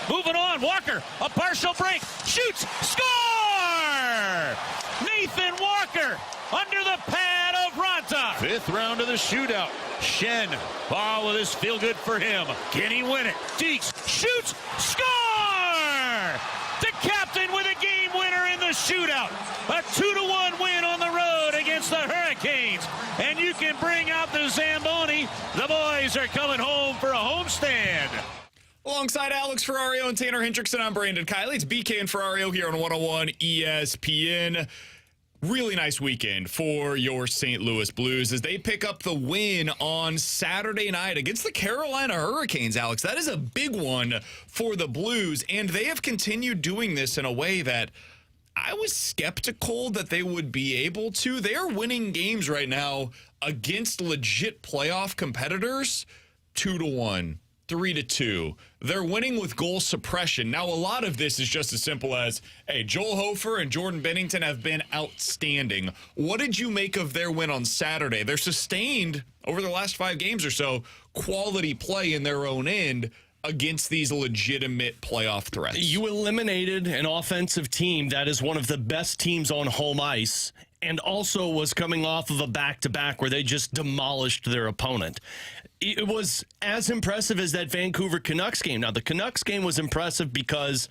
Moving on, Walker, a partial break, shoots, score! Nathan Walker under the pad of Ranta. Fifth round of the shootout. Shen, with his feel good for him. Can he win it? Deeks shoots, score! The captain with a game winner in the shootout. A 2-1 win on the road against the Hurricanes. And you can bring out the Zamboni. The boys are coming home for a homestand. Alongside Alex Ferrario and Tanner Hendrickson, I'm Brandon Kiley. It's BK and Ferrario here on 101 ESPN. Really nice weekend for your St. Louis Blues as they pick up the win on Saturday night against the Carolina Hurricanes, Alex. That is a big one for the Blues, and they have continued doing this in a way that I was skeptical that they would be able to. They are winning games right now against legit playoff competitors 2-1. 3-2. They're winning with goal suppression. Now, a lot of this is just as simple as, hey, Joel Hofer and Jordan Binnington have been outstanding. What did you make of their win on Saturday? They're sustained over the last 5 games or so quality play in their own end against these legitimate playoff threats. You eliminated an offensive team that is one of the best teams on home ice and also was coming off of a back-to-back where they just demolished their opponent. It was as impressive as that Vancouver Canucks game. Now, the Canucks game was impressive because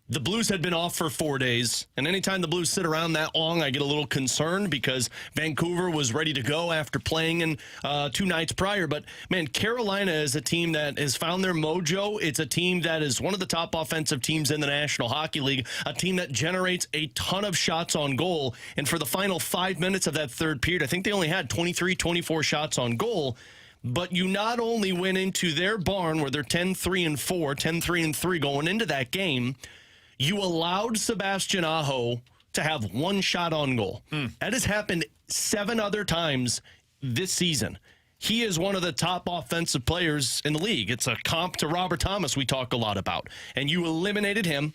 the Blues had been off for 4 days, and anytime the Blues sit around that long, I get a little concerned because Vancouver was ready to go after playing in 2 nights prior. But, man, Carolina is a team that has found their mojo. It's a team that is one of the top offensive teams in the National Hockey League, a team that generates a ton of shots on goal. And for the final 5 minutes of that third period, I think they only had 23, 24 shots on goal. But you not only went into their barn where they're 10-3-4, 10-3-3 going into that game, you allowed Sebastian Aho to have 1 shot on goal. That has happened 7 other times this season. He is one of the top offensive players in the league. It's a comp to Robert Thomas we talk a lot about. And you eliminated him.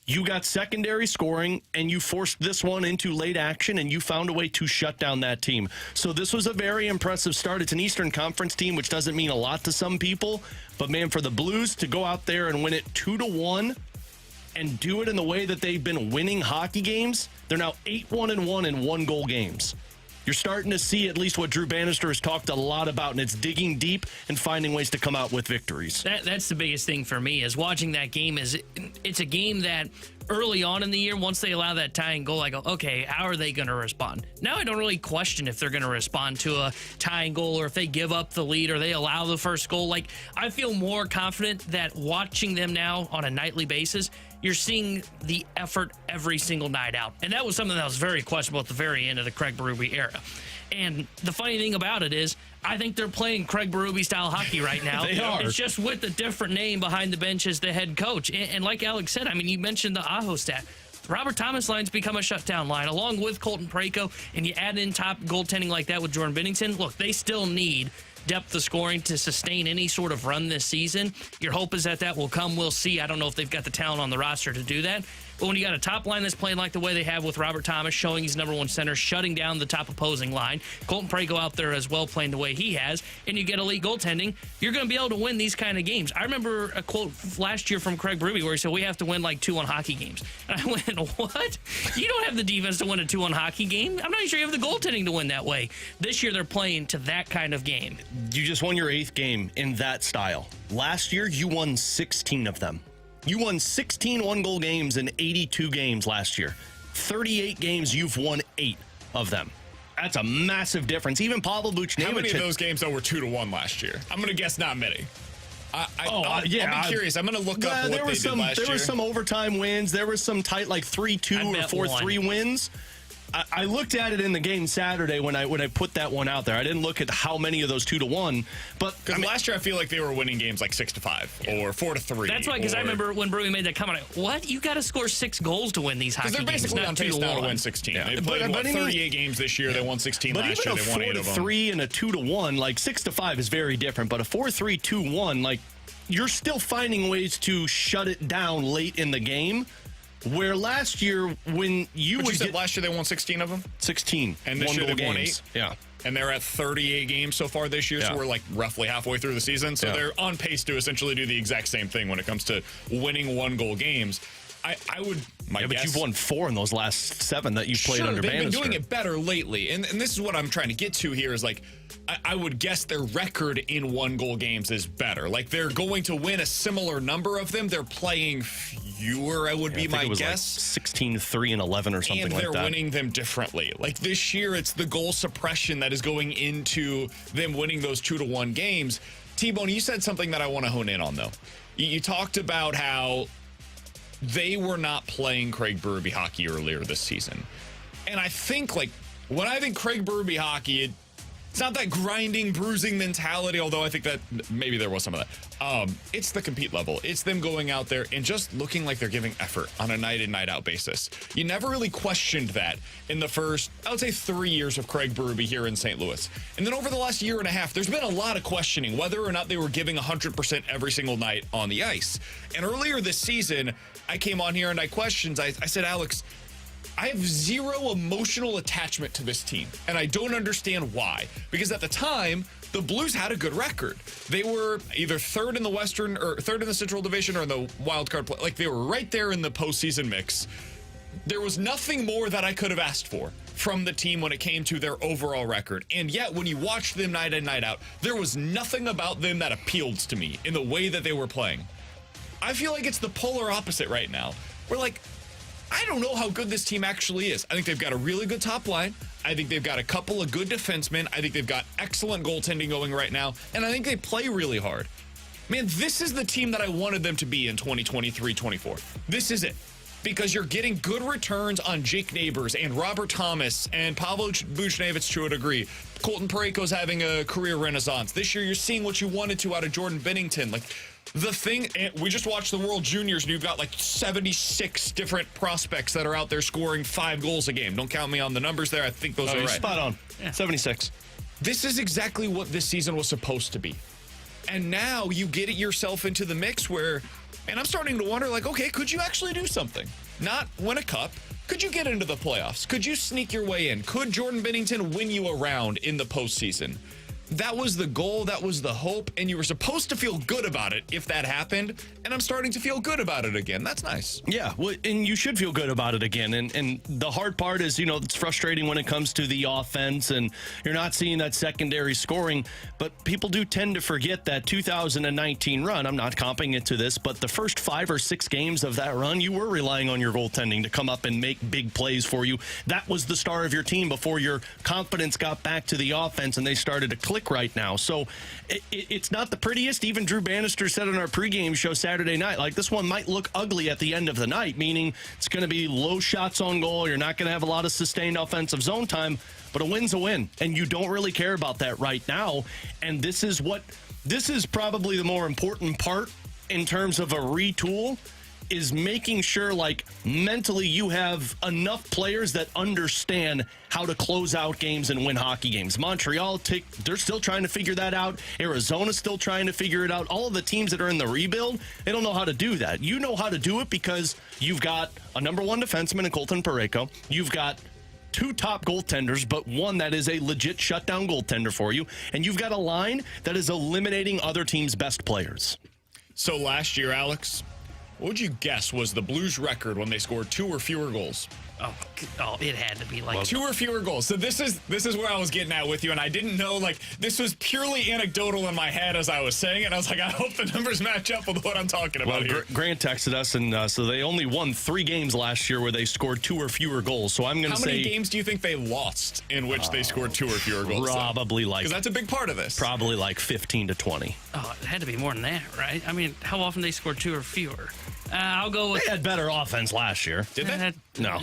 You got secondary scoring, and you forced this one into late action, and you found a way to shut down that team. So this was a very impressive start. It's an Eastern Conference team, which doesn't mean a lot to some people. But, man, for the Blues to go out there and win it 2-1 and do it in the way that they've been winning hockey games, they're now 8-1-1 in 1-goal games. You're starting to see at least what Drew Bannister has talked a lot about, and it's digging deep and finding ways to come out with victories. That's the biggest thing for me is watching that game. It's a game that early on in the year, once they allow that tying goal, I go, okay, how are they going to respond? Now I don't really question if they're going to respond to a tying goal or if they give up the lead or they allow the first goal. Like, I feel more confident that watching them now on a nightly basis, you're seeing the effort every single night out. And that was something that was very questionable at the very end of the Craig Berube era. And the funny thing about it is, I think they're playing Craig Berube-style hockey right now. They are. It's just with a different name behind the bench as the head coach. And like Alex said, I mean, you mentioned the Aho stat. The Robert Thomas line's become a shutdown line, along with Colton Parayko, and you add in top goaltending like that with Jordan Binnington. Look, they still need depth of scoring to sustain any sort of run this season. Your hope is that will come. We'll see. I don't know if they've got the talent on the roster to do that. But when you got a top line that's playing like the way they have with Robert Thomas, showing he's number 1 center, shutting down the top opposing line, Colton Parayko out there as well playing the way he has, and you get elite goaltending, you're going to be able to win these kind of games. I remember a quote last year from Craig Berube where he said, we have to win like 2-1 hockey games. And I went, what? You don't have the defense to win a 2-1 hockey game. I'm not even sure you have the goaltending to win that way. This year they're playing to that kind of game. You just won your 8th game in that style. Last year, you won 16 of them. You won 16 1-goal games in 82 games last year. 38 games, you've won 8 of them. That's a massive difference. Even Pavel Buchnevich. How many of those games, though, were 2-1 last year? I'm going to guess not many. I'll be curious. I'm going to look up what they did last year. There were some overtime wins. There were some tight, like 3-2 or 4-3 wins. I looked at it in the game Saturday when I put that one out there. I didn't look at how many of those 2-1, but because last year I feel like they were winning games like 6-5 or 4-3. That's why, because I remember when Berube made that comment. What? You got to score 6 goals to win these hockey games. They're basically on pace now to win 16. Yeah. They played 38 games this year. They won 16 last year. They won 8 of them. But even a 4-3 and a 2-1, like 6-5 is very different. But a 4-3, 2-1, like you're still finding ways to shut it down late in the game. Where last year, when you said last year they won 16 of them? 16. And this year they won 8? Yeah. and they're at 38 games so far this year, so we're like roughly halfway through the season. So they're on pace to essentially do the exact same thing when it comes to winning one-goal games. I would, but you've won 4 in those last 7 that you've played under Bannister. They've been doing it better lately, and this is what I'm trying to get to here is like, I would guess their record in one-goal games is better. Like, they're going to win a similar number of them. They're playing fewer, would be my guess. Like 16-3-11 or something like that. And they're winning them differently. Like, this year, it's the goal suppression that is going into them winning those 2-1 games. T-Bone, you said something that I want to hone in on, though. You talked about how they were not playing Craig Berube hockey earlier this season. And I think, like, when I think Craig Berube hockey, it's not that grinding, bruising mentality, although I think that maybe there was some of that. It's the compete level. It's them going out there and just looking like they're giving effort on a night in, night out basis. You never really questioned that in the first, I would say, 3 years of Craig Berube here in St. Louis. And then over the last year and a half, there's been a lot of questioning whether or not they were giving 100% every single night on the ice. And earlier this season, I came on here and I questioned, I said, Alex, I have zero emotional attachment to this team, and I don't understand why. Because at the time, the Blues had a good record. They were either third in the Western or third in the Central Division or in the wild card play. Like, they were right there in the postseason mix. There was nothing more that I could have asked for from the team when it came to their overall record. And yet, when you watched them night in, night out, there was nothing about them that appealed to me in the way that they were playing. I feel like it's the polar opposite right now. We're like, I don't know how good this team actually is. I think they've got a really good top line. I think they've got a couple of good defensemen. I think they've got excellent goaltending going right now. And I think they play really hard. Man, this is the team that I wanted them to be in 2023-24. This is it. Because you're getting good returns on Jake Neighbors and Robert Thomas and Pavel Buchnevich to a degree. Colton Parayko's having a career renaissance. This year, you're seeing what you wanted to out of Jordan Binnington. Like, the thing, we just watched the World Juniors, and you've got like 76 different prospects that are out there scoring 5 goals a game. Don't count me on the numbers there. I think those are right. Spot on. Yeah. 76. This is exactly what this season was supposed to be. And now you get yourself into the mix where, and I'm starting to wonder, like, okay, could you actually do something? Not win a cup. Could you get into the playoffs? Could you sneak your way in? Could Jordan Binnington win you a round in the postseason? That was the goal, that was the hope, and you were supposed to feel good about it if that happened, and I'm starting to feel good about it again. That's nice. Yeah, well, and you should feel good about it again, and the hard part is, it's frustrating when it comes to the offense, and you're not seeing that secondary scoring, but people do tend to forget that 2019 run. I'm not comping it to this, but the first 5 or 6 games of that run, you were relying on your goaltending to come up and make big plays for you. That was the star of your team before your confidence got back to the offense, and they started to click right now. So it's not the prettiest. Even Drew Bannister said on our pregame show Saturday night, like, this one might look ugly at the end of the night, meaning it's going to be low shots on goal. You're not going to have a lot of sustained offensive zone time, but a win's a win, and you don't really care about that right now. And this is probably the more important part in terms of a retool, is making sure, like, mentally you have enough players that understand how to close out games and win hockey games. Montreal, they're still trying to figure that out. Arizona's still trying to figure it out. All of the teams that are in the rebuild, they don't know how to do that. You know how to do it because you've got a number 1 defenseman in Colton Parayko. You've got 2 top goaltenders, but one that is a legit shutdown goaltender for you. And you've got a line that is eliminating other teams' best players. So last year, Alex, what would you guess was the Blues record when they scored 2 or fewer goals? Oh, it had to be like 2 or fewer goals. So this is where I was getting at with you, and I didn't know, like, this was purely anecdotal in my head as I was saying it. I was like, I hope the numbers match up with what I'm talking about here. Grant texted us, and so they only won 3 games last year where they scored 2 or fewer goals. So I'm going to say, how many games do you think they lost in which they scored 2 or fewer goals? Probably like, because that's a big part of this. Probably like 15 to 20. Oh, it had to be more than that, right? I mean, how often they scored 2 or fewer? I'll go with. They had better offense last year. Did they? No.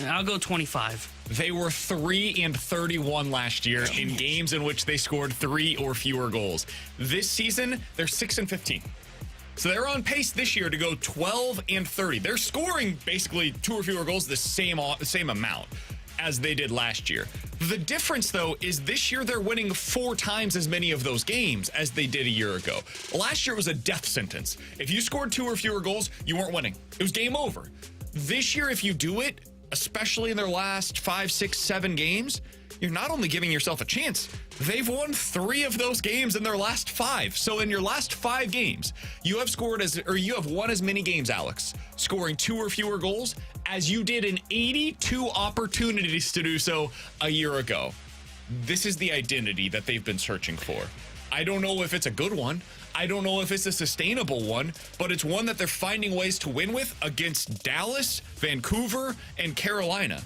I'll go 25. They were 3-31 last year in games in which they scored 3 or fewer goals. This season, they're 6-15. So they're on pace this year to go 12-30. They're scoring basically 2 or fewer goals the same amount as they did last year. The difference, though, is this year they're winning 4 times as many of those games as they did a year ago. Last year was a death sentence. If you scored 2 or fewer goals, you weren't winning. It was game over. This year, if you do it, especially in their last 5, 6, 7 games, you're not only giving yourself a chance, they've won 3 of those games in their last 5. So in your last 5 games, you have won as many games, Alex, scoring 2 or fewer goals as you did in 82 opportunities to do so a year ago. This is the identity that they've been searching for. I don't know if it's a good one. I don't know if it's a sustainable one, but it's one that they're finding ways to win with against Dallas, Vancouver, and Carolina.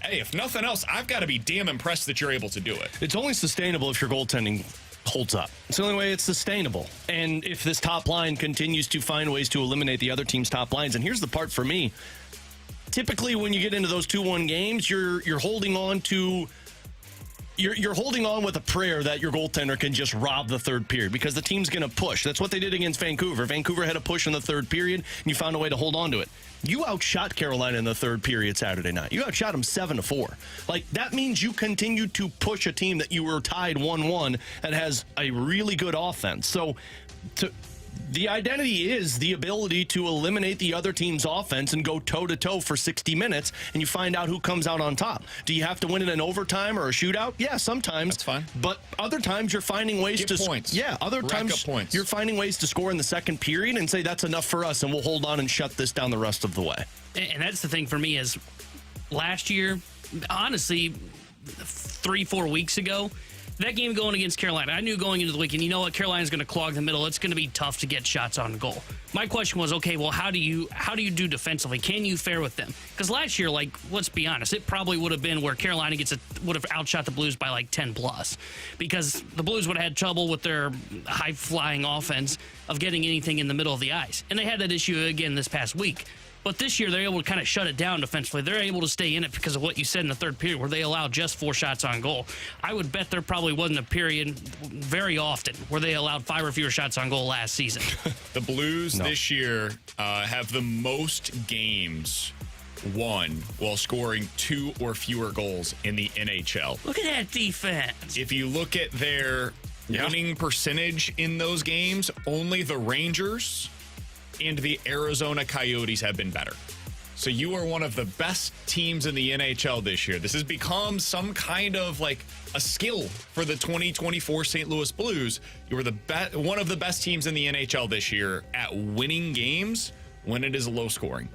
Hey, if nothing else, I've got to be damn impressed that you're able to do it. It's only sustainable if your goaltending holds up. It's the only way it's sustainable. And if this top line continues to find ways to eliminate the other team's top lines, and here's the part for me. Typically, when you get into those 2-1 games, you're holding on to... You're holding on with a prayer that your goaltender can just rob the third period because the team's going to push. That's what they did against Vancouver. Vancouver had a push in the third period, and you found a way to hold on to it. You outshot Carolina in the third period Saturday night. You outshot them 7-4. Like, that means you continue to push a team that you were tied 1-1 that has a really good offense. So, the identity is the ability to eliminate the other team's offense and go toe-to-toe for 60 minutes, and you find out who comes out on top. Do you have to win in an overtime or a shootout? Yeah, sometimes. That's fine. But other times you're finding ways Get points. Yeah, other Rack times up points. you're finding ways to score in the second period and say that's enough for us, and we'll hold on and shut this down the rest of the way. And that's the thing for me is last year, honestly, 3-4 weeks ago, that game going against Carolina, I knew going into the weekend, you know what, Carolina's going to clog the middle. It's going to be tough to get shots on goal. My question was, okay, well, how do you do defensively? Can you fare with them? Because last year, like, let's be honest, it probably would have been where Carolina would have outshot the Blues by like 10 plus, because the Blues would have had trouble with their high flying offense of getting anything in the middle of the ice, and they had that issue again this past week. But this year, they're able to kind of shut it down defensively. They're able to stay in it because of what you said in the third period, where they allowed just 4 shots on goal. I would bet there probably wasn't a period very often where they allowed 5 or fewer shots on goal last season. The Blues this year have the most games won while scoring 2 or fewer goals in the NHL. Look at that defense. If you look at their winning percentage in those games, only the Rangers and the Arizona Coyotes have been better. So you are one of the best teams in the NHL this year. This has become some kind of like a skill for the 2024 St. Louis Blues. You are one of the best teams in the NHL this year at winning games when it is low scoring.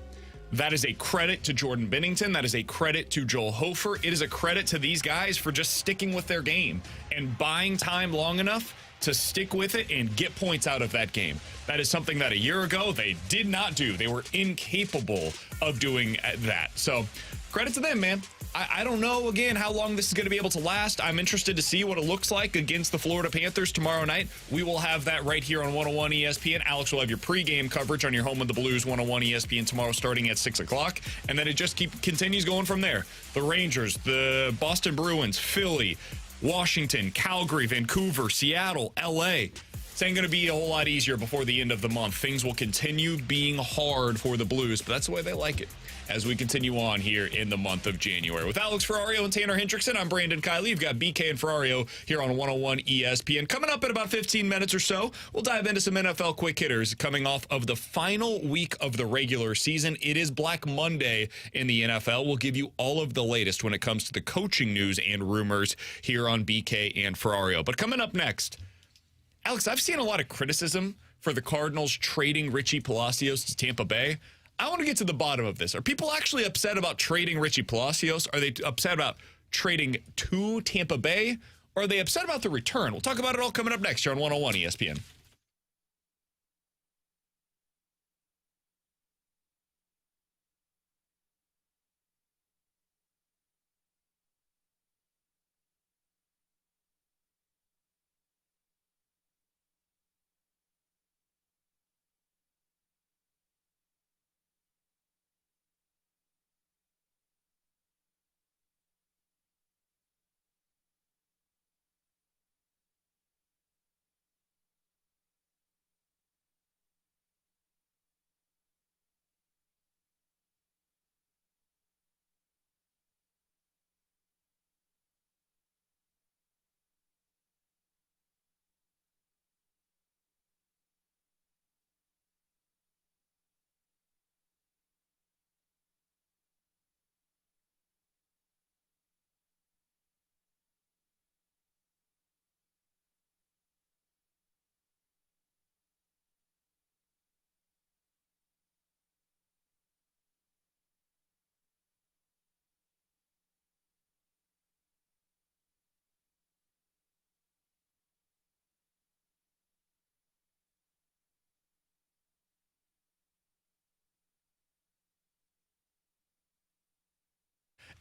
That is a credit to Jordan Binnington. That is a credit to Joel Hofer. It is a credit to these guys for just sticking with their game and buying time long enough to stick with it and get points out of that game. That is something that a year ago they did not do. They were incapable of doing that. So credit to them, man. I don't know, again, how long this is going to be able to last. I'm interested to see what it looks like against the Florida Panthers tomorrow night. We will have that right here on 101 ESPN. Alex will have your pregame coverage on your home of the Blues 101 ESPN tomorrow starting at 6 o'clock. And then it just continues going from there. The Rangers, the Boston Bruins, Philly, Washington, Calgary, Vancouver, Seattle, LA. It's ain't going to be a whole lot easier before the end of the month. Things will continue being hard for the Blues, but that's the way they like it as we continue on here in the month of January. With Alex Ferrario and Tanner Hendrickson, I'm Brandon Kiley. You've got BK and Ferrario here on 101 ESPN. Coming up in about 15 minutes or so, we'll dive into some NFL quick hitters coming off of the final week of the regular season. It is Black Monday in the NFL. We'll give you all of the latest when it comes to the coaching news and rumors here on BK and Ferrario. But coming up next, Alex, I've seen a lot of criticism for the Cardinals trading Richie Palacios to Tampa Bay. I want to get to the bottom of this. Are people actually upset about trading Richie Palacios? Are they upset about trading to Tampa Bay? Or are they upset about the return? We'll talk about it all coming up next here on 101 ESPN.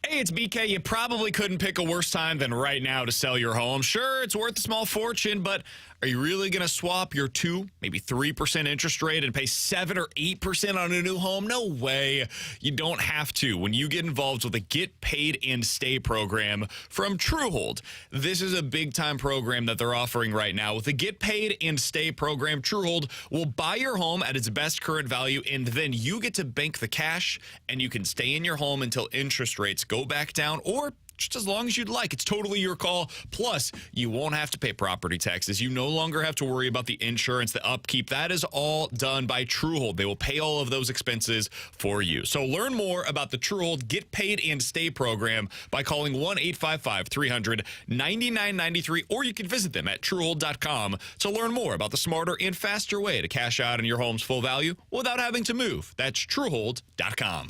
Hey, it's BK. You probably couldn't pick a worse time than right now to sell your home. Sure, it's worth a small fortune, but are you really going to swap your 2, maybe 3% interest rate and pay 7 or 8% on a new home? No way. You don't have to when you get involved with a Get Paid and Stay program from Truehold. This is a big-time program that they're offering right now. With the Get Paid and Stay program, Truehold will buy your home at its best current value, and then you get to bank the cash, and you can stay in your home until interest rates go back down, or just as long as you'd like. It's totally your call. Plus, you won't have to pay property taxes. You no longer have to worry about the insurance, the upkeep. That is all done by Truehold. They will pay all of those expenses for you. So learn more about the Truehold Get Paid and Stay program by calling 1-855-300-9993, or you can visit them at Truehold.com to learn more about the smarter and faster way to cash out on your home's full value without having to move. That's Truehold.com.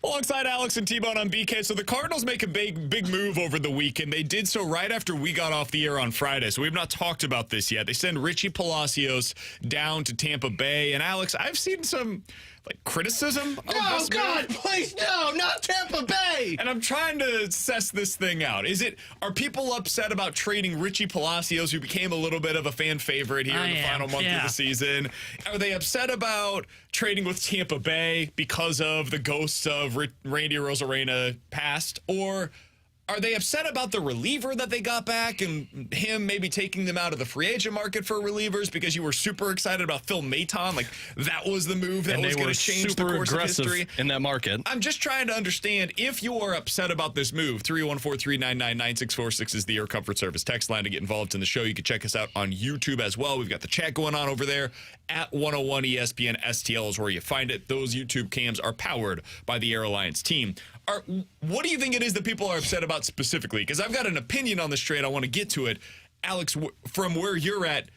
Alongside Alex and T-Bone on BK. So the Cardinals make a big move over the weekend. They did so right after we got off the air on Friday, so we've not talked about this yet. They send Richie Palacios down to Tampa Bay. And Alex, I've seen some criticism of this God, move. please, no, not Tampa Bay. And I'm trying to assess this thing out. Are people upset about trading Richie Palacios, who became a little bit of a fan favorite here in the final month of the season? Are they upset about trading with Tampa Bay because of the ghosts of Randy Arozarena passed? Or are they upset about the reliever that they got back and him maybe taking them out of the free agent market for relievers because you were super excited about Phil Maton? Like, that was the move that was going to change the course of history in that market. I'm just trying to understand if you are upset about this move. 314-399-9646 is the Air Comfort Service text line to get involved in the show. You can check us out on YouTube as well. We've got the chat going on over there at 101 ESPN STL is where you find it. Those YouTube cams are powered by the Air Alliance team. What do you think it is that people are upset about specifically? Because I've got an opinion on this trade. I want to get to it. Alex, from where you're at,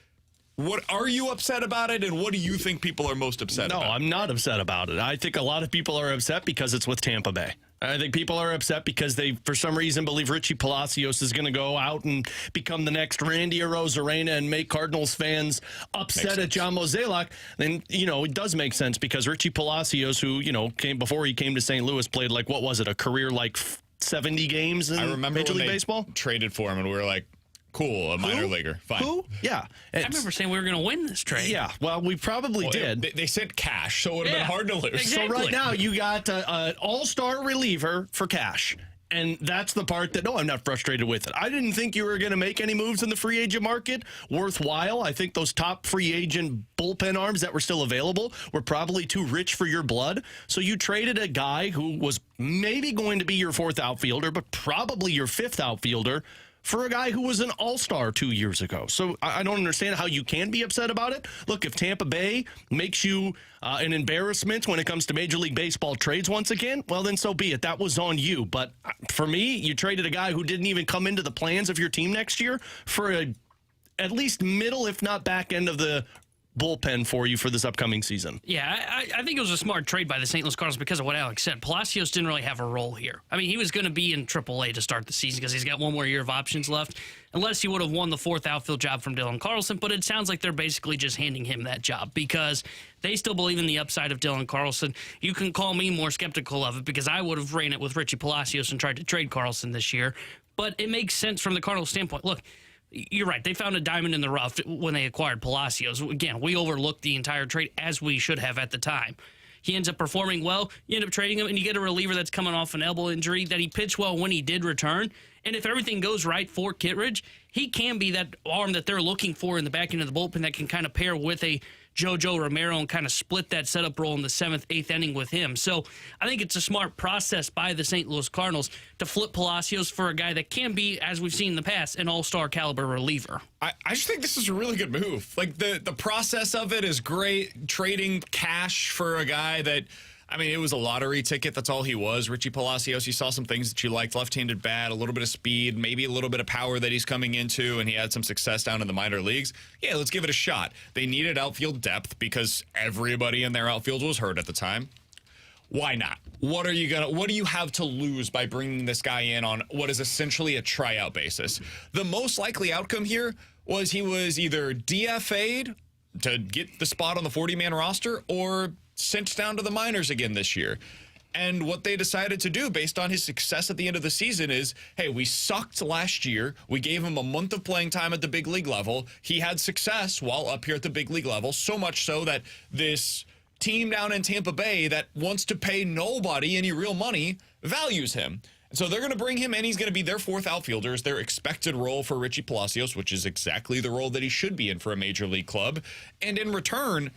what are you upset about it, and what do you think people are most upset about? No, I'm not upset about it. I think a lot of people are upset because it's with Tampa Bay. I think people are upset because they, for some reason, believe Richie Palacios is going to go out and become the next Randy Arozarena and make Cardinals fans upset at John Mozeliak. Then, it does make sense because Richie Palacios, who, came before he came to St. Louis, played a career 70 games in Major League Baseball. Traded for him, and we were like, cool, a minor leaguer. Fine. Who? Yeah. I remember saying we were going to win this trade. Yeah, well, we probably did. They sent cash, so it would have been hard to lose. Exactly. So right now, you got an all-star reliever for cash. And that's the part that, no, I'm not frustrated with it. I didn't think you were going to make any moves in the free agent market worthwhile. I think those top free agent bullpen arms that were still available were probably too rich for your blood. So you traded a guy who was maybe going to be your fourth outfielder, but probably your fifth outfielder, for a guy who was an all-star 2 years ago. So I don't understand how you can be upset about it. Look, if Tampa Bay makes you an embarrassment when it comes to Major League Baseball trades once again, well, then so be it. That was on you. But for me, you traded a guy who didn't even come into the plans of your team next year for at least middle, if not back end of the bullpen for you for this upcoming season. Yeah, I think it was a smart trade by the St. Louis Cardinals because of what Alex said. Palacios didn't really have a role here. I mean, he was going to be in AAA to start the season because he's got one more year of options left, unless he would have won the fourth outfield job from Dylan Carlson. But it sounds like they're basically just handing him that job because they still believe in the upside of Dylan Carlson. You can call me more skeptical of it because I would have ran it with Richie Palacios and tried to trade Carlson this year. But it makes sense from the Cardinals' standpoint. Look, you're right. They found a diamond in the rough when they acquired Palacios. Again, we overlooked the entire trade as we should have at the time. He ends up performing well. You end up trading him, and you get a reliever that's coming off an elbow injury that he pitched well when he did return. And if everything goes right for Kittredge, he can be that arm that they're looking for in the back end of the bullpen that can kind of pair with a JoJo Romero and kind of split that setup role in the 7th, 8th inning with him. So I think it's a smart process by the St. Louis Cardinals to flip Palacios for a guy that can be, as we've seen in the past, an all-star caliber reliever. I just think this is a really good move. Like, the process of it is great. Trading cash for a guy that, I mean, it was a lottery ticket. That's all he was. Richie Palacios, you saw some things that you liked. Left-handed bat, a little bit of speed, maybe a little bit of power that he's coming into, and he had some success down in the minor leagues. Yeah, let's give it a shot. They needed outfield depth because everybody in their outfield was hurt at the time. Why not? What do you have to lose by bringing this guy in on what is essentially a tryout basis? The most likely outcome here was he was either DFA'd to get the spot on the 40-man roster or sent down to the minors again this year. And what they decided to do based on his success at the end of the season is, hey, we sucked last year. We gave him a month of playing time at the big league level. He had success while up here at the big league level, so much so that this team down in Tampa Bay that wants to pay nobody any real money values him. So they're going to bring him in. He's going to be their fourth outfielder, is their expected role for Richie Palacios, which is exactly the role that he should be in for a major league club. And in return,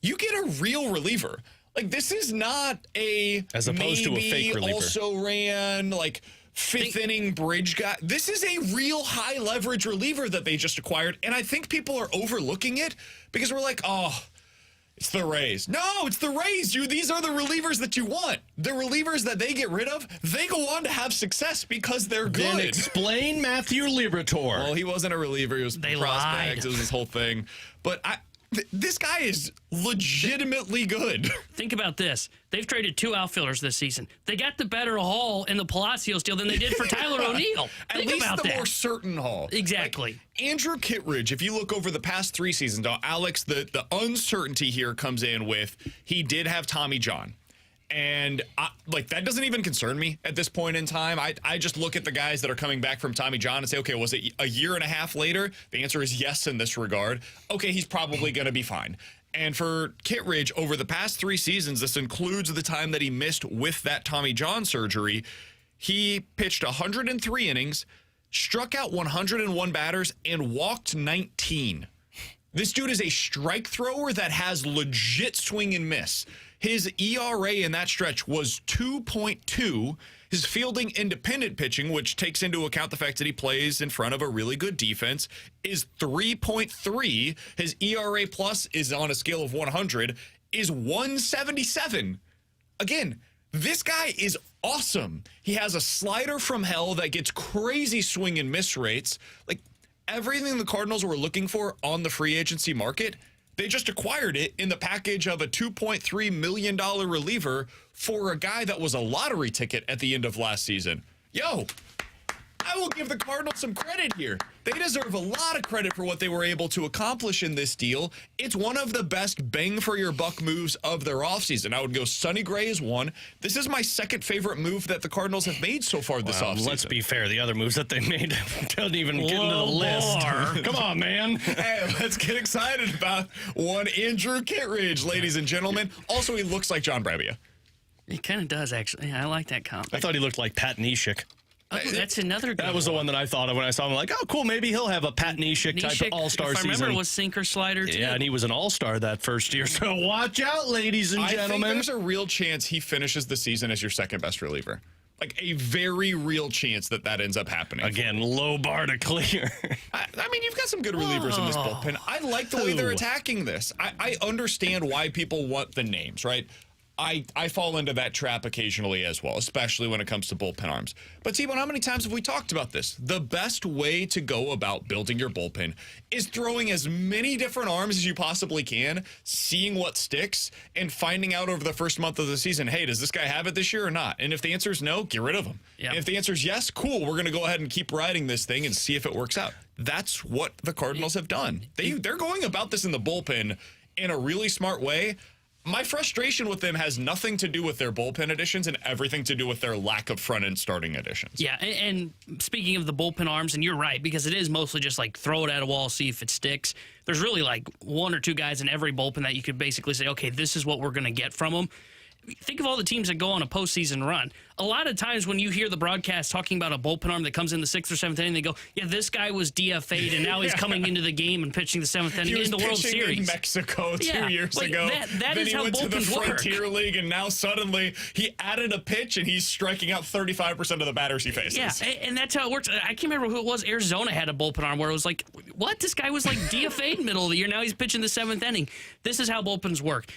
you get a real reliever. Like, this is not as opposed to a fake reliever. Also ran like fifth inning bridge guy. This is a real high leverage reliever that they just acquired. And I think people are overlooking it because we're like, oh, it's the Rays. No, it's the Rays. These are the relievers that you want. The relievers that they get rid of, they go on to have success because they're good. Then explain Matthew Liberatore. Well, he wasn't a reliever. He was prospect. It was his whole thing. But this guy is legitimately good. Think about this. They've traded two outfielders this season. They got the better haul in the Palacios deal than they did for Tyler O'Neill. At least the more certain haul. Exactly. Like, Andrew Kittredge, if you look over the past 3 seasons, now, Alex, the uncertainty here comes in with he did have Tommy John. And that doesn't even concern me at this point in time. I just look at the guys that are coming back from Tommy John and say, okay, was it a year and a half later? The answer is yes in this regard. Okay, he's probably going to be fine. And for Kittredge, over the past 3 seasons, this includes the time that he missed with that Tommy John surgery, he pitched 103 innings, struck out 101 batters, and walked 19. This dude is a strike thrower that has legit swing and miss. His ERA in that stretch was 2.2. His fielding independent pitching, which takes into account the fact that he plays in front of a really good defense, is 3.3. His ERA plus is on a scale of 100, is 177. Again, this guy is awesome. He has a slider from hell that gets crazy swing and miss rates. Like, everything the Cardinals were looking for on the free agency market, they just acquired it in the package of a $2.3 million reliever for a guy that was a lottery ticket at the end of last season. Yo, I will give the Cardinals some credit here. They deserve a lot of credit for what they were able to accomplish in this deal. It's one of the best bang-for-your-buck moves of their offseason. I would go Sonny Gray is one. This is my second favorite move that the Cardinals have made so far this offseason. Let's be fair. The other moves that they made don't even get into the list. Come on, man. Hey, let's get excited about one Andrew Kittredge, ladies and gentlemen. Also, he looks like John Brabia. He kind of does, actually. Yeah, I like that comp. I thought he looked like Pat Neshek. Oh, that's another good That was the one that I thought of when I saw him. Like, oh, cool, maybe he'll have a Pat Neshek type of all-star season. If I remember, was sinker slider, too. Yeah, and he was an all-star that first year. So watch out, ladies and gentlemen. I think there's a real chance he finishes the season as your second best reliever. Like a very real chance that ends up happening. Again, low bar to clear. I mean, you've got some good relievers in this bullpen. I like the way they're attacking this. I understand why people want the names, right? I fall into that trap occasionally as well, especially when it comes to bullpen arms. But T-Bone, how many times have we talked about this? The best way to go about building your bullpen is throwing as many different arms as you possibly can, seeing what sticks, and finding out over the first month of the season, hey, does this guy have it this year or not? And if the answer is no, get rid of him. Yep. And if the answer is yes, cool, we're going to go ahead and keep riding this thing and see if it works out. That's what the Cardinals have done. They're going about this in the bullpen in a really smart way. My frustration with them has nothing to do with their bullpen additions and everything to do with their lack of front-end starting additions. Yeah, and speaking of the bullpen arms, and you're right, because it is mostly just like throw it at a wall, see if it sticks. There's really like one or two guys in every bullpen that you could basically say, okay, this is what we're going to get from them. Think of all the teams that go on a postseason run. A lot of times when you hear the broadcast talking about a bullpen arm that comes in the 6th or 7th inning, they go, yeah, this guy was DFA'd, and now he's coming into the game and pitching the 7th inning in the World Series. In Mexico 2 years ago. That then is he how went to the bullpens work. Frontier League, and now suddenly he added a pitch, and he's striking out 35% of the batters he faces. Yeah, and that's how it works. I can't remember who it was. Arizona had a bullpen arm where it was like, what? This guy was like DFA'd middle of the year. Now he's pitching the 7th inning. This is how bullpens work.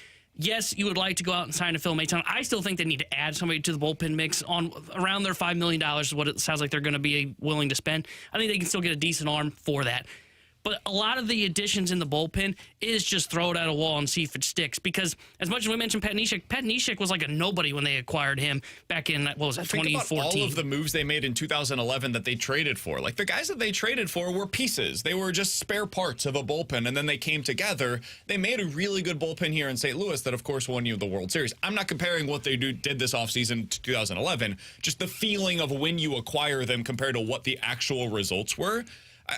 Yes, you would like to go out and sign a Phil Maton. I still think they need to add somebody to the bullpen mix on around their $5 million is what it sounds like they're going to be willing to spend. I think they can still get a decent arm for that. But a lot of the additions in the bullpen is just throw it at a wall and see if it sticks. Because as much as we mentioned Pat Neshek was like a nobody when they acquired him back in, 2014. Think about all of the moves they made in 2011 that they traded for. Like the guys that they traded for were pieces. They were just spare parts of a bullpen, and then they came together. They made a really good bullpen here in St. Louis that, of course, won you the World Series. I'm not comparing what they did this offseason to 2011, just the feeling of when you acquire them compared to what the actual results were.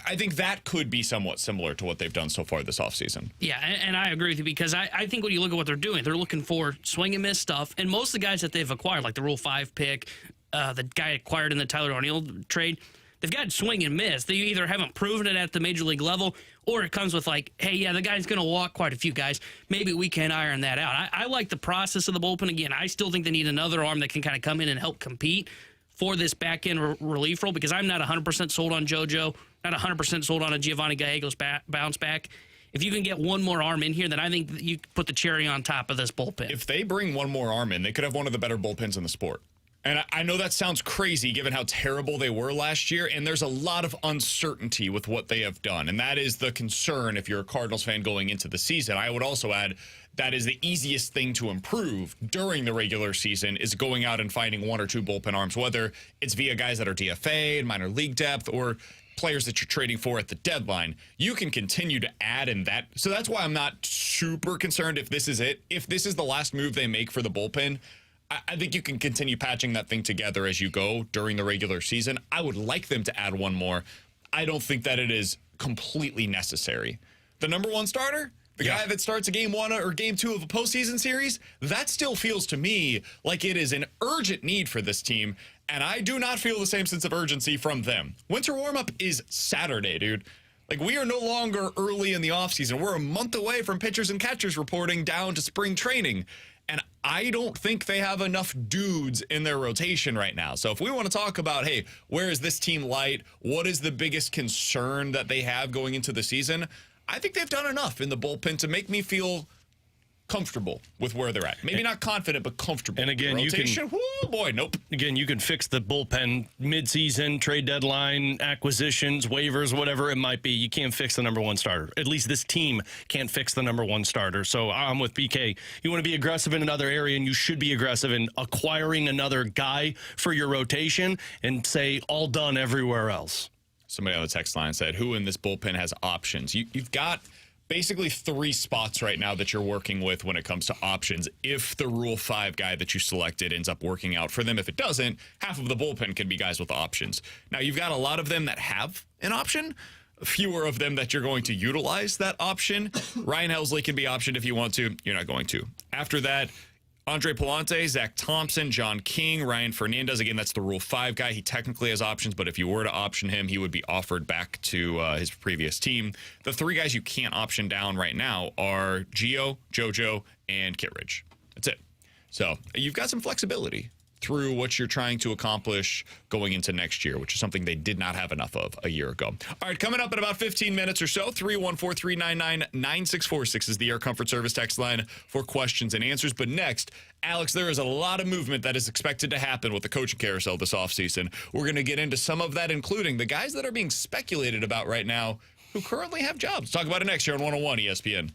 I think that could be somewhat similar to what they've done so far this offseason. Yeah, and I agree with you because I think when you look at what they're doing, they're looking for swing and miss stuff. And most of the guys that they've acquired, like the Rule 5 pick, the guy acquired in the Tyler O'Neill trade, they've got swing and miss. They either haven't proven it at the major league level, or it comes with like, hey, yeah, the guy's going to walk quite a few guys. Maybe we can iron that out. I like the process of the bullpen. Again, I still think they need another arm that can kind of come in and help compete for this back-end relief role because I'm not 100% sold on JoJo, not 100% sold on a Giovanni Gallegos bounce back. If you can get one more arm in here, then I think that you put the cherry on top of this bullpen. If they bring one more arm in, they could have one of the better bullpens in the sport. And I know that sounds crazy given how terrible they were last year, and there's a lot of uncertainty with what they have done. And that is the concern if you're a Cardinals fan going into the season. I would also add that is the easiest thing to improve during the regular season is going out and finding one or two bullpen arms, whether it's via guys that are DFA'd, minor league depth, or players that you're trading for at the deadline. You can continue to add in that. So that's why I'm not super concerned if this is it. If this is the last move they make for the bullpen, I think you can continue patching that thing together as you go during the regular season. I would like them to add one more. I don't think that it is completely necessary. The number one starter, the guy that starts a game one or game two of a postseason series, that still feels to me like it is an urgent need for this team, and I do not feel the same sense of urgency from them. Winter warm-up is Saturday, dude. Like, we are no longer early in the offseason. We're a month away from pitchers and catchers reporting down to spring training. And I don't think they have enough dudes in their rotation right now. So if we want to talk about, hey, where is this team light? What is the biggest concern that they have going into the season? I think they've done enough in the bullpen to make me feel comfortable with where they're at. Maybe not confident, but comfortable. And again, rotation, you can, whoo, boy, nope. Again, you can fix the bullpen mid-season, trade deadline, acquisitions, waivers, whatever it might be. You can't fix the number one starter. At least this team can't fix the number one starter. So I'm with BK. You want to be aggressive in another area, and you should be aggressive in acquiring another guy for your rotation and say all done everywhere else. Somebody on the text line said, who in this bullpen has options? You've got basically three spots right now that you're working with when it comes to options. If the Rule 5 guy that you selected ends up working out for them, if it doesn't, half of the bullpen can be guys with options. Now, you've got a lot of them that have an option, fewer of them that you're going to utilize that option. Ryan Helsley can be optioned if you want to. You're not going to. After that, Andre Palante, Zach Thompson, John King, Ryan Fernandez. Again, that's the Rule 5 guy. He technically has options, but if you were to option him, he would be offered back to his previous team. The three guys you can't option down right now are Gio, JoJo, and Kittredge. That's it. So you've got some flexibility. through what you're trying to accomplish going into next year, which is something they did not have enough of a year ago. All right, coming up in about 15 minutes or so, 314-399-9646 is the Air Comfort Service text line for questions and answers. But next, Alex, there is a lot of movement that is expected to happen with the coaching carousel this offseason. We're going to get into some of that, including the guys that are being speculated about right now who currently have jobs. Talk about it next year on 101 ESPN.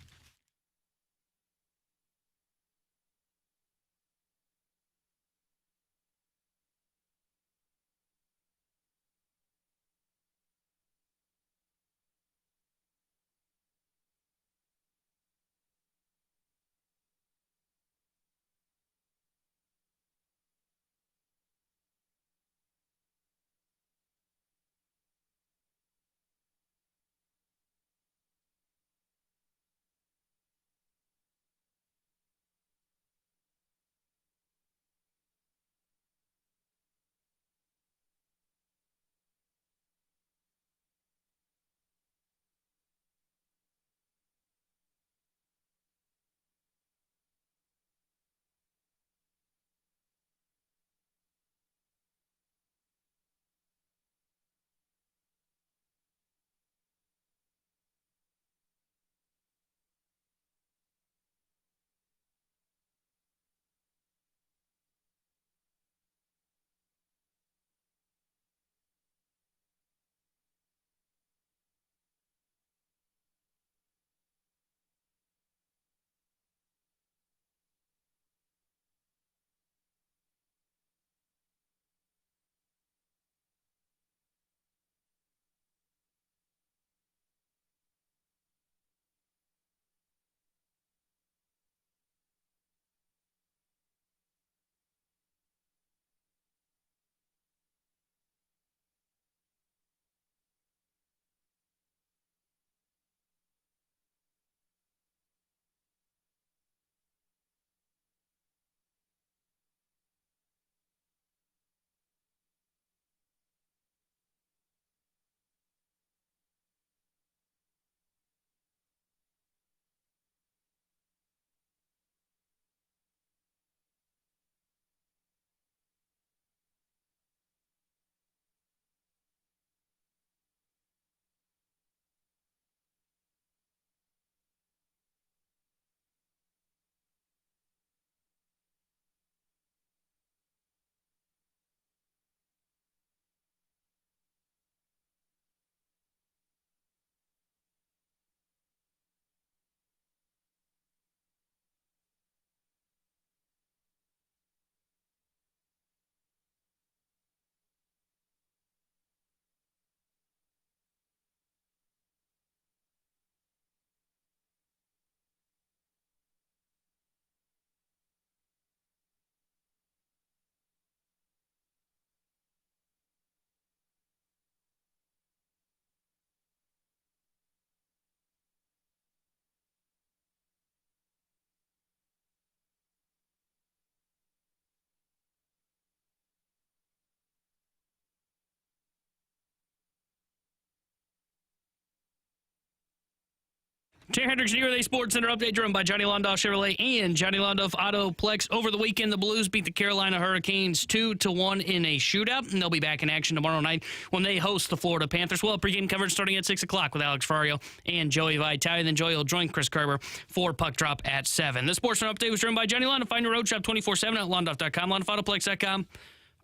Terry Hendricks, New York Sports Center update driven by Johnny Londoff Chevrolet and Johnny Londoff Autoplex. Over the weekend, the Blues beat the Carolina Hurricanes 2-1 in a shootout, and they'll be back in action tomorrow night when they host the Florida Panthers. Well, pregame coverage starting at 6 o'clock with Alex Ferrario and Joey Vitale. Then Joey will join Chris Kerber for Puck Drop at 7. This Sports Center update was driven by Johnny Londoff. Find your road shop 24/7 at londoff.com, londoffAutoplex.com.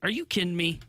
Are you kidding me?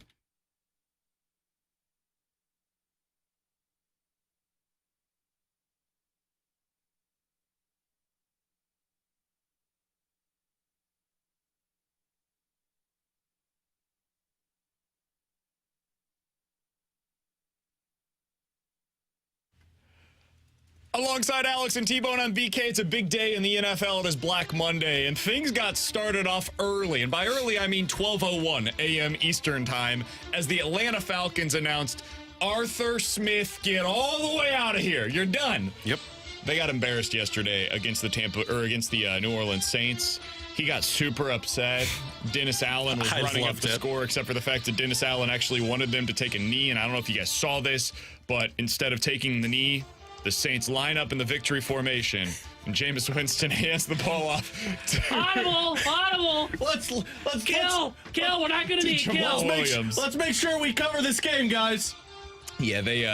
Alongside Alex and T-Bone on BK, it's a big day in the NFL. It is Black Monday, and things got started off early. And by early, I mean 12:01 a.m. Eastern Time, as the Atlanta Falcons announced, Arthur Smith, get all the way out of here. You're done. Yep. They got embarrassed yesterday against the New Orleans Saints. He got super upset. Dennis Allen was running up the score, except for the fact that Dennis Allen actually wanted them to take a knee. And I don't know if you guys saw this, but instead of taking the knee, the Saints line up in the victory formation. And Jameis Winston hands the ball off. Audible. Let's Kill. We're not going to need Jamal kill. Williams. Let's make sure we cover this game, guys. Yeah, they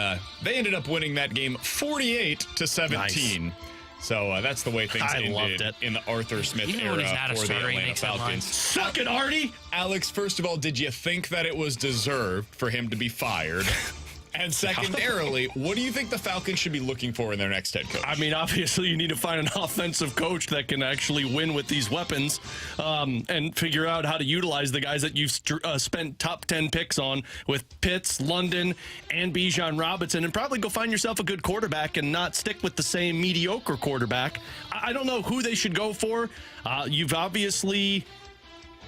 ended up winning that game 48-17. Nice. So that's the way things loved ended it. in the Arthur Smith Even era when he's not a for the starter, he Atlanta makes Falcons. headlines. Suck it, Artie. Alex, first of all, did you think that it was deserved for him to be fired? And secondarily, what do you think the Falcons should be looking for in their next head coach? I mean, obviously, you need to find an offensive coach that can actually win with these weapons and figure out how to utilize the guys that you've spent top 10 picks on with Pitts, London, and Bijan Robinson, and probably go find yourself a good quarterback and not stick with the same mediocre quarterback. I don't know who they should go for.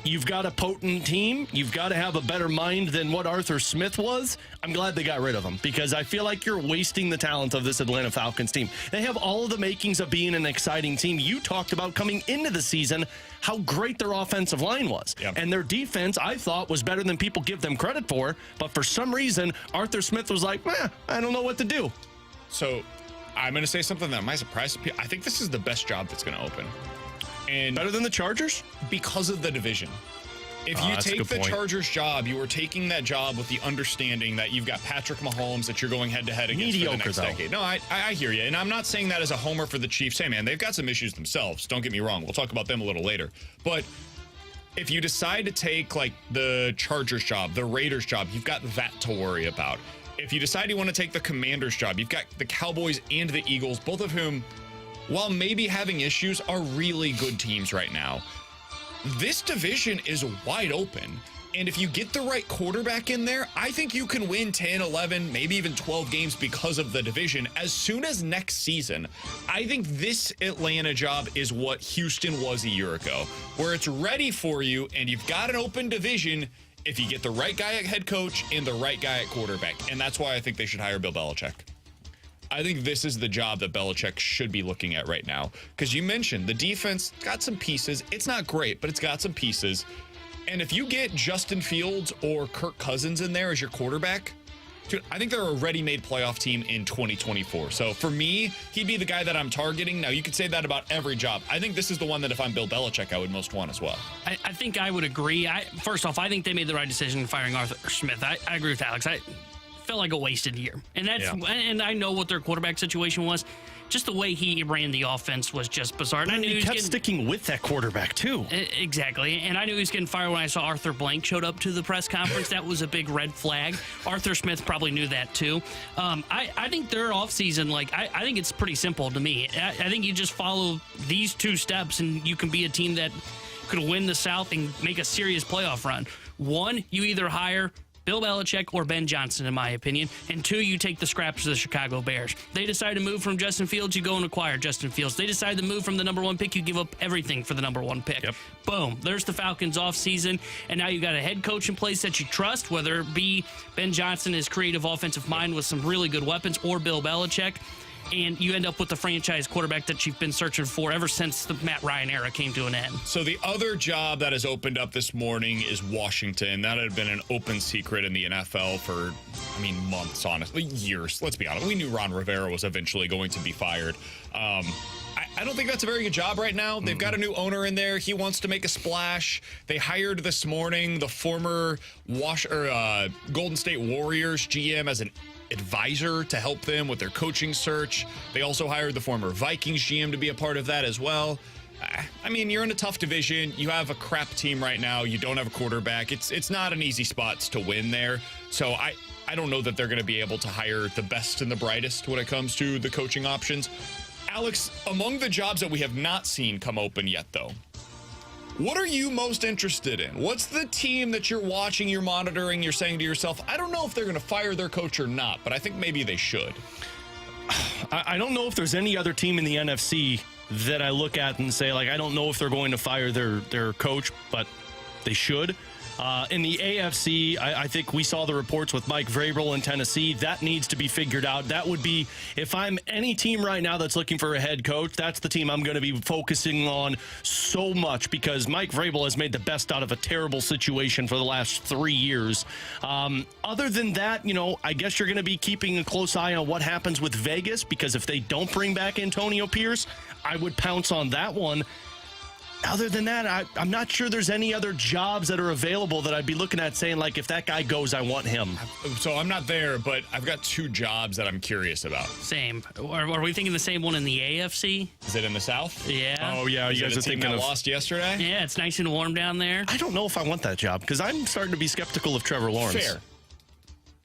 You've got a potent team. You've got to have a better mind than what Arthur Smith was. I'm glad they got rid of him because I feel like you're wasting the talent of this Atlanta Falcons team. They have all of the makings of being an exciting team. You talked about coming into the season how great their offensive line was. Yep. And their defense, I thought, was better than people give them credit for. But for some reason, Arthur Smith was like, I don't know what to do. So I'm going to say something that might surprise people. I think this is the best job that's going to open. And Better than the Chargers? because of the division. If you that's a take good the point. Chargers job, you are taking that job with the understanding that you've got Patrick Mahomes that you're going head-to-head against for the Mediocre, next though. decade. No, I hear you. And I'm not saying that as a homer for the Chiefs. Hey, man, they've got some issues themselves. Don't get me wrong. We'll talk about them a little later. But if you decide to take, like, the Chargers job, the Raiders job, you've got that to worry about. If you decide you want to take the Commanders job, you've got the Cowboys and the Eagles, both of whom, while maybe having issues, are really good teams right now. This division is wide open. And if you get the right quarterback in there, I think you can win 10, 11, maybe even 12 games because of the division as soon as next season. I think this Atlanta job is what Houston was a year ago, where it's ready for you and you've got an open division if you get the right guy at head coach and the right guy at quarterback. And that's why I think they should hire Bill Belichick. I think this is the job that Belichick should be looking at right now. Because you mentioned the defense got some pieces. It's not great, but it's got some pieces. And if you get Justin Fields or Kirk Cousins in there as your quarterback, dude, I think they're a ready-made playoff team in 2024. So for me, he'd be the guy that I'm targeting. Now, you could say that about every job. I think this is the one that if I'm Bill Belichick, I would most want as well. I think I would agree. First off, I think they made the right decision in firing Arthur Smith. I agree with Alex. I felt like a wasted year. And and I know what their quarterback situation was. Just the way he ran the offense was just bizarre. And I knew He kept sticking with that quarterback, too. Exactly. And I knew he was getting fired when I saw Arthur Blank showed up to the press conference. That was a big red flag. Arthur Smith probably knew that, too. I think their offseason, I think it's pretty simple to me. I think you just follow these two steps and you can be a team that could win the South and make a serious playoff run. One, you either hire Bill Belichick or Ben Johnson, in my opinion. And two, you take the scraps of the Chicago Bears. They decide to move from Justin Fields, you go and acquire Justin Fields. They decide to move from the number one pick, you give up everything for the number one pick. Yep. Boom. There's the Falcons offseason. And now you got a head coach in place that you trust, whether it be Ben Johnson, his creative offensive mind with some really good weapons, or Bill Belichick. And you end up with the franchise quarterback that you've been searching for ever since the Matt Ryan era came to an end. So the other job that has opened up this morning is Washington. That had been an open secret in the NFL for, months, honestly, years. Let's be honest. We knew Ron Rivera was eventually going to be fired. I don't think that's a very good job right now. They've got a new owner in there. He wants to make a splash. They hired this morning the former Golden State Warriors GM as an advisor to help them with their coaching search. They also hired the former Vikings GM to be a part of that as well. You're in a tough division. You have a crap team right now. You don't have a quarterback. It's not an easy spot to win there. So I don't know that they're going to be able to hire the best and the brightest when it comes to the coaching options. Alex, among the jobs that we have not seen come open yet, though, what are you most interested in? What's the team that you're watching, you're monitoring, you're saying to yourself, I don't know if they're going to fire their coach or not, but I think maybe they should? I don't know if there's any other team in the NFC that I look at and say, I don't know if they're going to fire their coach, but they should. In the AFC, I think we saw the reports with Mike Vrabel in Tennessee. That needs to be figured out. That would be, if I'm any team right now that's looking for a head coach, that's the team I'm going to be focusing on so much, because Mike Vrabel has made the best out of a terrible situation for the last 3 years. Other than that, I guess you're going to be keeping a close eye on what happens with Vegas, because if they don't bring back Antonio Pierce, I would pounce on that one. Other than that, I'm not sure there's any other jobs that are available that I'd be looking at saying, like, if that guy goes, I want him. So I'm not there, but I've got 2 jobs that I'm curious about. Same. Are we thinking the same one in the AFC? Is it in the South? Yeah. Oh, yeah. You guys are thinking that of lost yesterday? Yeah, it's nice and warm down there. I don't know if I want that job, because I'm starting to be skeptical of Trevor Lawrence. Fair.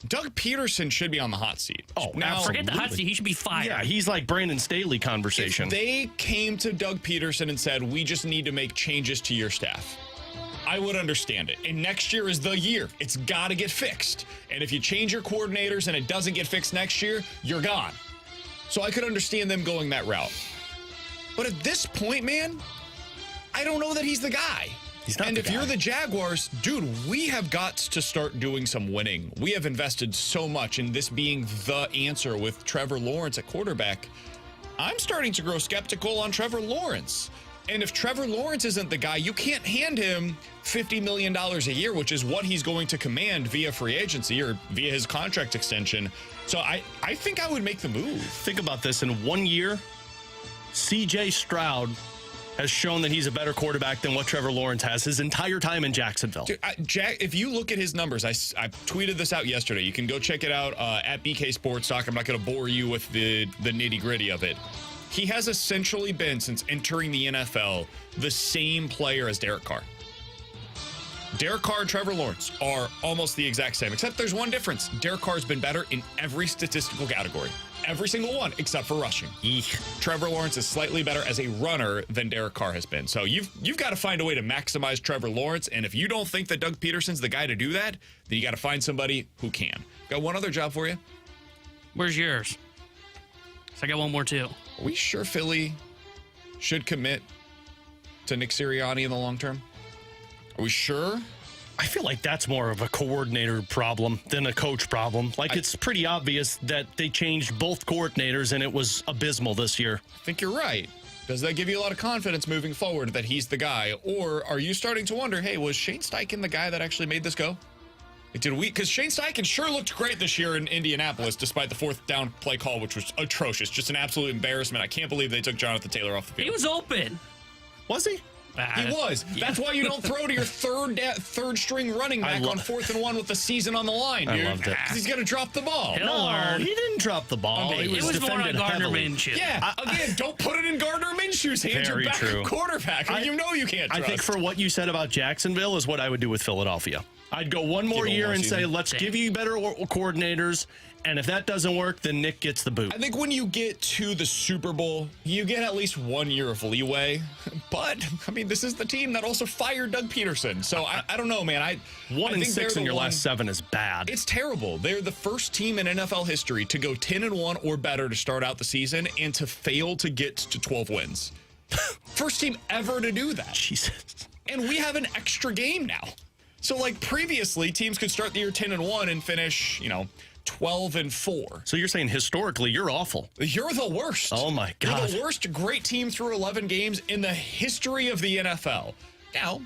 Doug Peterson should be on the hot seat. Oh, now, Forget the hot seat. He should be fired. Yeah, he's like Brandon Staley conversation. If they came to Doug Peterson and said, we just need to make changes to your staff, I would understand it. And next year is the year. It's got to get fixed. And if you change your coordinators and it doesn't get fixed next year, you're gone. So I could understand them going that route. But at this point, man, I don't know that he's the guy. And if you're the Jaguars, dude, we have got to start doing some winning. We have invested so much in this being the answer with Trevor Lawrence at quarterback. I'm starting to grow skeptical on Trevor Lawrence. And if Trevor Lawrence isn't the guy, you can't hand him $50 million a year, which is what he's going to command via free agency or via his contract extension. So I think I would make the move. Think about this. In 1 year, C.J. Stroud has shown that he's a better quarterback than what Trevor Lawrence has his entire time in Jacksonville. Dude, Jack, if you look at his numbers, I tweeted this out yesterday. You can go check it out at BK Sports Talk. I'm not going to bore you with the nitty-gritty of it. He has essentially been, since entering the NFL, the same player as Derek Carr. Derek Carr and Trevor Lawrence are almost the exact same, except there's one difference. Derek Carr's been better in every statistical category. Every single one, except for rushing. Eek. Trevor Lawrence is slightly better as a runner than Derek Carr has been. So you've got to find a way to maximize Trevor Lawrence. And if you don't think that Doug Peterson's the guy to do that, then you got to find somebody who can. Got one other job for you. Where's yours? So I got one more too. Are we sure Philly should commit to Nick Sirianni in the long term? Are we sure? I feel like that's more of a coordinator problem than a coach problem. Like, it's pretty obvious that they changed both coordinators and it was abysmal this year. I think you're right. Does that give you a lot of confidence moving forward that he's the guy? Or are you starting to wonder, hey, was Shane Steichen the guy that actually made this go? Because Shane Steichen sure looked great this year in Indianapolis, despite the 4th down play call, which was atrocious. Just an absolute embarrassment. I can't believe they took Jonathan Taylor off the field. He was open. Was he? He was. Yeah. That's why you don't throw to your third string running back on 4th and 1 with the season on the line, dude. I loved it. He's going to drop the ball. No, he didn't drop the ball. Okay, He It was more on defended Gardner heavily. Minshew. Yeah, again, don't put it in Gardner Minshew's hands. Your Very backup true. quarterback. You know you can't trust. I think for what you said about Jacksonville is what I would do with Philadelphia. I'd go one more year and say, let's give you better coordinators, and if that doesn't work, then Nick gets the boot. I think when you get to the Super Bowl, you get at least 1 year of leeway. But, I mean, this is the team that also fired Doug Peterson. So, I don't know, man. 1-6 in your last 7 is bad. It's terrible. They're the first team in NFL history to go 10-1 or better to start out the season and to fail to get to 12 wins. First team ever to do that. Jesus. And we have an extra game now. So, like, previously, teams could start the year 10-1 and finish, 12-4. So you're saying historically you're awful. You're the worst. Oh, my God. You're the worst great team through 11 games in the history of the NFL. Now,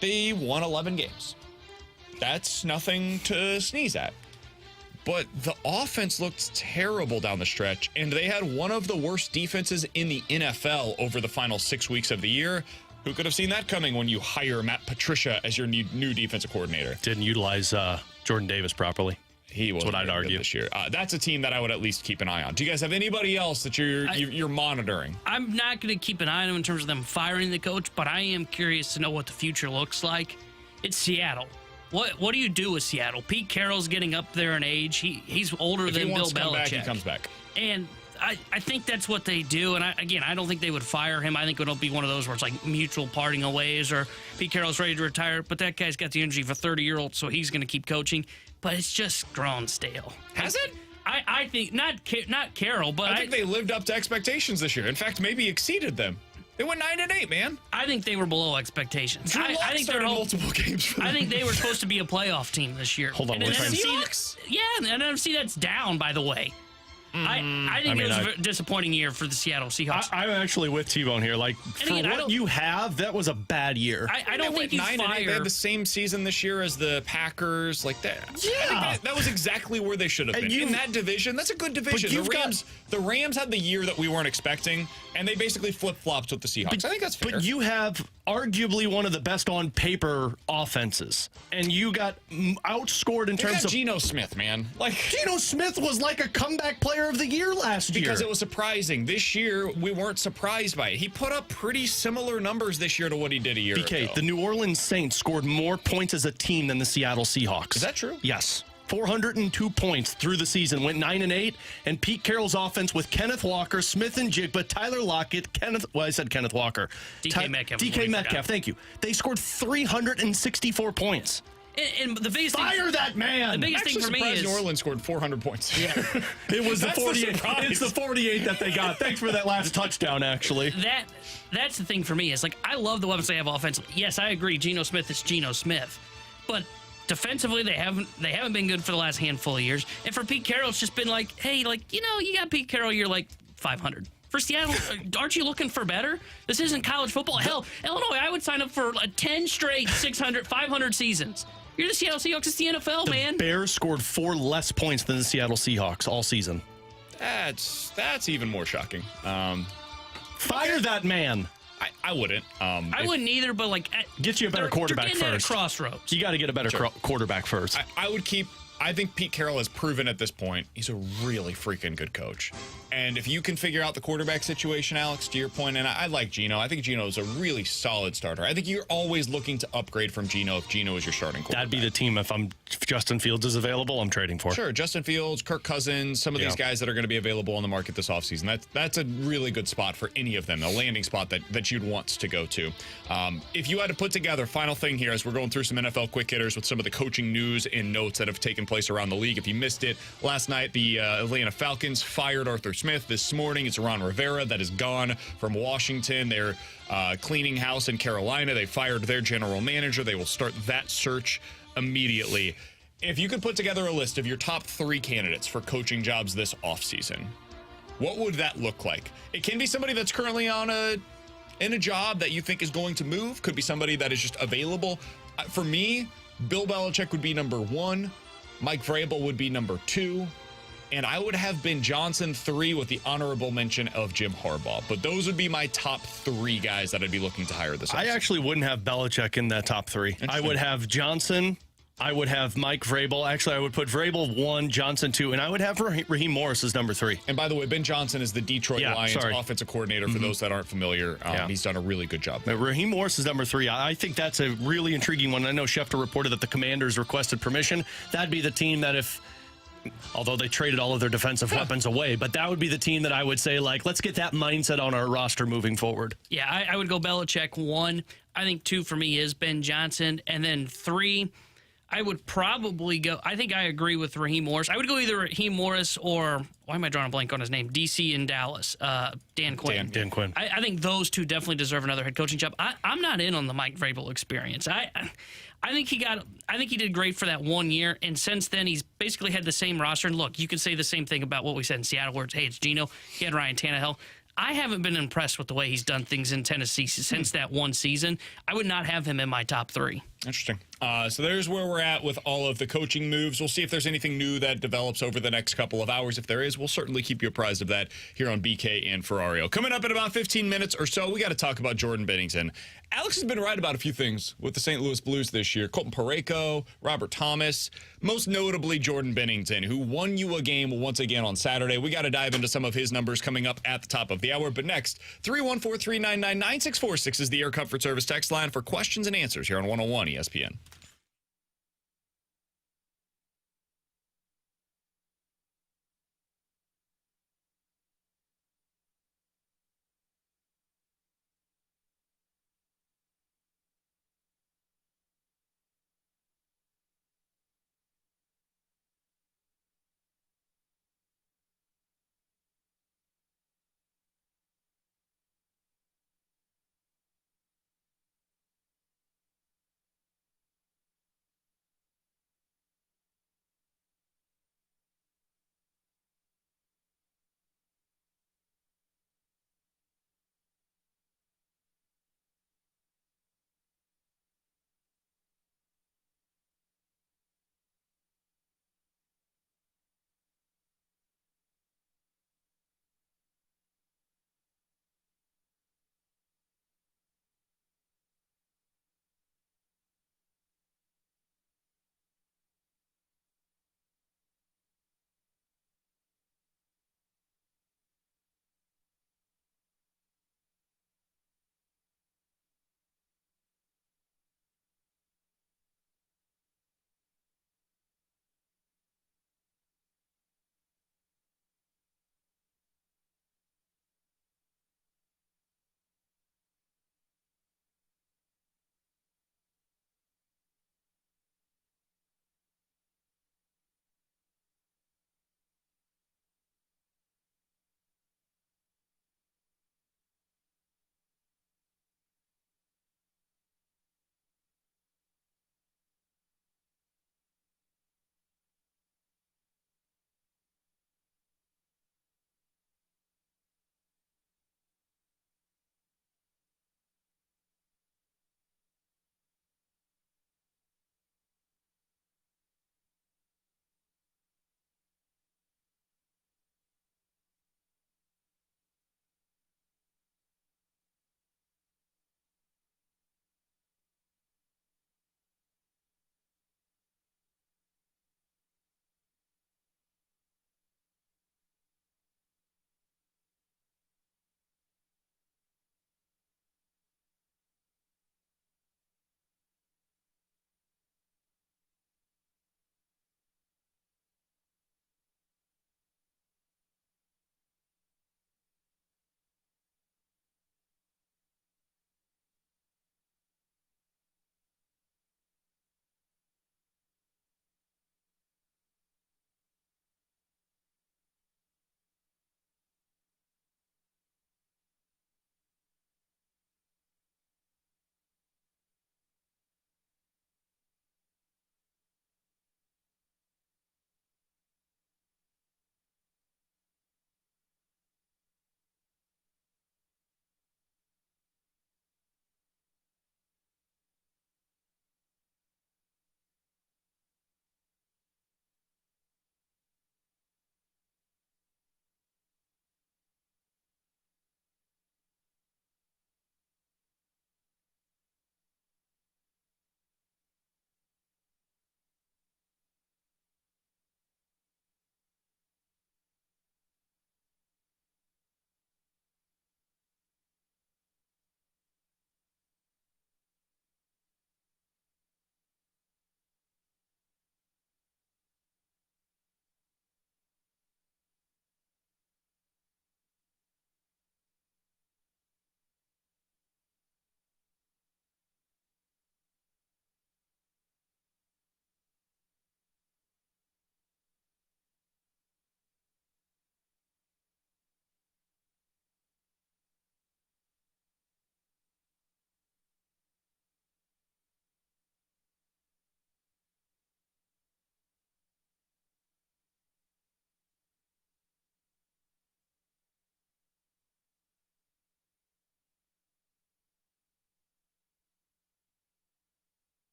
they won 11 games. That's nothing to sneeze at. But the offense looked terrible down the stretch, and they had one of the worst defenses in the NFL over the final 6 weeks of the year. Who could have seen that coming when you hire Matt Patricia as your new defensive coordinator? Didn't utilize Jordan Davis properly. He was what I'd argue this year. That's a team that I would at least keep an eye on. Do you guys have anybody else that you're monitoring? I'm not going to keep an eye on them in terms of them firing the coach, but I am curious to know what the future looks like. It's Seattle. What do you do with Seattle? Pete Carroll's getting up there in age. He's older than Bill Belichick. He comes back. And I think that's what they do. And I don't think they would fire him. I think it'll be one of those where it's like mutual parting of ways, or Pete Carroll's ready to retire, but that guy's got the energy of a 30-year-old, so he's going to keep coaching. But it's just grown stale. Has it? I think not Carroll, but I think they lived up to expectations this year. In fact, maybe exceeded them. They went 9-8, man. I think they were below expectations. Drew Lock I think they're started multiple games for them. I think they were supposed to be a playoff team this year. Hold on, and we're an trying to- Seahawks? Yeah, and NFC that's down, by the way. I think it was a disappointing year for the Seattle Seahawks. I'm actually with T-Bone here. Like, for again, what you have, that was a bad year. I don't think you 9-8. They fire. had the same season this year as the Packers. Like that. I think that was exactly where they should have been. In that division, that's a good division. The Rams had the year that we weren't expecting, and they basically flip-flopped with the Seahawks. I think that's fair. But you have arguably one of the best on paper offenses, and you got outscored in terms of Geno Smith, man. Like Geno Smith was like a comeback player of the year last year because it was surprising. This year, we weren't surprised by it. He put up pretty similar numbers this year to what he did a year ago. The New Orleans Saints scored more points as a team than the Seattle Seahawks. Is that true? Yes. 402 points through the season, went 9-8, and Pete Carroll's offense with Kenneth Walker, Smith and Jigba, Tyler Lockett, Kenneth Walker. DK Metcalf. DK Metcalf, thank you. They scored 364 points. And the biggest Fire thing, that man! the biggest thing for me is New Orleans scored 400 points. Yeah. It was the That's the 48. surprise. It's the 48 that they got. Thanks for that last touchdown, actually. that's the thing for me is like I love the weapons they have offensively. Yes, I agree. Geno Smith is Geno Smith, but defensively they haven't been good for the last handful of years. And for Pete Carroll, it's just been like, hey, like you got Pete Carroll, you're like 500. For Seattle, aren't you looking for better? This isn't college football. Hell, Illinois, I would sign up for 10 straight 500 seasons. You're the Seattle Seahawks. It's the NFL, man. Bears scored 4 less points than the Seattle Seahawks all season. That's even more shocking. Fire that man. I wouldn't. I wouldn't either, but like Get you a better quarterback they're getting first. At a crossroads. You got to get a better quarterback first. I would keep. I think Pete Carroll has proven at this point he's a really freaking good coach. And if you can figure out the quarterback situation, Alex, to your point, and I like Geno. I think Geno is a really solid starter. I think you're always looking to upgrade from Geno if Geno is your starting quarterback. That'd be the team if Justin Fields is available, I'm trading for. Sure, Justin Fields, Kirk Cousins, some of these guys that are going to be available on the market this offseason. That's a really good spot for any of them, a landing spot that you'd want to go to. If you had to put together, final thing here as we're going through some NFL quick hitters with some of the coaching news and notes that have taken place around the league. If you missed it, last night the Atlanta Falcons fired Arthur Smith. This morning it's Ron Rivera that is gone from Washington. They're cleaning house in Carolina. They fired their general manager. They will start that search immediately. If you could put together a list of your top 3 candidates for coaching jobs this offseason, what would that look like? It can be somebody that's currently in a job that you think is going to move. Could be somebody that is just available. For me, Bill Belichick would be number 1. Mike Vrabel would be number 2. And I would have Ben Johnson 3 with the honorable mention of Jim Harbaugh. But those would be my top 3 guys that I'd be looking to hire this offseason. I actually wouldn't have Belichick in that top 3. I would have Johnson. I would have Mike Vrabel. Actually, I would put Vrabel 1, Johnson 2, and I would have Raheem Morris as number 3. And by the way, Ben Johnson is the Detroit Lions offensive coordinator. For those that aren't familiar, he's done a really good job. Raheem Morris is number 3. I think that's a really intriguing one. I know Schefter reported that the Commanders requested permission. That'd be the team that although they traded all of their defensive weapons away, but that would be the team that I would say, like, let's get that mindset on our roster moving forward. Yeah, I would go Belichick 1. I think 2 for me is Ben Johnson. And then 3, I would probably go, I think I agree with Raheem Morris. I would go either Raheem Morris or, why am I drawing a blank on his name? DC in Dallas, Dan Quinn. Dan Quinn. I think those 2 definitely deserve another head coaching job. I'm not in on the Mike Vrabel experience. I think he did great for that 1 year, and since then he's basically had the same roster. And look, you can say the same thing about what we said in Seattle, where it's Geno, he had Ryan Tannehill. I haven't been impressed with the way he's done things in Tennessee since that one season. I would not have him in my top 3. Interesting. So there's where we're at with all of the coaching moves. We'll see if there's anything new that develops over the next couple of hours. If there is, we'll certainly keep you apprised of that here on BK and Ferrario. Coming up in about 15 minutes or so, we got to talk about Jordan Binnington. Alex has been right about a few things with the St. Louis Blues this year. Colton Parayko, Robert Thomas, most notably Jordan Binnington, who won you a game once again on Saturday. We got to dive into some of his numbers coming up at the top of the hour. But next, 314-399-9646 is the Air Comfort Service text line for questions and answers here on 101 ESPN.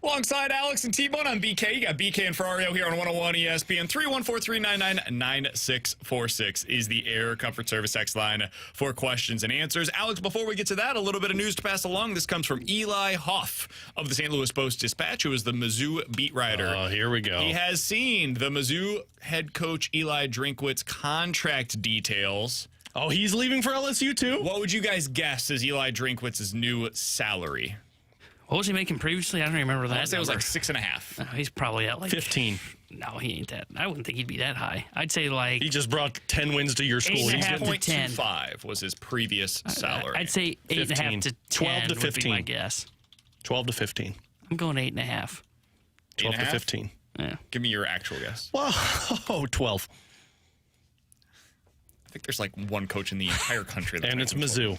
Alongside Alex and T-Bone on BK. You got BK and Ferrario here on 101 ESPN. 314-399-9646 is the Air Comfort Service X line for questions and answers. Alex, before we get to that, a little bit of news to pass along. This comes from Eli Hoff of the St. Louis Post-Dispatch, who is the Mizzou beat writer. Oh, here we go. He has seen the Mizzou head coach Eli Drinkwitz's contract details. Oh, he's leaving for LSU too? What would you guys guess is Eli Drinkwitz's new salary? What was he making previously? I don't remember that. I would say it was number. like 6.5. Oh, he's probably at like 15. No, he ain't that. I wouldn't think he'd be that high. I'd say like He just brought 10 wins to your school. 8.5 to 10. 0.25 was his previous salary. I'd say 8.5 to 10. 12 to would 15. be my guess. 12 to 15. I'm going 8.5. 12 to 8.5? 15. Yeah. Give me your actual guess. Wow, 12. I think there's like one coach in the entire country. That's And it's making Mizzou. 12.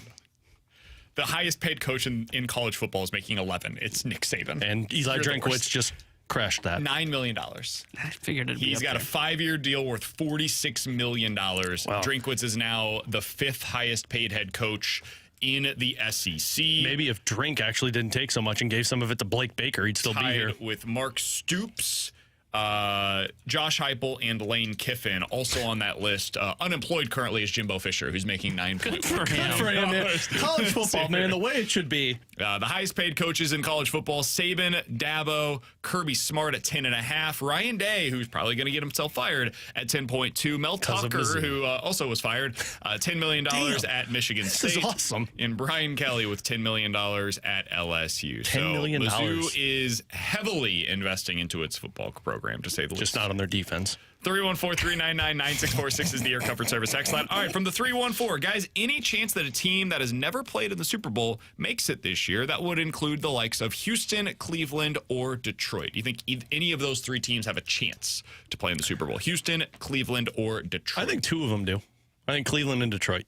The highest paid coach in college football is making 11. It's Nick Saban. And Eli You're the Drinkwitz worst. just crashed that. $9 million. I figured it'd be He's up got a there. 5-year deal worth $46 million. Wow. Drinkwitz is now the 5th highest paid head coach in the SEC. Maybe if Drink actually didn't take so much and gave some of it to Blake Baker, he'd still be here. Tied with Mark Stoops, Josh Heupel, and Lane Kiffin. Also on that list, unemployed currently is Jimbo Fisher, who's making $9.1 for him. For him, man. College football, man, the way it should be. The highest paid coaches in college football: Saban, Dabo, Kirby Smart at 10.5, Ryan Day, who's probably going to get himself fired at 10.2, Mel Because of Tucker, Mizzou. who also was fired, $10 million at Michigan State. This is awesome. And Brian Kelly with $10 million at LSU. $10 million. Mizzou is heavily investing into its football program, to say the least. Just not on their defense. 314-399-9646 is the Air Comfort Service X line. All right, from the 314, guys, any chance that a team that has never played in the Super Bowl makes it this year? That would include the likes of Houston, Cleveland, or Detroit. Do you think any of those three teams have a chance to play in the Super Bowl? Houston, Cleveland, or Detroit? I think two of them do. I think Cleveland and Detroit.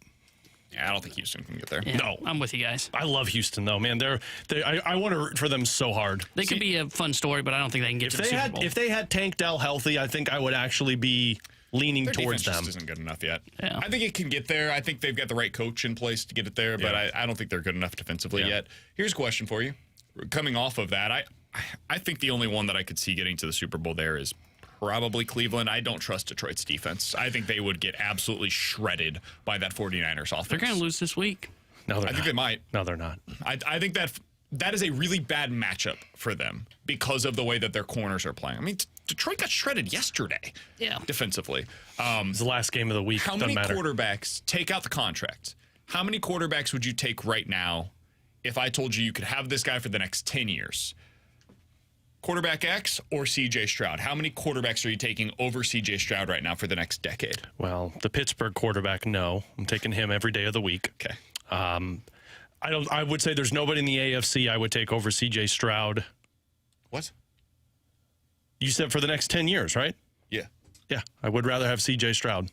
Yeah, I don't think Houston can get there. Yeah, No. I'm with you guys. I love Houston, though, man. I want to root for them so hard. They could be a fun story, but I don't think they can get to the Super Bowl. If they had Tank Dell healthy, I think I would actually be leaning Their towards defense them. just isn't good enough yet. Yeah. I think it can get there. I think they've got the right coach in place to get it there, but I don't think they're good enough defensively yet. Here's a question for you. Coming off of that, I think the only one that I could see getting to the Super Bowl there is probably Cleveland. I don't trust Detroit's defense. I think they would get absolutely shredded by that 49ers offense. They're going to lose this week. No, they're I not. think they might. No, they're not. I think that is a really bad matchup for them because of the way that their corners are playing. I mean, Detroit got shredded yesterday. Yeah. Defensively. It's the last game of the week. How Doesn't many matter. quarterbacks, take out the contract, how many quarterbacks would you take right now if I told you could have this guy for the next 10 years? Quarterback X or C.J. Stroud? How many quarterbacks are you taking over C.J. Stroud right now for the next decade? Well, the Pittsburgh quarterback, no. I'm taking him every day of the week. Okay. I would say there's nobody in the AFC I would take over C.J. Stroud. What? You said for the next 10 years, right? Yeah. Yeah, I would rather have C.J. Stroud.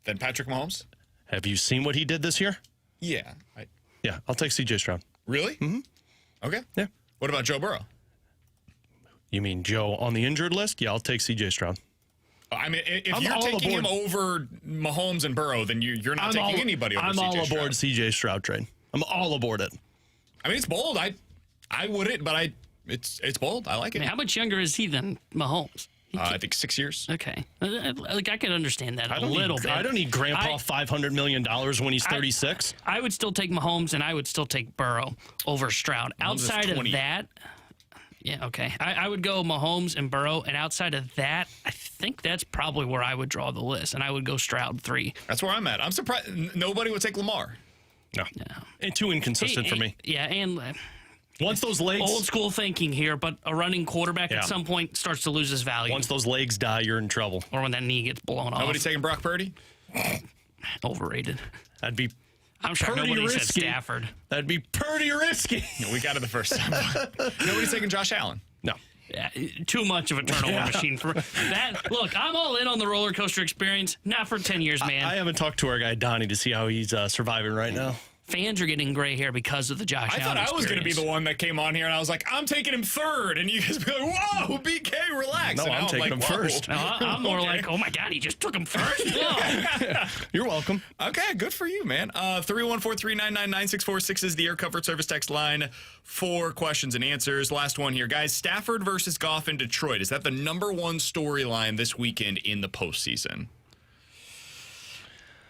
Then Patrick Mahomes? Have you seen what he did this year? Yeah. Yeah, I'll take C.J. Stroud. Really? Mm-hmm. Okay. Yeah. What about Joe Burrow? You mean Joe on the injured list? Yeah, I'll take C.J. Stroud. I mean, if I'm you're all taking aboard. him over Mahomes and Burrow, then you're not taking anybody over I'm C.J. all Stroud. aboard C.J. Stroud train. I'm all aboard it. I mean, it's bold. I wouldn't, but it's bold. I like I it. mean, how much younger is he than Mahomes? I think 6 years. Okay. Like, I could understand that I a don't little need, bit. I don't need Grandpa $500 million when he's 36. I would still take Mahomes, and I would still take Burrow over Stroud. Mahomes is Outside of 20. that, yeah, okay. I would go Mahomes and Burrow, and outside of that, I think that's probably where I would draw the list, and I would go Stroud 3. That's where I'm at. I'm surprised nobody would take Lamar. No. And too inconsistent for me. Yeah, and Once those legs old school thinking here, but a running quarterback Yeah. at some point starts to lose his value. once those legs die, you're in trouble. Or when that knee gets blown off. Nobody's taking Brock Purdy? Overrated. That'd be I'm sure pretty nobody said risky. Stafford. That'd be pretty risky. We got it the first time. Nobody's taking Josh Allen. No. Yeah, too much of a turnover machine for that. Look, I'm all in on the roller coaster experience. Not for 10 years, man. I haven't talked to our guy Donnie to see how he's surviving right now. fans are getting gray hair because of the Josh I Allen thought I was going to be experience. the one that came on here, and I was like, I'm taking him third. And you guys be like, whoa, BK, relax. No, and I'm now taking like, him whoa. first. No, I'm more Okay. like, oh my God, he just took him first. No. You're welcome. Okay, good for you, man. 314-399-9646 is the Air Comfort Service text line for questions and answers. Last one here, guys. Stafford versus Goff in Detroit. Is that the number one storyline this weekend in the postseason?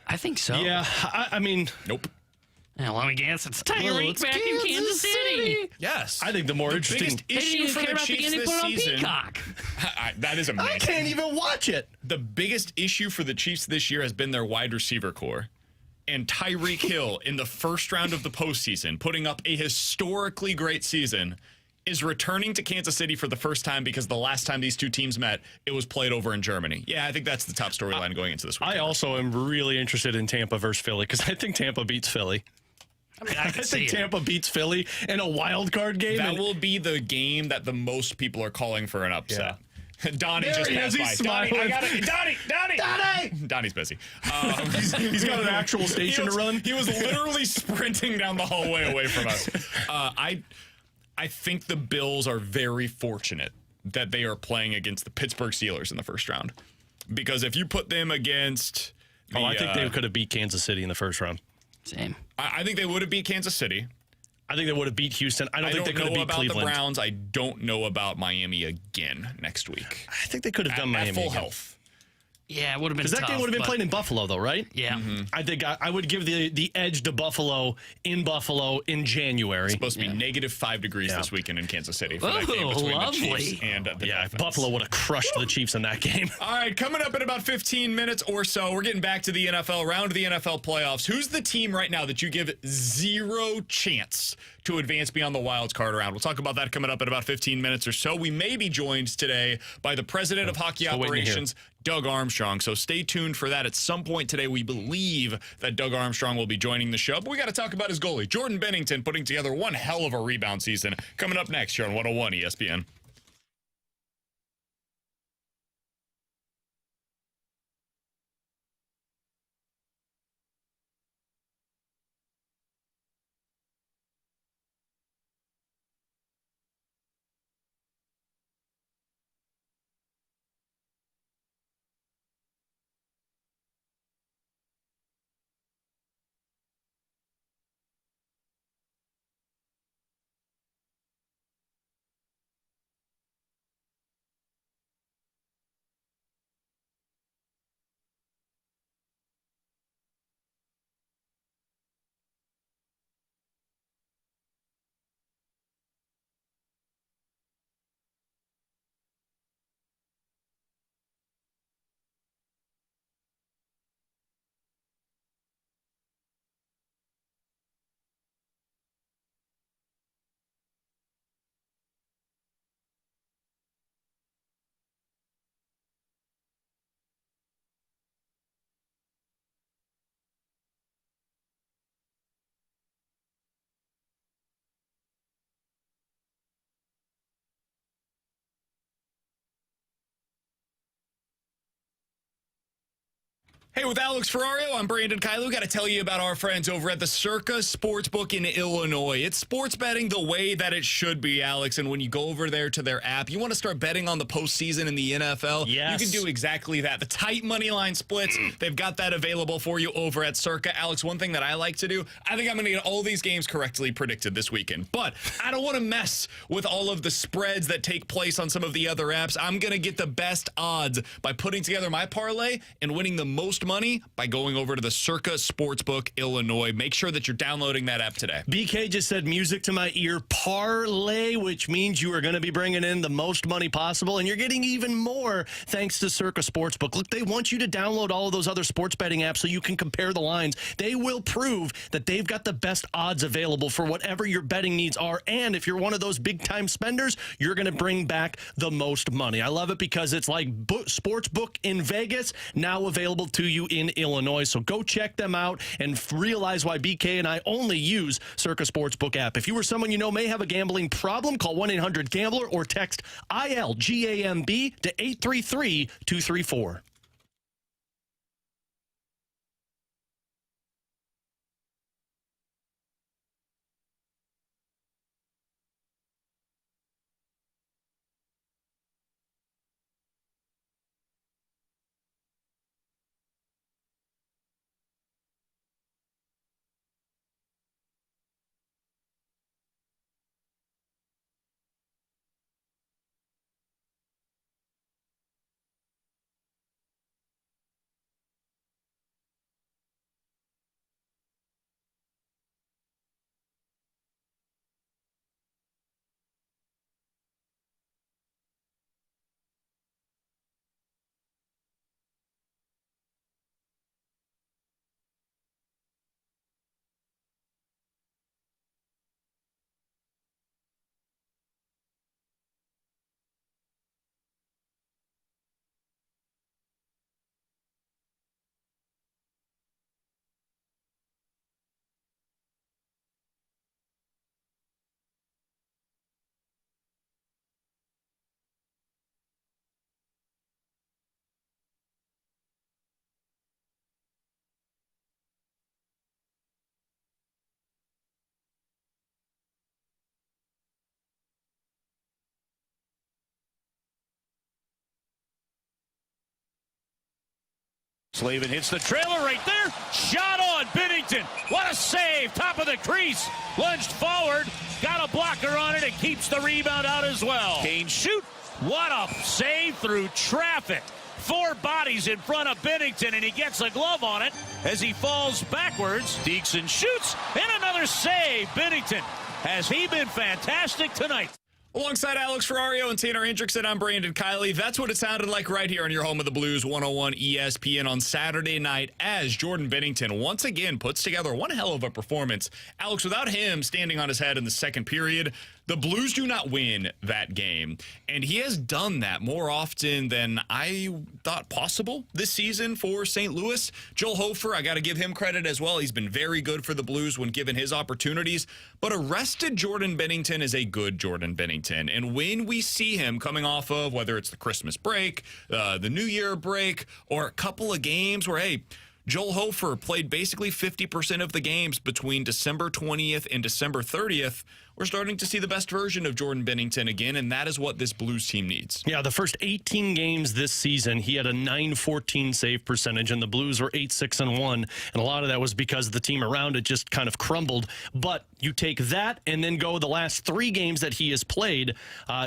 I think so. Yeah, I mean, Nope. Yeah, let me guess. It's Well, Tyreek it's back in Kansas City. Yes. I think the more interesting. biggest They didn't issue even for care the about the Chiefs game they this put on season. Peacock. That is amazing. I can't even watch it. The biggest issue for the Chiefs this year has been their wide receiver core. And Tyreek Hill in the first round of the postseason, putting up a historically great season, is returning to Kansas City for the first time because the last time these two teams met, it was played over in Germany. Yeah, I think that's the top storyline going into this week. I also am really interested in Tampa versus Philly because I think Tampa beats Philly. I mean, I I can see think it. Tampa beats Philly in a wild card game. That and- will be the game that the most people are calling for an upset. Donnie There just he passed is. by. He's Donnie, I smiling. got it. Donnie. Donnie's busy. He's got an actual station to run. He was literally sprinting down the hallway away from us. I think the Bills are very fortunate that they are playing against the Pittsburgh Steelers in the first round. Because if you put them against I think they could have beat Kansas City in the first round. Same. I think they would have beat Kansas City. I think they would have beat Houston. I don't think they could have know beat about Cleveland. the Browns. I don't know about Miami again next week. I think they could have done At Miami full again. health. Yeah, it would have been Because that tough, game would have been but- played in Buffalo, though, right? Yeah. I think I would give the edge to Buffalo in January. Supposed to be negative 5 degrees this weekend in Kansas City for that game Ooh, between lovely. the Chiefs and the Yeah, Dolphins. Buffalo would have crushed the Chiefs in that game. All right, coming up in about 15 minutes or so, we're getting back to the NFL, round of the NFL playoffs. Who's the team right now that you give zero chance to advance beyond the wild card round? We'll talk about that coming up in about 15 minutes or so. We may be joined today by the president of hockey Still waiting to hear. operations, Doug Armstrong. So stay tuned for that. At some point today, we believe that Doug Armstrong will be joining the show. But we got to talk about his goalie, Jordan Binnington, putting together one hell of a rebound season. Coming up next here on 101 ESPN. Hey, with Alex Ferrario, I'm Brandon Kylie. Got to tell you about our friends over at the Circa Sportsbook in Illinois. It's sports betting the way that it should be, Alex. And when you go over there to their app, you want to start betting on the postseason in the NFL. Yes. You can do exactly that. The tight money line splits, they've got that available for you over at Circa. Alex, one thing that I like to do, I think I'm going to get all these games correctly predicted this weekend. But I don't want to mess with all of the spreads that take place on some of the other apps. I'm going to get the best odds by putting together my parlay and winning the most money by going over to the Circa Sportsbook Illinois. Make sure that you're downloading that app today. BK just said music to my ear parlay, which means you are going to be bringing in the most money possible, and you're getting even more thanks to Circa Sportsbook. Look, they want you to download all of those other sports betting apps so you can compare the lines. They will prove that they've got the best odds available for whatever your betting needs are, and if you're one of those big-time spenders, you're going to bring back the most money. I love it because it's like Sportsbook in Vegas, now available to you in Illinois. So go check them out and realize why BK and I only use Circa Sportsbook app. If you or someone you know may have a gambling problem, call 1-800-GAMBLER or text ILGAMB to 833-234. Slavin hits the trailer right there. Shot on Binnington. What a save. Top of the crease. Lunged forward. Got a blocker on it. It keeps the rebound out as well. Kane shoot. What a save through traffic. 4 bodies in front of Binnington, and he gets a glove on it as he falls backwards. Deaconson shoots, and another save. Binnington, has he been fantastic tonight? Alongside Alex Ferrario and Tanner Hendrickson, I'm Brandon Kiley. That's what it sounded like right here on your home of the Blues 101 ESPN on Saturday night as Jordan Binnington once again puts together one hell of a performance. Alex, without him standing on his head in the second period, the Blues do not win that game. And he has done that more often than I thought possible this season for St. Louis. Joel Hofer, I got to give him credit as well. He's been very good for the Blues when given his opportunities. But a rested Jordan Binnington is a good Jordan Binnington. And when we see him coming off of, whether it's the Christmas break, the New Year break, or a couple of games where, hey, Joel Hofer played basically 50% of the games between December 20th and December 30th. We're starting to see the best version of Jordan Binnington again, and that is what this Blues team needs. Yeah, the first 18 games this season, he had a .914 save percentage, and the Blues were 8-6-1, and a lot of that was because the team around it just kind of crumbled. But you take that and then go the last 3 games that he has played,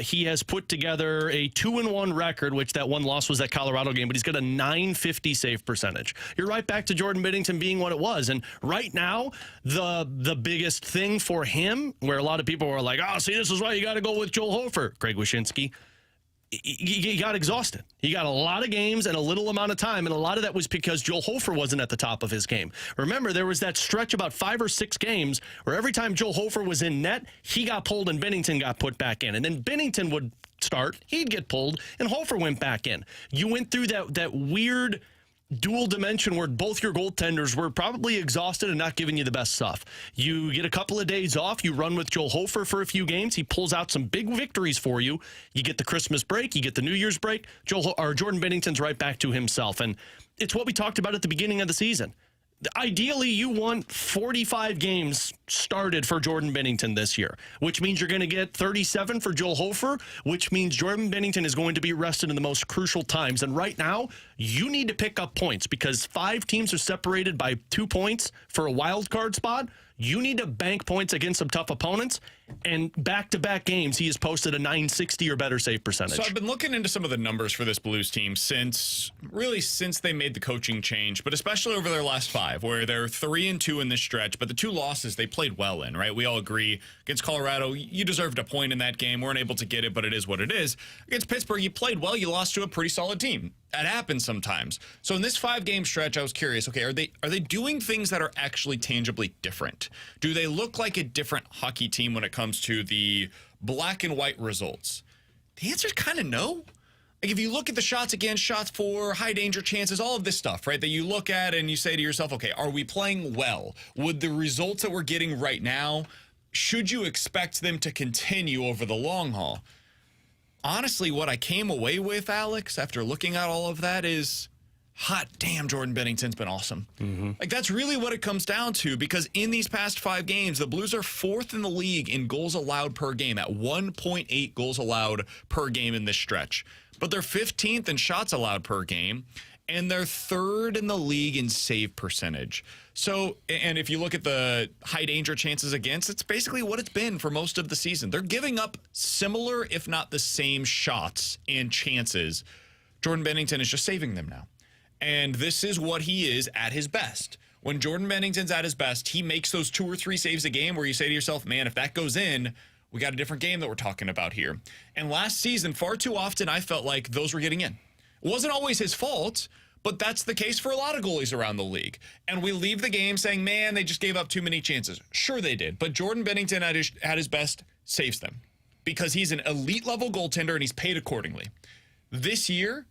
he has put together a 2-1 record, which that one loss was that Colorado game, but he's got a .950 save percentage. You're right back to Jordan Binnington being what it was, and right now, the biggest thing for him, where a lot of people were like, oh, see, this is why you got to go with Joel Hofer, Craig Wyshynski. He got exhausted. He got a lot of games and a little amount of time, and a lot of that was because Joel Hofer wasn't at the top of his game. Remember, there was that stretch about 5 or 6 games where every time Joel Hofer was in net, he got pulled and Binnington got put back in. And then Binnington would start, he'd get pulled, and Hofer went back in. You went through that weird dual dimension where both your goaltenders were probably exhausted and not giving you the best stuff. You get a couple of days off, you run with Joel Hofer for a few games, he pulls out some big victories for you. You get the Christmas break, you get the New Year's break, Jordan Binnington's right back to himself. And it's what we talked about at the beginning of the season. Ideally, you want 45 games started for Jordan Binnington this year, which means you're going to get 37 for Joel Hofer, which means Jordan Binnington is going to be rested in the most crucial times. And right now, you need to pick up points because 5 teams are separated by 2 points for a wild card spot. You need to bank points against some tough opponents. And back-to-back games, he has posted a .960 or better save percentage. So I've been looking into some of the numbers for this Blues team since they made the coaching change, but especially over their last 5, where they're 3-2 in this stretch. But the 2 losses they played well in, right? We all agree. Against Colorado, you deserved a point in that game. Weren't able to get it, but it is what it is. Against Pittsburgh, you played well. You lost to a pretty solid team. That happens sometimes. So in this 5-game stretch, I was curious, okay, are they doing things that are actually tangibly different? Do they look like a different hockey team when it comes to the black and white results? The answer is kind of no. Like if you look at the shots against, shots for, high danger chances, all of this stuff, right, that you look at and you say to yourself, okay, are we playing well? Would the results that we're getting right now, should you expect them to continue over the long haul? Honestly, what I came away with, Alex, after looking at all of that is, hot damn, Jordan Binnington's been awesome. Mm-hmm. Like, that's really what it comes down to, because in these past 5 games, the Blues are 4th in the league in goals allowed per game, at 1.8 goals allowed per game in this stretch. But they're 15th in shots allowed per game, and they're 3rd in the league in save percentage. So, and if you look at the high danger chances against, it's basically what it's been for most of the season. They're giving up similar, if not the same, shots and chances. Jordan Binnington is just saving them now. And this is what he is at his best. When Jordan Binnington's at his best, he makes those 2 or 3 saves a game where you say to yourself, man, if that goes in, we got a different game that we're talking about here. And last season, far too often, I felt like those were getting in. It wasn't always his fault, but that's the case for a lot of goalies around the league. And we leave the game saying, man, they just gave up too many chances. Sure they did, but Jordan Binnington at his best saves them because he's an elite level goaltender and he's paid accordingly. This year,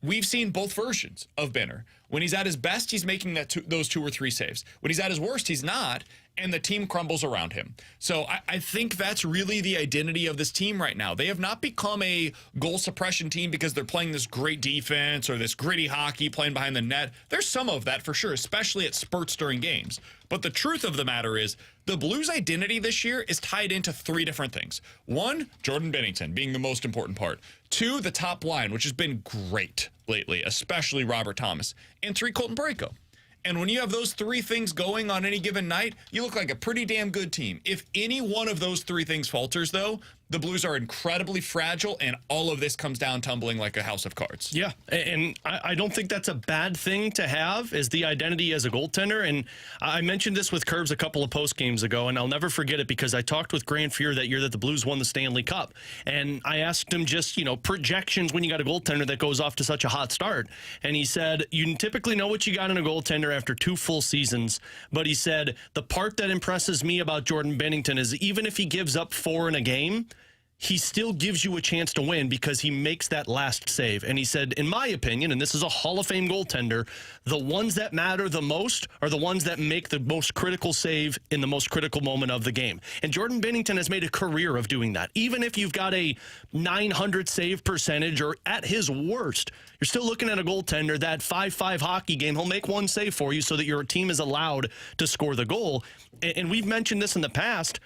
we've seen both versions of Benner. When he's at his best, he's making those 2 or 3 saves. When he's at his worst, he's not, and the team crumbles around him. So I think that's really the identity of this team right now. They have not become a goal suppression team because they're playing this great defense or this gritty hockey playing behind the net. There's some of that for sure, especially at spurts during games. But the truth of the matter is The Blues' identity this year is tied into three different things. One, Jordan Binnington being the most important part. Two, the top line, which has been great lately, especially Robert Thomas. And three, Colton Parayko. And when you have those three things going on any given night, you look like a pretty damn good team. If any one of those three things falters, though, the Blues are incredibly fragile, and all of this comes down tumbling like a house of cards. Yeah, and I don't think that's a bad thing to have, is the identity as a goaltender. And I mentioned this with Curbs a couple of post games ago, and I'll never forget it because I talked with Grant Fuhr that year that the Blues won the Stanley Cup. And I asked him just, projections when you got a goaltender that goes off to such a hot start. And he said, you typically know what you got in a goaltender after 2 full seasons. But he said, the part that impresses me about Jordan Binnington is even if he gives up 4 in a game, he still gives you a chance to win because he makes that last save. And he said, in my opinion, and this is a Hall of Fame goaltender, the ones that matter the most are the ones that make the most critical save in the most critical moment of the game. And Jordan Binnington has made a career of doing that. Even if you've got a 900 save percentage or at his worst, you're still looking at a goaltender that 5-5 hockey game, he'll make one save for you so that your team is allowed to score the goal. And we've mentioned this in the past.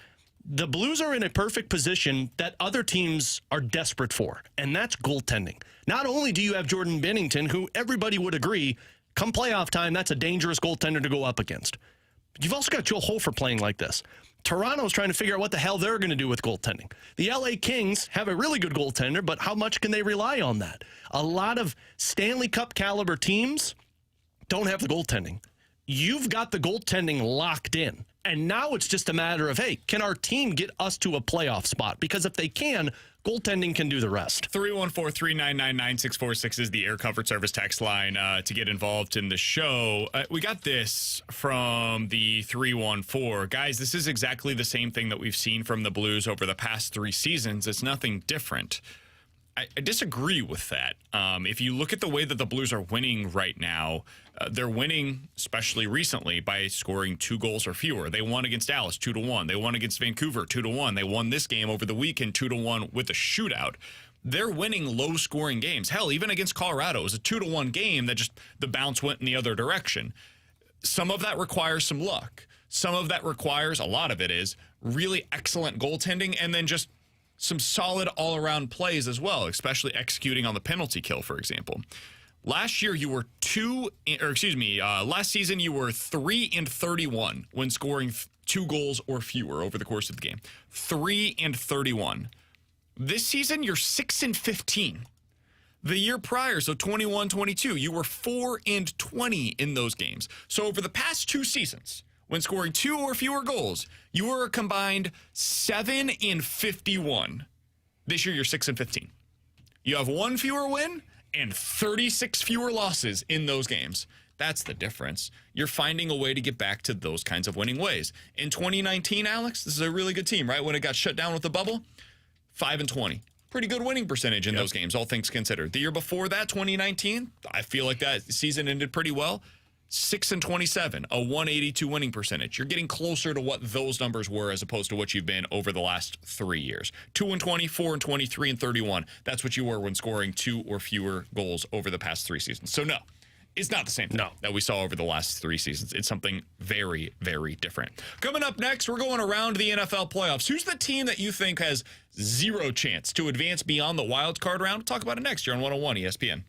The Blues are in a perfect position that other teams are desperate for, and that's goaltending. Not only do you have Jordan Binnington, who everybody would agree, come playoff time, that's a dangerous goaltender to go up against. But you've also got Joe Hofer playing like this. Toronto's trying to figure out what the hell they're going to do with goaltending. The LA Kings have a really good goaltender, but how much can they rely on that? A lot of Stanley Cup caliber teams don't have the goaltending. You've got the goaltending locked in. And now it's just a matter of, hey, can our team get us to a playoff spot? Because if they can, goaltending can do the rest. 314-399-9646 is the Air Comfort Service text line to get involved in the show. We got this from the 314. Guys, this is exactly the same thing that we've seen from the Blues over the past 3 seasons. It's nothing different. I disagree with that. If you look at the way that the Blues are winning right now, they're winning, especially recently, by scoring 2 goals or fewer. They won against Dallas 2-1. They won against Vancouver 2-1. They won this game over the weekend 2-1 with a shootout. They're winning low-scoring games. Hell, even against Colorado, it was a 2-1 game that just the bounce went in the other direction. Some of that requires some luck. Some of that requires, a lot of it is, really excellent goaltending and then just some solid all-around plays as well, especially executing on the penalty kill, for example. Last year, you were last season, you were 3-31 when scoring 2 goals or fewer over the course of the game. 3-31. This season, you're 6-15. The year prior, so 21-22, you were 4-20 in those games. So over the past 2 seasons, when scoring 2 or fewer goals, you were a combined 7-51. This year, you're 6-15. You have 1 fewer win and 36 fewer losses in those games. That's the difference. You're finding a way to get back to those kinds of winning ways. In 2019, Alex, this is a really good team, right? When it got shut down with the bubble, 5-20. Pretty good winning percentage in those games, all things considered. The year before that, 2019, I feel like that season ended pretty well. 6-27, a 182 winning percentage. You're getting closer to what those numbers were as opposed to what you've been over the last 3 years. 2-20, 4-20, 3-31. That's what you were when scoring 2 or fewer goals over the past 3 seasons. So no, it's not the same thing that we saw over the last 3 seasons. It's something very, very different. Coming up next, we're going around the NFL playoffs. Who's the team that you think has 0 chance to advance beyond the wild card round? We'll talk about it next year on 101 ESPN.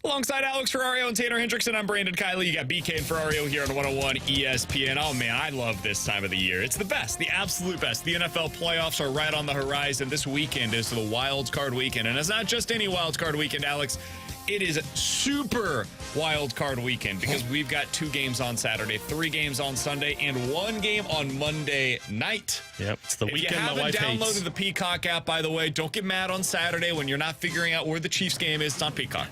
Alongside Alex Ferrario and Tanner Hendrickson, I'm Brandon Kiley. You got BK and Ferrario here on 101 ESPN. Oh, man, I love this time of the year. It's the best, the absolute best. The NFL playoffs are right on the horizon. This weekend is the wild card weekend. And it's not just any wild card weekend, Alex. It is super wild card weekend because we've got 2 games on Saturday, 3 games on Sunday, and 1 game on Monday night. Yep, it's the weekend my If you wife haven't downloaded hates. the Peacock app, by the way, don't get mad on Saturday when you're not figuring out where the Chiefs game is. It's on Peacock.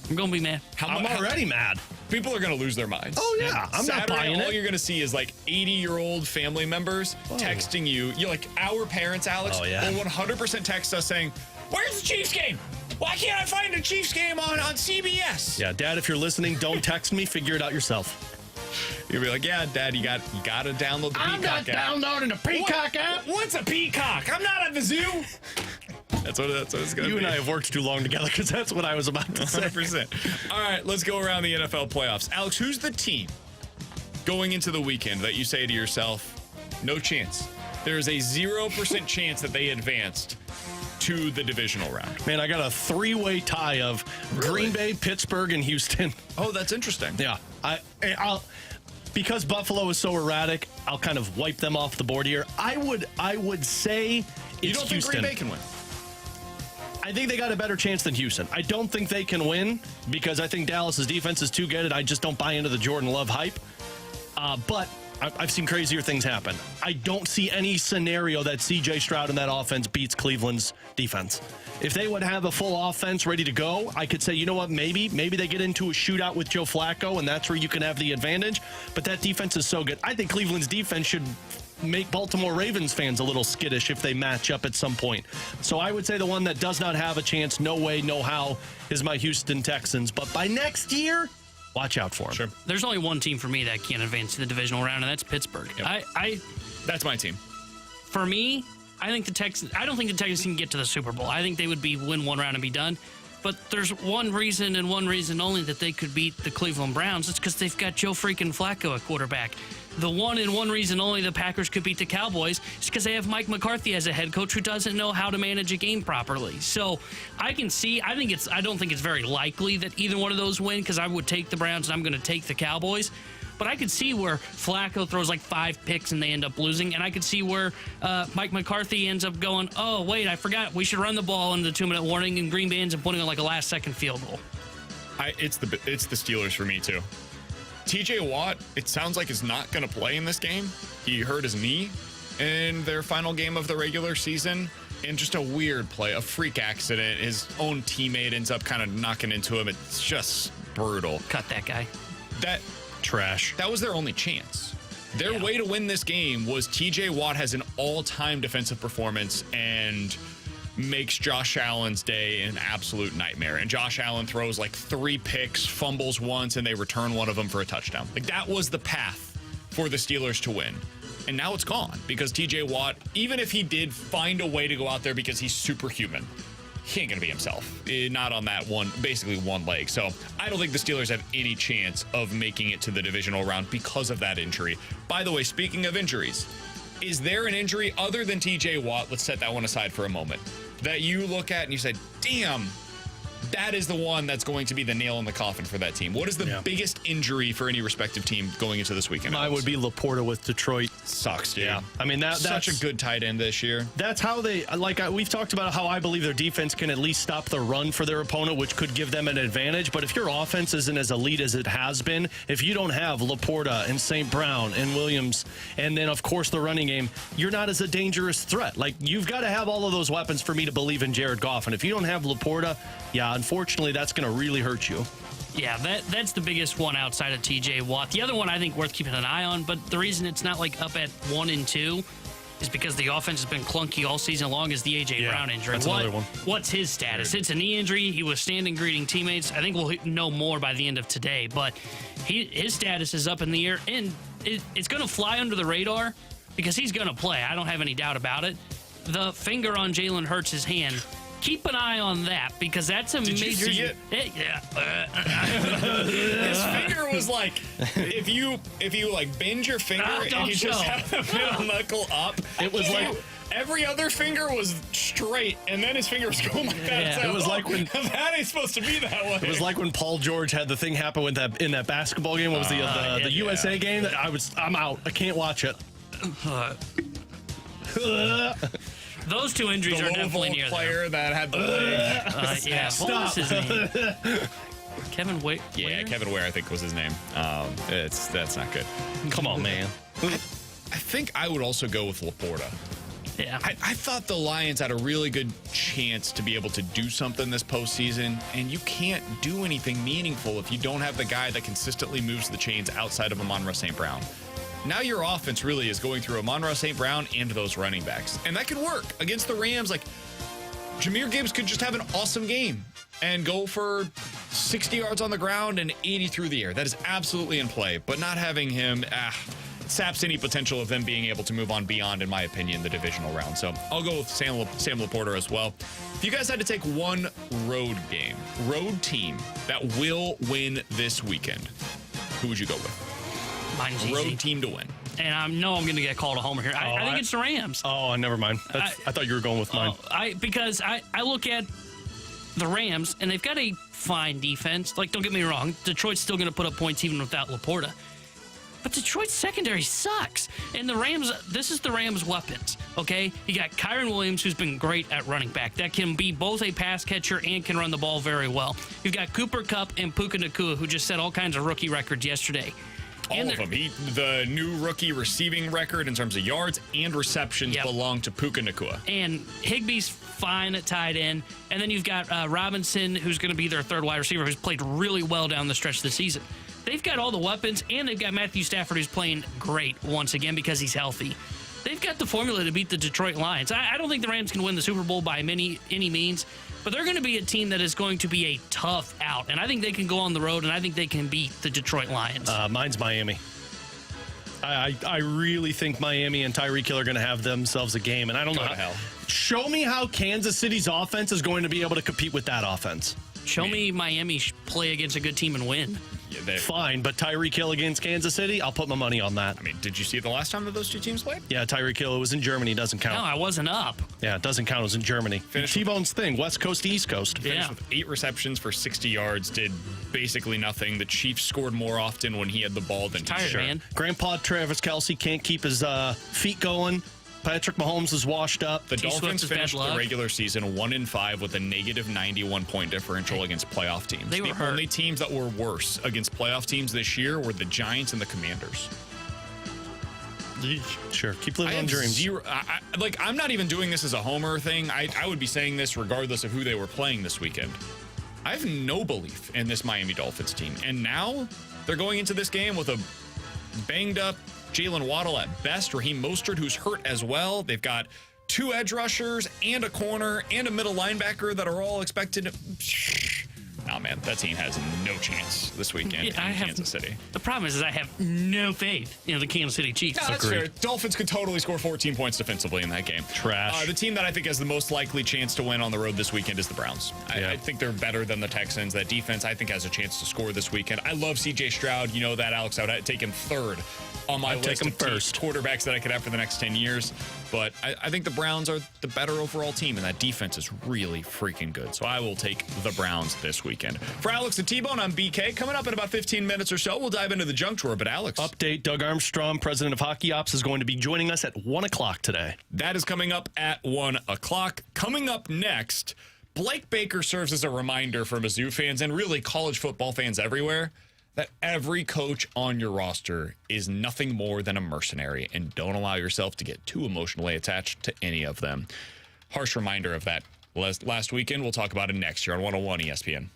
I'm going to be mad. I'm already mad. People are going to lose their minds. Oh, yeah. I'm Saturday, not buying all it. you're going to see is like 80-year-old family members texting you. You're like, our parents, Alex, Oh, yeah. will 100% text us saying, where's the Chiefs game? Why can't I find a Chiefs game on CBS? Yeah, Dad, if you're listening, don't text me. Figure it out yourself. You'll be like, yeah, Dad, you got to download the I'm not Peacock app. downloading the Peacock app. What's a peacock? I'm not at the zoo. That's what it's going to be. You and I have worked too long together because that's what I was about to say. 100%. All right, let's go around the NFL playoffs. Alex, who's the team going into the weekend that you say to yourself, no chance? There's a 0% chance that they advanced to the divisional round. Man, I got a 3-way tie of Green Bay, Pittsburgh, and Houston. Oh, that's interesting. Yeah, I'll because Buffalo is so erratic, I'll kind of wipe them off the board here. I would say it's You don't Houston. think Green Bay can win? I think they got a better chance than Houston. I don't think they can win because I think Dallas's defense is too good, and I just don't buy into the Jordan Love hype. But I've seen crazier things happen. I don't see any scenario that C.J. Stroud and that offense beats Cleveland's defense. If they would have a full offense ready to go, I could say, you know what, maybe they get into a shootout with Joe Flacco, and that's where you can have the advantage. But that defense is so good. I think Cleveland's defense should make Baltimore Ravens fans a little skittish if they match up at some point. So I would say the one that does not have a chance, no way, no how, is my Houston Texans. But by next year, watch out for them. Sure. There's only one team for me that can't advance to the divisional round, and that's Pittsburgh. Yep. That's my team. For me, I don't think the Texans can get to the Super Bowl. I think they would win one round and be done. But there's one reason and one reason only that they could beat the Cleveland Browns. It's because they've got Joe freaking Flacco at quarterback. The one and one reason only the Packers could beat the Cowboys is because they have Mike McCarthy as a head coach who doesn't know how to manage a game properly. So I can see. I don't think it's very likely that either one of those win because I would take the Browns and I'm going to take the Cowboys. But I could see where Flacco throws like 5 picks and they end up losing. And I could see where Mike McCarthy ends up going, oh, wait, I forgot. We should run the ball in the 2-minute warning. And Green Bay ends up putting on like a last-second field goal. It's the Steelers for me, too. TJ Watt, it sounds like is not going to play in this game. He hurt his knee in their final game of the regular season. And just a weird play, a freak accident. His own teammate ends up kind of knocking into him. It's just brutal. Cut that guy. Trash. That was their only chance. Their way to win this game was TJ Watt has an all-time defensive performance and makes Josh Allen's day an absolute nightmare. And Josh Allen throws like 3 picks, fumbles once, and they return one of them for a touchdown. Like that was the path for the Steelers to win. And now it's gone because TJ Watt, even if he did find a way to go out there because he's superhuman, he ain't going to be himself. Not on that basically one leg. So I don't think the Steelers have any chance of making it to the divisional round because of that injury. By the way, speaking of injuries, is there an injury other than TJ Watt? Let's set that one aside for a moment. That you look at and you say, damn, that is the one that's going to be the nail in the coffin for that team. What is the biggest injury for any respective team going into this weekend? Mine would be Laporta with Detroit. Sucks, dude. Yeah. I mean, that's such a good tight end this year. That's how they, we've talked about how I believe their defense can at least stop the run for their opponent, which could give them an advantage. But if your offense isn't as elite as it has been, if you don't have Laporta and St. Brown and Williams, and then, of course, the running game, you're not as a dangerous threat. Like, you've got to have all of those weapons for me to believe in Jared Goff. And if you don't have Laporta, unfortunately, that's going to really hurt you. Yeah, that's the biggest one outside of TJ Watt. The other one I think worth keeping an eye on, but the reason it's not like up at 1 and 2 is because the offense has been clunky all season long as the A.J. Brown injury. That's another one. What's his status? It's a knee injury. He was standing greeting teammates. I think we'll know more by the end of today, but his status is up in the air, and it's going to fly under the radar because he's going to play. I don't have any doubt about it. The finger on Jalen Hurts' hand, keep an eye on that because that's a major. Did you see it? His finger was like, if you like bend your finger and you just have the middle knuckle up, it was like every other finger was straight, and then his fingers go, oh my God. Yeah. It was like when that ain't supposed to be that way. it was like when Paul George had the thing happen with that in that basketball game. What was the USA game? That I'm out. I can't watch it. Those two injuries the are definitely near player there. that had the leg. Yeah, what was his name? Kevin Ware? Yeah, Kevin Ware, I think was his name. That's not good. Come on, man. I think I would also go with Laporta. Yeah. I thought the Lions had a really good chance to be able to do something this postseason, and you can't do anything meaningful if you don't have the guy that consistently moves the chains outside of Amon-Ra St. Brown. Now your offense really is going through Amon-Ra St. Brown and those running backs, and that could work against the Rams. Like, Jahmyr Gibbs could just have an awesome game and go for 60 yards on the ground and 80 through the air. That is absolutely in play, but not having him saps any potential of them being able to move on beyond, in my opinion, the divisional round. So I'll go with Sam Laporta as well. If you guys had to take one road team that will win this weekend, who would you go with? Mine's easy. Road team to win. And I know I'm going to get called a homer here. I think it's the Rams. Oh, never mind. I thought you were going with mine. Because I look at the Rams, and they've got a fine defense. Like, don't get me wrong, Detroit's still going to put up points even without Laporta. But Detroit's secondary sucks. And the Rams, this is the Rams' weapons, okay? You got Kyron Williams, who's been great at running back. That can be both a pass catcher and can run the ball very well. You've got Cooper Kupp and Puka Nacua, who just set all kinds of rookie records yesterday. All of them. The new rookie receiving record in terms of yards and receptions belong to Puka Nacua. And Higbee's fine at tight end. And then you've got Robinson, who's going to be their third wide receiver, who's played really well down the stretch of the season. They've got all the weapons, and they've got Matthew Stafford, who's playing great once again because he's healthy. They've got the formula to beat the Detroit Lions. I don't think the Rams can win the Super Bowl by any means, but they're going to be a team that is going to be a tough out, and I think they can go on the road, and I think they can beat the Detroit Lions. Mine's Miami. I really think Miami and Tyreek Hill are going to have themselves a game, and I don't know how. Show me how Kansas City's offense is going to be able to compete with that offense. Show me Miami play against a good team and win. Yeah, fine, but Tyreek Hill against Kansas City, I'll put my money on that. I mean, did you see the last time that those two teams played? Yeah, Tyreek Hill, it was in Germany, doesn't count. No, I wasn't up. Yeah, it doesn't count, it was in Germany. T-Bone's thing, West Coast to East Coast. Finished with 8 receptions for 60 yards, did basically nothing. The Chiefs scored more often when he had the ball than tired, man. Grandpa Travis Kelce can't keep his feet going. Patrick Mahomes is washed up. The Dolphins finished the regular season 1-5 with a negative 91-point differential against playoff teams. They were the only teams that were worse against playoff teams this year were the Giants and the Commanders. Sure, keep living on dreams. I'm not even doing this as a homer thing. I would be saying this regardless of who they were playing this weekend. I have no belief in this Miami Dolphins team. And now they're going into this game with a banged up Jalen Waddle at best, Raheem Mostert, who's hurt as well. They've got 2 edge rushers and a corner and a middle linebacker that are all expected to... Oh, man, that team has no chance this weekend in Kansas City. The problem is I have no faith in the Kansas City Chiefs. Yeah, that's fair. Dolphins could totally score 14 points defensively in that game. Trash. The team that I think has the most likely chance to win on the road this weekend is the Browns. I think they're better than the Texans. That defense, I think, has a chance to score this weekend. I love C.J. Stroud. You know that, Alex. I would take him third on my list of quarterbacks that I could have for the next 10 years. But I think the Browns are the better overall team, and that defense is really freaking good. So I will take the Browns this weekend. For Alex and T-Bone, I'm BK. Coming up in about 15 minutes or so, we'll dive into the junk drawer. But Alex. Update, Doug Armstrong, president of Hockey Ops, is going to be joining us at 1 o'clock today. That is coming up at 1 o'clock. Coming up next, Blake Baker serves as a reminder for Mizzou fans and really college football fans everywhere that every coach on your roster is nothing more than a mercenary, and don't allow yourself to get too emotionally attached to any of them. Harsh reminder of that last weekend. We'll talk about it next year on 101 ESPN.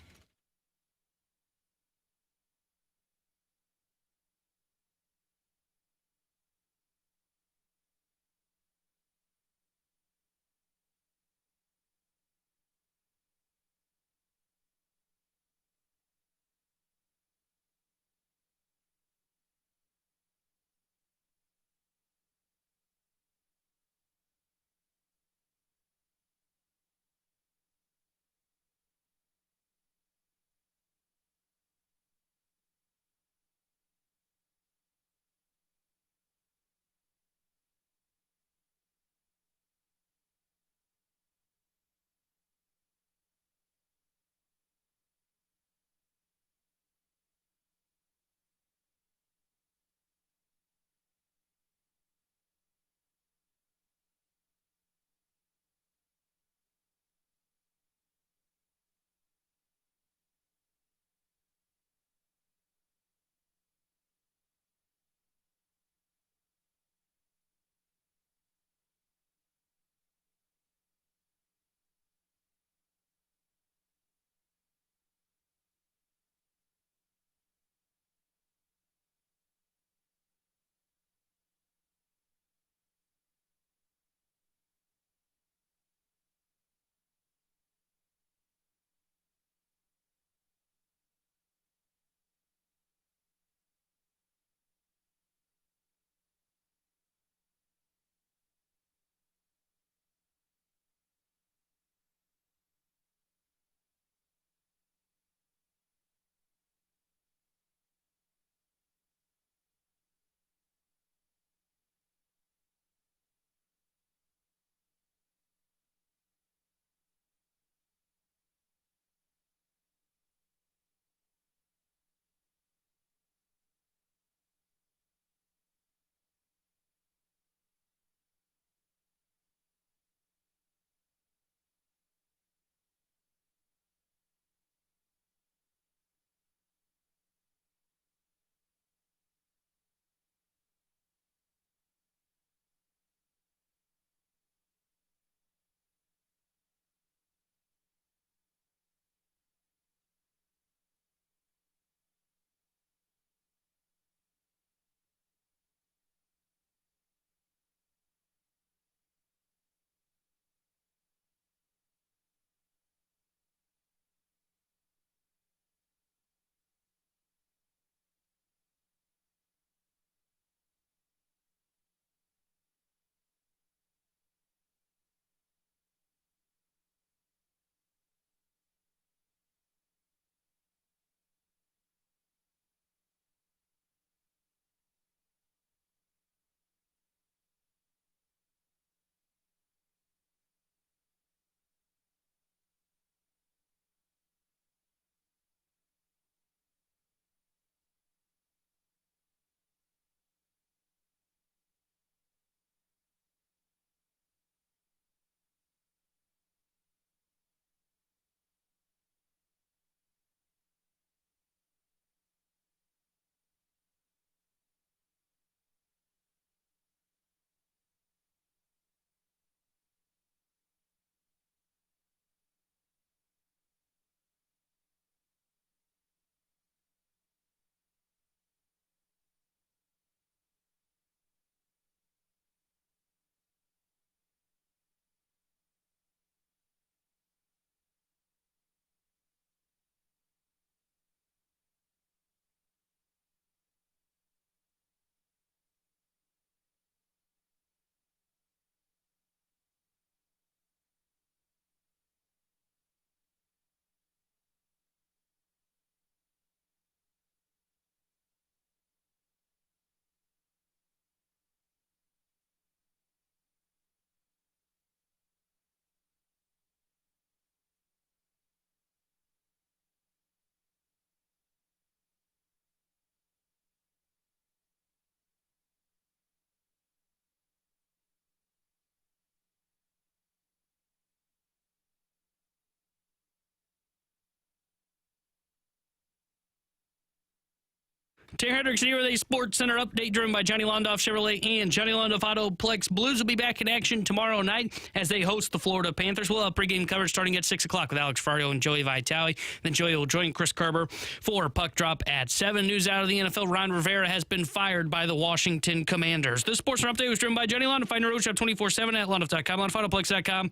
Tanner Hendrickson here with a Sports Center update driven by Johnny Londoff Chevrolet and Johnny Londoff Autoplex. Blues will be back in action tomorrow night as they host the Florida Panthers. We'll have pregame coverage starting at 6 o'clock with Alex Ferrario and Joey Vitale. Then Joey will join Chris Kerber for Puck Drop at 7. News out of the NFL, Ron Rivera has been fired by the Washington Commanders. This Sports Center update was driven by Johnny Londoff. Find the Road Shop 24/7 at londoff.com, londoffautoplex.com.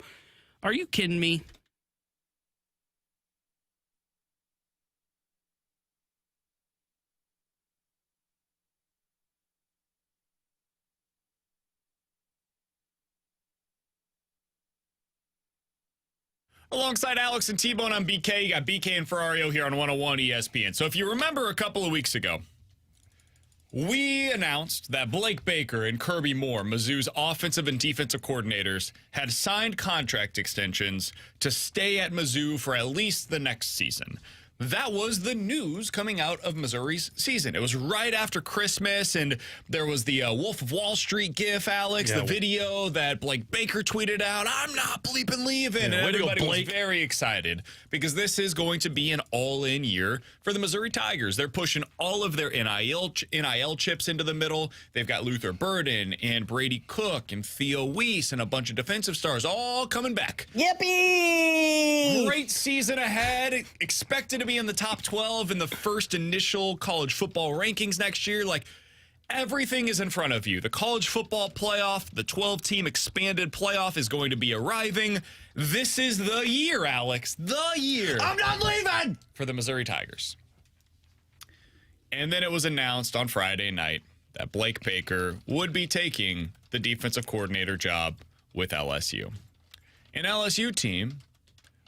Are you kidding me? Alongside Alex and T-Bone on BK, you got BK and Ferrario here on 101 ESPN. So if you remember a couple of weeks ago, we announced that Blake Baker and Kirby Moore, Mizzou's offensive and defensive coordinators, had signed contract extensions to stay at Mizzou for at least the next season. That was the news coming out of Missouri's season. It was right after Christmas, and there was the Wolf of Wall Street gif, Alex, the video that Blake Baker tweeted out, "I'm not bleeping leaving," and everybody was very excited because this is going to be an all-in year for the Missouri Tigers. They're pushing all of their NIL chips into the middle. They've got Luther Burden and Brady Cook and Theo Weiss and a bunch of defensive stars all coming back. Yippee! Great season ahead. Expected to be in the top 12 in the first initial college football rankings next year. Like, everything is in front of you. The college football playoff, the 12-team expanded playoff is going to be arriving. This is the year, Alex. The year. I'm not leaving! For the Missouri Tigers. And then it was announced on Friday night that Blake Baker would be taking the defensive coordinator job with LSU. An LSU team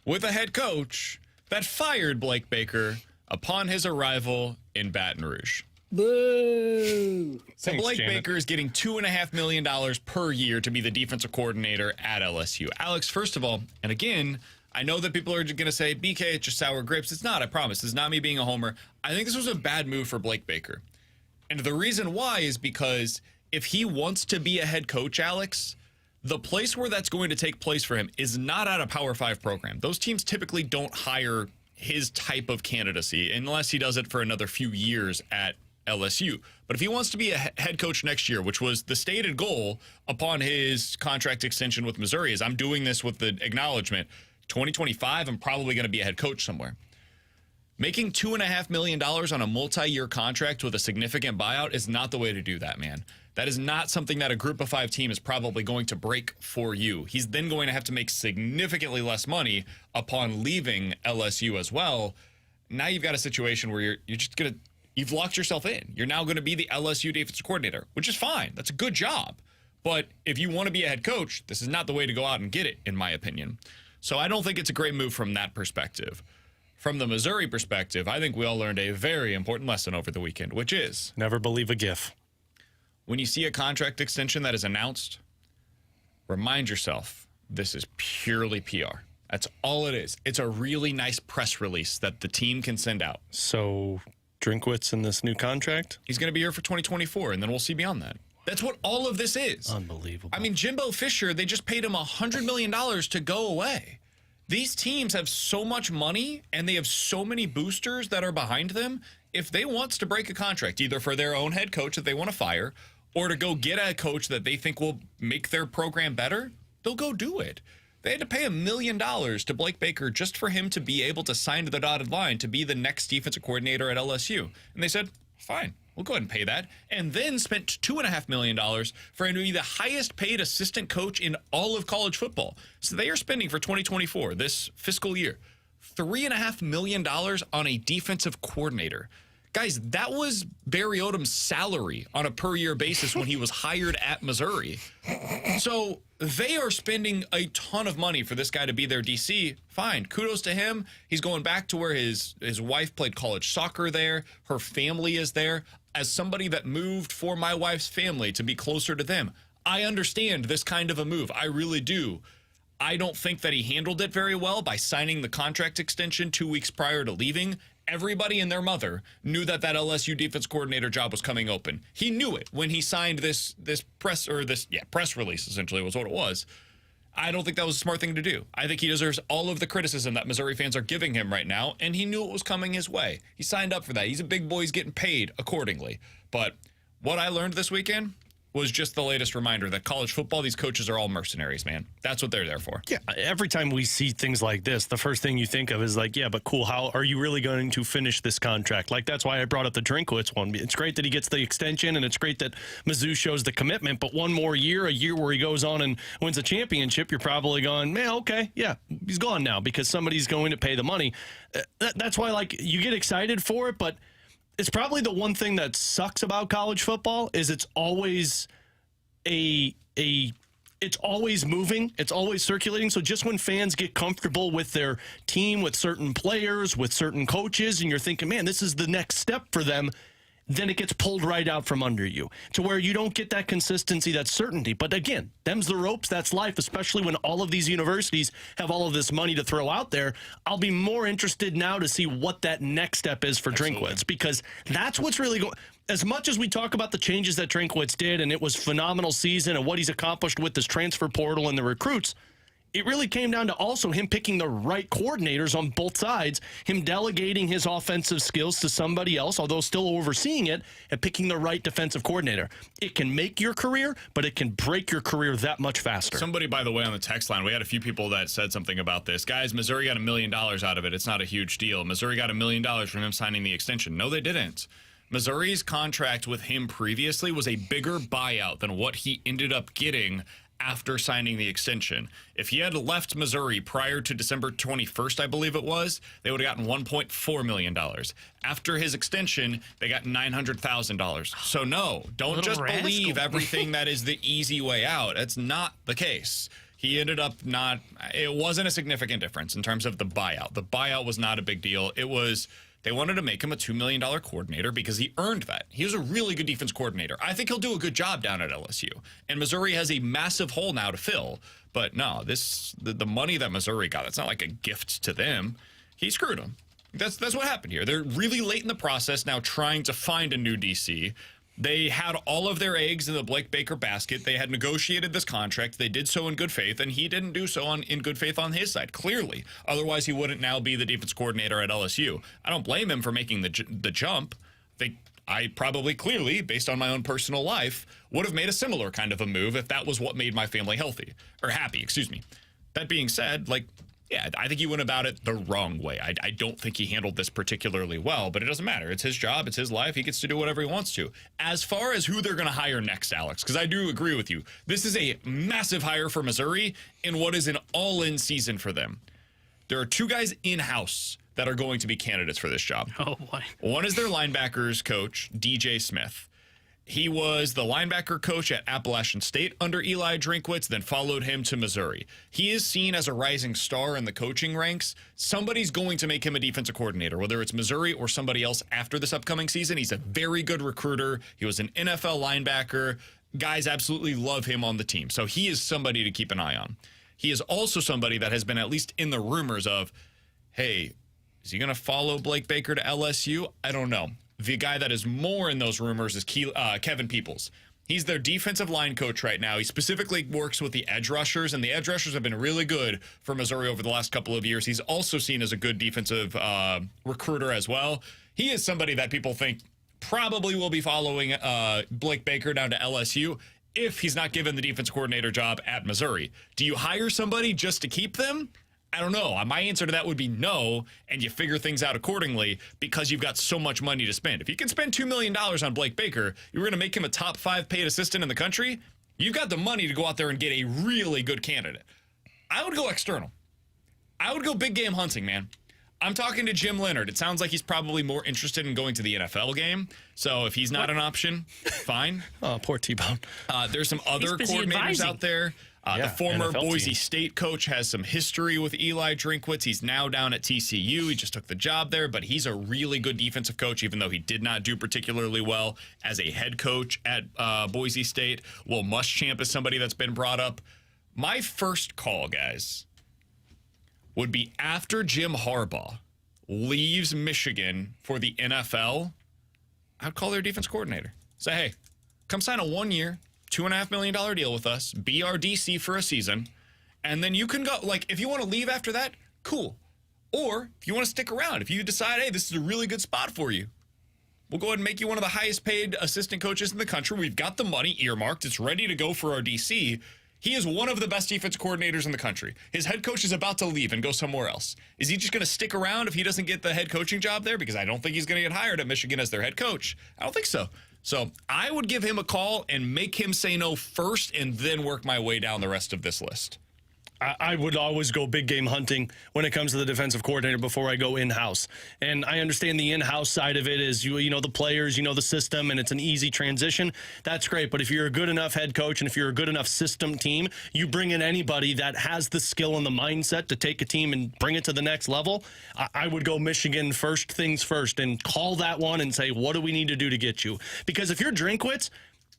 with a head coach that fired Blake Baker upon his arrival in Baton Rouge. Boo! So Blake Baker is getting $2.5 million per year to be the defensive coordinator at LSU. Alex, first of all, and again, I know that people are going to say, BK, it's just sour grapes. It's not, I promise. It's not me being a homer. I think this was a bad move for Blake Baker. And the reason why is because if he wants to be a head coach, Alex, the place where that's going to take place for him is not at a Power 5 program. Those teams typically don't hire his type of candidacy unless he does it for another few years at LSU. But if he wants to be a head coach next year, which was the stated goal upon his contract extension with Missouri, is I'm doing this with the acknowledgement, 2025, I'm probably going to be a head coach somewhere. Making $2.5 million on a multi-year contract with a significant buyout is not the way to do that, man. That is not something that a group of 5 team is probably going to break for you. He's then going to have to make significantly less money upon leaving LSU as well. Now you've got a situation where you've locked yourself in. You're now going to be the LSU defensive coordinator, which is fine. That's a good job. But if you want to be a head coach, this is not the way to go out and get it, in my opinion. So I don't think it's a great move from that perspective. From the Missouri perspective, I think we all learned a very important lesson over the weekend, which is Never believe a GIF. when you see a contract extension that is announced, remind yourself this is purely PR. That's all it is. It's a really nice press release that the team can send out. So Drinkwitz in this new contract? He's going to be here for 2024, and then we'll see beyond that. That's what all of this is. Unbelievable. I mean, Jimbo Fisher, they just paid him $100 million to go away. These teams have so much money, and they have so many boosters that are behind them. If they want to break a contract, either for their own head coach that they want to fire, or to go get a coach that they think will make their program better, they'll go do it. They had to pay $1 million to Blake Baker just for him to be able to sign to the dotted line to be the next defensive coordinator at LSU. And they said, fine, we'll go ahead and pay that. And then spent $2.5 million for him to be the highest paid assistant coach in all of college football. So they are spending for 2024, this fiscal year, $3.5 million on a defensive coordinator. Guys, that was Barry Odom's salary on a per-year basis when he was hired at Missouri. So they are spending a ton of money for this guy to be their DC. Fine. Kudos to him. He's going back to where his wife played college soccer there. Her family is there. As somebody that moved for my wife's family to be closer to them, I understand this kind of a move. I really do. I don't think that he handled it very well by signing the contract extension 2 weeks prior to leaving. Everybody and their mother knew that LSU defense coordinator job was coming open. He knew it when he signed this press release, essentially was what it was. I don't think that was a smart thing to do. I think he deserves all of the criticism that Missouri fans are giving him right now, and he knew it was coming his way. He signed up for that. He's a big boy. He's getting paid accordingly. But what I learned this weekend was just the latest reminder that college football, these coaches are all mercenaries, man. That's what they're there for. Yeah, every time we see things like this, the first thing you think of is like, yeah, but cool, how are you really going to finish this contract? Like, that's why I brought up the Drinkwitz one. It's great that he gets the extension, and it's great that Mizzou shows the commitment, but one more year, a year where he goes on and wins a championship, you're probably going, man, okay, yeah, he's gone now because somebody's going to pay the money. That's why, like, you get excited for it, but it's probably the one thing that sucks about college football is it's always it's always moving, it's always circulating. So just when fans get comfortable with their team, with certain players, with certain coaches, and you're thinking, man, this is the next step for them, then it gets pulled right out from under you to where you don't get that consistency, that certainty. But again, them's the ropes, that's life, especially when all of these universities have all of this money to throw out there. I'll be more interested now to see what that next step is for Drinkwitz, because that's what's really going. As much as we talk about the changes that Drinkwitz did, and it was phenomenal season and what he's accomplished with this transfer portal and the recruits, it really came down to also him picking the right coordinators on both sides, him delegating his offensive skills to somebody else, although still overseeing it, and picking the right defensive coordinator. It can make your career, but it can break your career that much faster. Somebody, by the way, on the text line, we had a few people that said something about this. Guys, Missouri got $1 million out of it. It's not a huge deal. Missouri got $1 million from him signing the extension. No, they didn't. Missouri's contract with him previously was a bigger buyout than what he ended up getting after signing the extension. If he had left Missouri prior to December 21st, I believe it was, they would have gotten $1.4 million. After his extension, they got $900,000. So no, don't just believe everything that is the easy way out. That's not the case. He ended up not, it wasn't a significant difference in terms of the buyout. The buyout was not a big deal. It was, they wanted to make him a $2 million coordinator because he earned that. He was a really good defense coordinator. I think he'll do a good job down at LSU. And Missouri has a massive hole now to fill. But no, the money that Missouri got, it's not like a gift to them. He screwed them. That's what happened here. They're really late in the process now trying to find a new DC. They had all of their eggs in the Blake Baker basket. They had negotiated this contract. They did so in good faith, and he didn't do so in good faith on his side, clearly. Otherwise, he wouldn't now be the defense coordinator at LSU. I don't blame him for making the jump. I probably, clearly, based on my own personal life, would have made a similar kind of a move if that was what made my family happy, excuse me. That being said, yeah, I think he went about it the wrong way. I don't think he handled this particularly well, but it doesn't matter. It's his job. It's his life. He gets to do whatever he wants to. As far as who they're going to hire next, Alex, because I do agree with you. This is a massive hire for Missouri in what is an all-in season for them. There are two guys in-house that are going to be candidates for this job. Oh, boy. One is their linebackers coach, DJ Smith. He was the linebacker coach at Appalachian State under Eli Drinkwitz, then followed him to Missouri. He is seen as a rising star in the coaching ranks. Somebody's going to make him a defensive coordinator, whether it's Missouri or somebody else after this upcoming season. He's a very good recruiter. He was an NFL linebacker. Guys absolutely love him on the team. So he is somebody to keep an eye on. He is also somebody that has been at least in the rumors of, hey, is he going to follow Blake Baker to LSU? I don't know. The guy that is more in those rumors is Kevin Peoples. He's their defensive line coach right now. He specifically works with the edge rushers, and the edge rushers have been really good for Missouri over the last couple of years. He's also seen as a good defensive recruiter as well. He is somebody that people think probably will be following Blake Baker down to LSU if he's not given the defense coordinator job at Missouri. Do you hire somebody just to keep them? I don't know. My answer to that would be no, and you figure things out accordingly because you've got so much money to spend. If you can spend $2 million on Blake Baker, you're going to make him a top 5 paid assistant in the country, you've got the money to go out there and get a really good candidate. I would go external. I would go big game hunting, man. I'm talking to Jim Leonard. It sounds like he's probably more interested in going to the NFL game. So if he's not an option, fine. Oh, poor T-Bone. There's some other coordinators out there. The former NFL Boise State coach has some history with Eli Drinkwitz. He's now down at TCU. He just took the job there, but he's a really good defensive coach, even though he did not do particularly well as a head coach at Boise State. Will Muschamp is somebody that's been brought up. My first call, guys, would be after Jim Harbaugh leaves Michigan for the NFL, I'd call their defense coordinator. Say, hey, come sign a 1-year, $2.5 million deal with us, be our DC for a season, And then you can go, like, if you want to leave after that, cool. Or if you want to stick around, if you decide, hey, this is a really good spot for you, we'll go ahead and make you one of the highest paid assistant coaches in the country. We've got the money earmarked. It's ready to go for our DC. He is one of the best defense coordinators in the country. His head coach is about to leave and go somewhere else. Is he just going to stick around if he doesn't get the head coaching job there? Because I don't think he's going to get hired at Michigan as their head coach. I don't think so. So I would give him a call and make him say no first and then work my way down the rest of this list. I would always go big game hunting when it comes to the defensive coordinator before I go in-house. And I understand the in-house side of it is you know the players, you know the system, and it's an easy transition. That's great. But if you're a good enough head coach and if you're a good enough system team, you bring in anybody that has the skill and the mindset to take a team and bring it to the next level. I would go Michigan first things first and call that one and say, what do we need to do to get you? Because if you're Drinkwitz,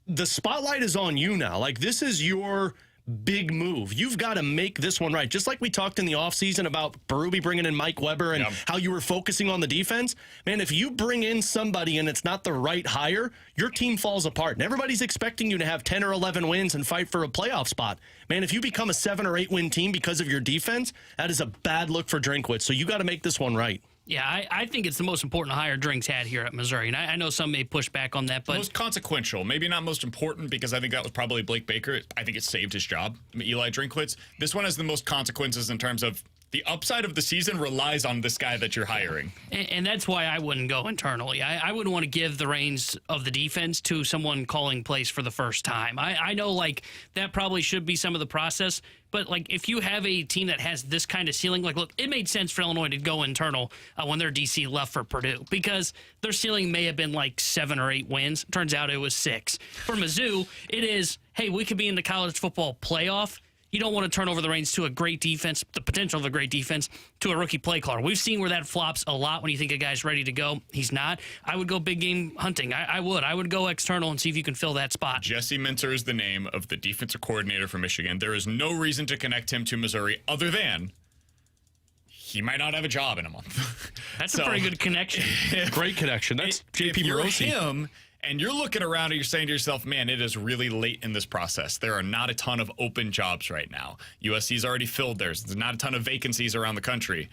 the spotlight is on you now. Like, this is your big move. You've got to make this one right. Just like we talked in the offseason about Berube bringing in Mike Weber and how you were focusing on the defense. Man, if you bring in somebody and it's not the right hire, your team falls apart. And everybody's expecting you to have 10 or 11 wins and fight for a playoff spot. Man, if you become a 7 or 8 win team because of your defense, that is a bad look for Drinkwitz. So you got to make this one right. Yeah, I think it's the most important hire Drink's had here at Missouri. And I know some may push back on that, but most consequential, maybe not most important, because I think that was probably Blake Baker. I think it saved his job, Eli Drinkwitz. This one has the most consequences in terms of the upside of the season relies on this guy that you're hiring. And that's why I wouldn't go internally. I wouldn't want to give the reins of the defense to someone calling plays for the first time. I know, like, that probably should be some of the process. But, like, if you have a team that has this kind of ceiling, like, look, it made sense for Illinois to go internal when their DC left for Purdue because their ceiling may have been, like, 7 or 8 wins. Turns out it was 6. For Mizzou, it is, hey, we could be in the college football playoff. You don't want to turn over the reins to a great defense, the potential of a great defense, to a rookie play caller. We've seen where that flops a lot when you think a guy's ready to go. He's not. I would go big game hunting. I would. I would go external and see if you can fill that spot. Jesse Minter is the name of the defensive coordinator for Michigan. There is no reason to connect him to Missouri other than he might not have a job in a month. That's a pretty good connection. Great connection. That's JP Morosi. Him, and you're looking around and you're saying to yourself, man, it is really late in this process. There are not a ton of open jobs right now. USC's already filled theirs. There's not a ton of vacancies around the country.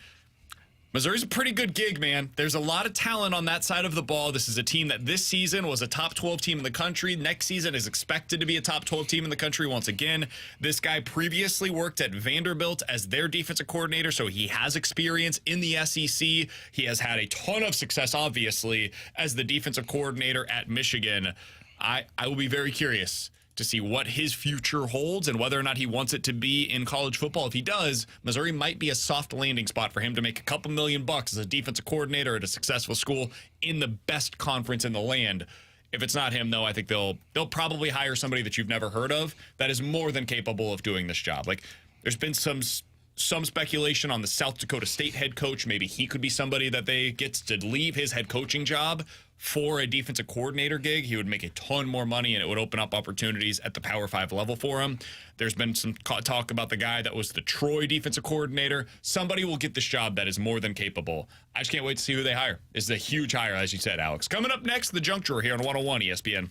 Missouri's a pretty good gig, man. There's a lot of talent on that side of the ball. This is a team that this season was a top 12 team in the country. Next season is expected to be a top 12 team in the country once again. This guy previously worked at Vanderbilt as their defensive coordinator, so he has experience in the SEC. He has had a ton of success, obviously, as the defensive coordinator at Michigan. I will be very curious to see what his future holds and whether or not he wants it to be in college football. If he does, Missouri might be a soft landing spot for him to make a couple $1,000,000 as a defensive coordinator at a successful school in the best conference in the land. If it's not him, though, I think they'll probably hire somebody that you've never heard of that is more than capable of doing this job. Like, there's been some speculation on the South Dakota State head coach. Maybe he could be somebody that they gets to leave his head coaching job for a defensive coordinator gig. He would make a ton more money, and it would open up opportunities at the Power 5 level for him. There's been some talk about the guy that was the Troy defensive coordinator. Somebody will get this job that is more than capable. I just can't wait to see who they hire. It's a huge hire, as you said, Alex. Coming up next, the Junk Drawer here on 101 ESPN.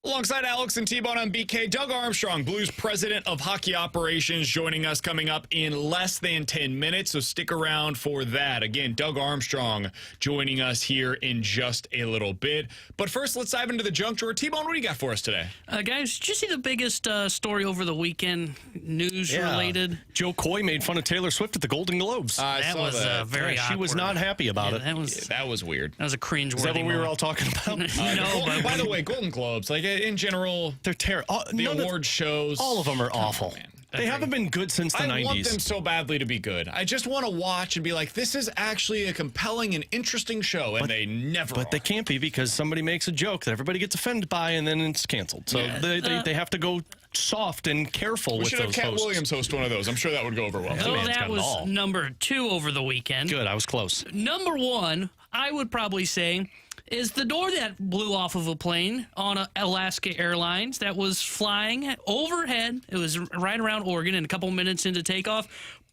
Alongside Alex and T-Bone on BK, Doug Armstrong, Blues president of hockey operations, joining us coming up in less than 10 minutes, so stick around for that. Again, Doug Armstrong joining us here in just a little bit. But first, let's dive into the junk drawer. T-Bone, what do you got for us today? Guys, did you see the biggest story over the weekend, news-related? Joe Coy made fun of Taylor Swift at the Golden Globes. That was very She was awkward. not happy about it. That was weird. That was a cringe-worthy Is that what we were moment. all talking about? No, but By the way, Golden Globes, like in general, They're terrible. the award shows, All of them are awful. man. They haven't been good since the I 90s. want them so badly to be good. I just want to watch and be like, this is actually a compelling and interesting show, and they never But are. they can't be because somebody makes a joke that everybody gets offended by and then it's canceled. So they have to go soft and careful We with should have those Cat hosts. Williams host one of those. I'm sure that would go over well. The Well, man's that got it was all. number 2 over the weekend. Good, I was close. Number 1, I would probably say, is the door that blew off of a plane on Alaska Airlines that was flying overhead. It was right around Oregon, and a couple minutes into takeoff,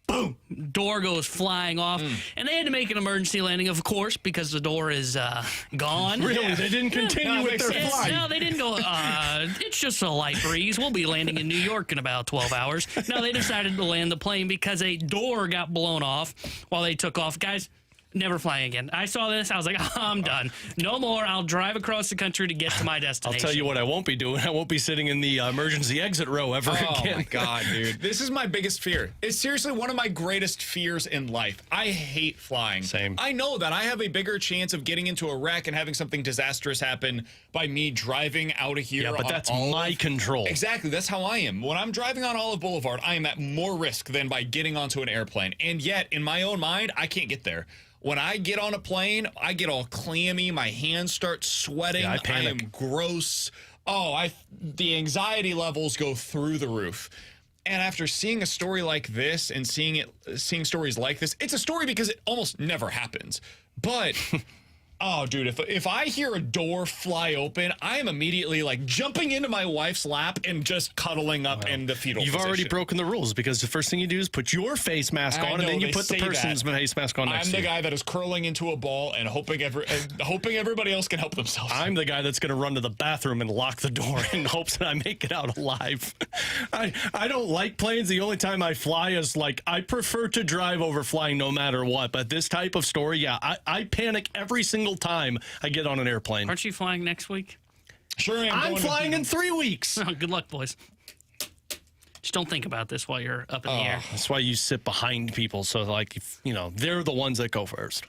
boom, door goes flying off. And they had to make an emergency landing, of course, because the door is gone. Really? They didn't continue No, with makes their sense. flight? No, they didn't go, it's just a light breeze. We'll be landing in New York in about 12 hours. No, they decided to land the plane because a door got blown off while they took off. Guys, never flying again. I saw this. I was like, I'm done. No more. I'll drive across the country to get to my I'll destination. tell you what I won't be doing. I won't be sitting in the emergency exit row ever Oh again. my God, dude. This is my biggest fear. It's seriously one of my greatest fears in life. I hate flying. Same. I know that I have a bigger chance of getting into a wreck and having something disastrous happen by me driving out of here. Yeah, but on that's Olive. my control. Exactly. That's how I am. When I'm driving on Olive Boulevard, I am at more risk than by getting onto an airplane. And yet, in my own mind, I can't get there. When I get on a plane, I get all clammy. My hands start sweating. Yeah, I panic. am gross. Oh, the anxiety levels go through the roof. And after seeing a story like this and seeing stories like this, it's a story because it almost never happens. But oh, dude, if I hear a door fly open, I am immediately like jumping into my wife's lap and just cuddling up in the fetal You've position. already broken the rules because the first thing you do is put your face mask I on and know, then you they put the say person's that. face mask on next I'm to the you. guy that is curling into a ball and hoping everybody else can help themselves. I'm the guy that's going to run to the bathroom and lock the door in hopes that I make it out alive. I don't like planes. The only time I fly is like I prefer to drive over flying no matter what. But this type of story, yeah, I panic every single time I get on an airplane. Aren't you flying next week? Sure am. I'm going to- flying in 3 weeks. Good luck, boys. Just don't think about this while you're up in the air. That's why you sit behind people. So, like, they're the ones that go first.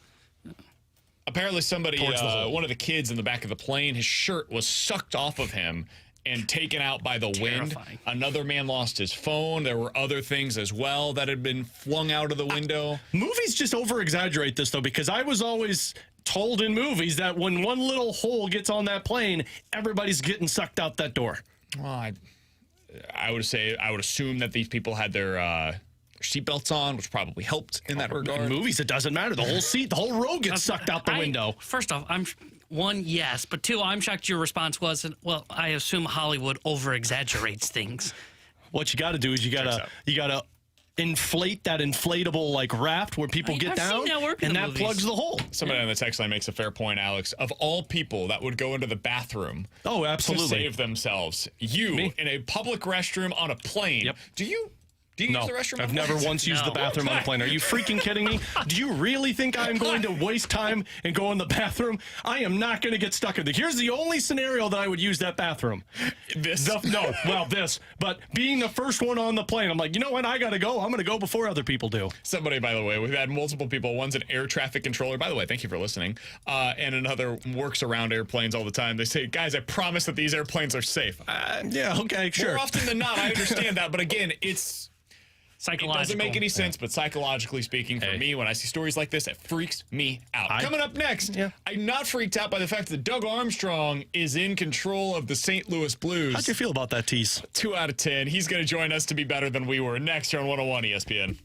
Apparently somebody, Towards the hole. one of the kids in the back of the plane, his shirt was sucked off of him and taken out by the wind. Terrifying. Another man lost his phone. There were other things as well that had been flung out of the window. Movies just over exaggerate this, though, because I was always told in movies that when one little hole gets on that plane, everybody's getting sucked out that door. Well, I would assume that these people had their seatbelts on, which probably helped in that In regard. movies, it doesn't matter. The whole seat, the whole row gets sucked out the window. First off, one, yes, but 2, I'm shocked your response wasn't, well, I assume Hollywood over exaggerates things. What you got to do is you got to inflate that inflatable like raft where people get I've down, seen that work in and the that movies. plugs the hole. Somebody on the text line makes a fair point, Alex. Of all people that would go into the bathroom Oh, to absolutely. save themselves, you Me. in a public restroom on a plane. Yep. Do you No, use the restroom? I've on never planes? once used the No. bathroom on a plane. Are you freaking kidding me? Do you really think I'm going to waste time and go in the bathroom? I am not going to get stuck in there. Here's the only scenario that I would use that bathroom. This. This. But being the first one on the plane, I'm like, you know what? I got to go. I'm going to go before other people do. Somebody, by the way, we've had multiple people. One's an air traffic controller. By the way, thank you for listening. And another works around airplanes all the time. They say, guys, I promise that these airplanes are safe. Yeah, okay, sure. More often than not, I understand that. But again, it Psychological. doesn't make any sense. But psychologically speaking, for me, when I see stories like this, it freaks me out. Coming up next, I'm not freaked out by the fact that Doug Armstrong is in control of the St. Louis Blues. How'd you feel about that tease? 2 out of 10. He's going to join us to be better than we were next here on 101 ESPN.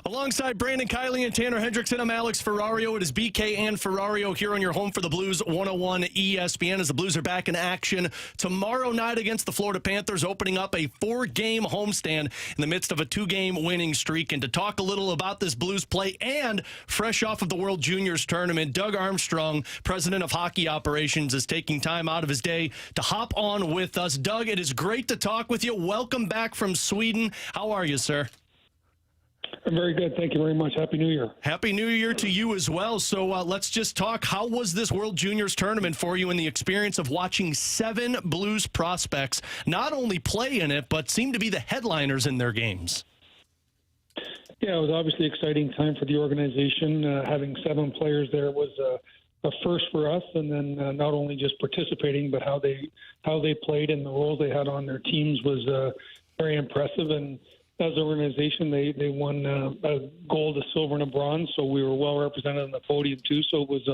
Alongside Brandon Kiley and Tanner Hendrickson, I'm Alex Ferrario. It is BK and Ferrario here on your home for the Blues 101 ESPN as the Blues are back in action tomorrow night against the Florida Panthers, opening up a 4-game homestand in the midst of a 2-game winning streak. And to talk a little about this Blues play and fresh off of the World Juniors tournament, Doug Armstrong, president of hockey operations, is taking time out of his day to hop on with us. Doug, it is great to talk with you. Welcome back from Sweden. How are you, sir? I'm very good. Thank you very much. Happy New Year. Happy New Year to you as well. So let's just talk. How was this World Juniors tournament for you and the experience of watching 7 Blues prospects not only play in it, but seem to be the headliners in their games? Yeah, it was obviously an exciting time for the organization. Having 7 players there was a first for us, and then not only just participating, but how they played and the roles they had on their teams was very impressive. And as an organization, they won a gold, a silver, and a bronze, so we were well represented on the podium too. So it was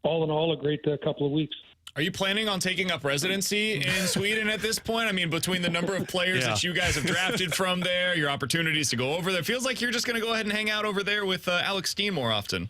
all in all a great couple of weeks. Are you planning on taking up residency in Sweden at this point? I mean, between the number of players that you guys have drafted from there, your opportunities to go over there, it feels like you're just going to go ahead and hang out over there with Alex Steen more often.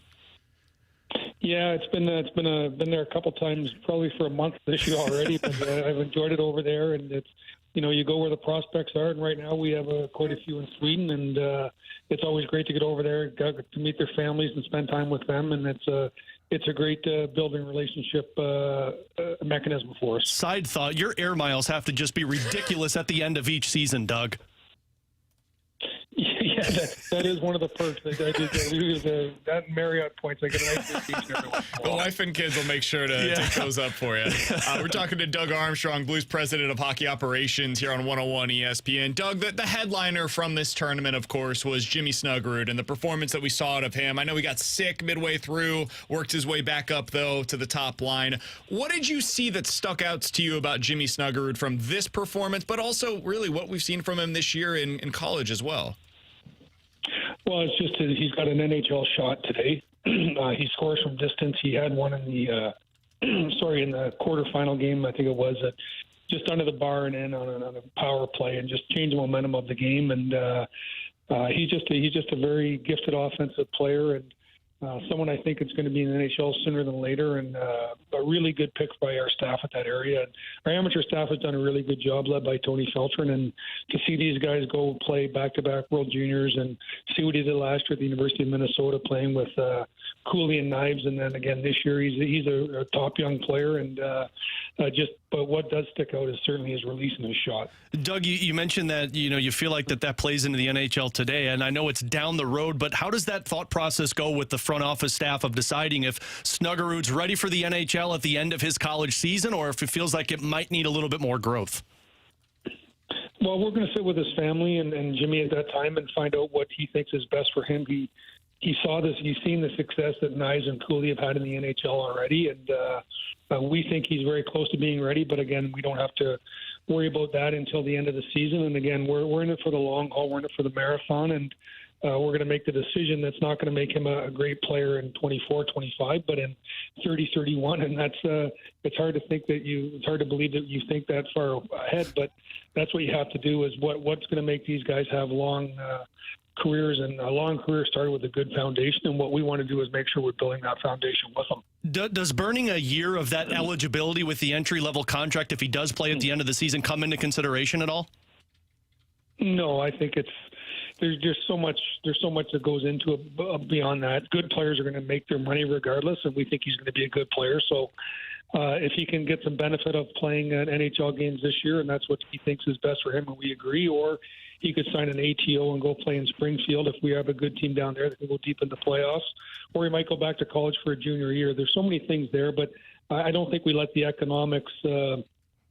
Yeah, it's been there a couple times, probably for a month this year already. But I've enjoyed it over there, and it's. You go where the prospects are, and right now we have quite a few in Sweden, and it's always great to get over there, to meet their families and spend time with them, and it's a great building relationship mechanism for us. Side thought, your air miles have to just be ridiculous at the end of each season, Doug. Yeah, that is one of the perks. I did that Marriott points. I get a nice vacation every once in a The while. wife and kids will make sure to take those up for you. We're talking to Doug Armstrong, Blues president of hockey operations here on 101 ESPN. Doug, the headliner from this tournament, of course, was Jimmy Snuggerud and the performance that we saw out of him. I know he got sick midway through, worked his way back up, though, to the top line. What did you see that stuck out to you about Jimmy Snuggerud from this performance, but also really what we've seen from him this year in college as well? Well, it's just that he's got an NHL shot today. He scores from distance. He had one in the in the quarterfinal game, I think it was, just under the bar and in on a power play, and just changed the momentum of the game. And he's just a very gifted offensive player, and someone I think is going to be in the NHL sooner than later, and a really good pick by our staff at that area. And our amateur staff has done a really good job, led by Tony Feltrin, and to see these guys go play back-to-back World Juniors and see what he did last year at the University of Minnesota playing with Cooley and Knives, and then again this year he's a top young player, and but what does stick out is certainly his release and his shot. Doug, you mentioned that you feel like that plays into the NHL today, and I know it's down the road, but how does that thought process go with the front office staff of deciding if Snuggerud's ready for the NHL at the end of his college season, or if it feels like it might need a little bit more growth? Well, we're going to sit with his family and Jimmy at that time and find out what he thinks is best for him. He saw this. He's seen the success that Knives and Cooley have had in the NHL already, and we think he's very close to being ready. But again, we don't have to worry about that until the end of the season. And again, we're in it for the long haul. We're in it for the marathon, and we're going to make the decision that's not going to make him a great player in 24, 25, but in 30, 31. And that's it's hard to believe that you think that far ahead, but that's what you have to do is what's going to make these guys have long careers, and a long career started with a good foundation, and what we want to do is make sure we're building that foundation with them. Does burning a year of that eligibility with the entry-level contract, if he does play at the end of the season, come into consideration at all? No, I think there's so much that goes into it beyond that. Good players are going to make their money regardless, and we think he's going to be a good player. So if he can get some benefit of playing NHL games this year, and that's what he thinks is best for him, and we agree, or he could sign an ATO and go play in Springfield if we have a good team down there that can go deep in the playoffs, or he might go back to college for a junior year. There's so many things there, but I don't think we let the economics of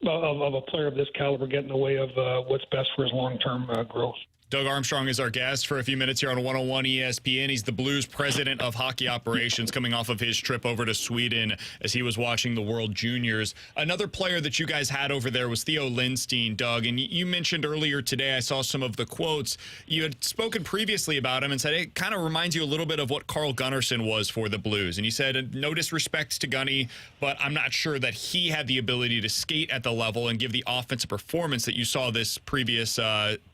a player of this caliber get in the way of what's best for his long-term growth. Doug Armstrong is our guest for a few minutes here on 101 ESPN. He's the Blues president of hockey operations, coming off of his trip over to Sweden as he was watching the World Juniors. Another player that you guys had over there was Theo Lindstein, Doug, and you mentioned earlier today, I saw some of the quotes. You had spoken previously about him and said it kind of reminds you a little bit of what Carl Gunnarsson was for the Blues. And you said, no disrespect to Gunny, but I'm not sure that he had the ability to skate at the level and give the offensive performance that you saw this previous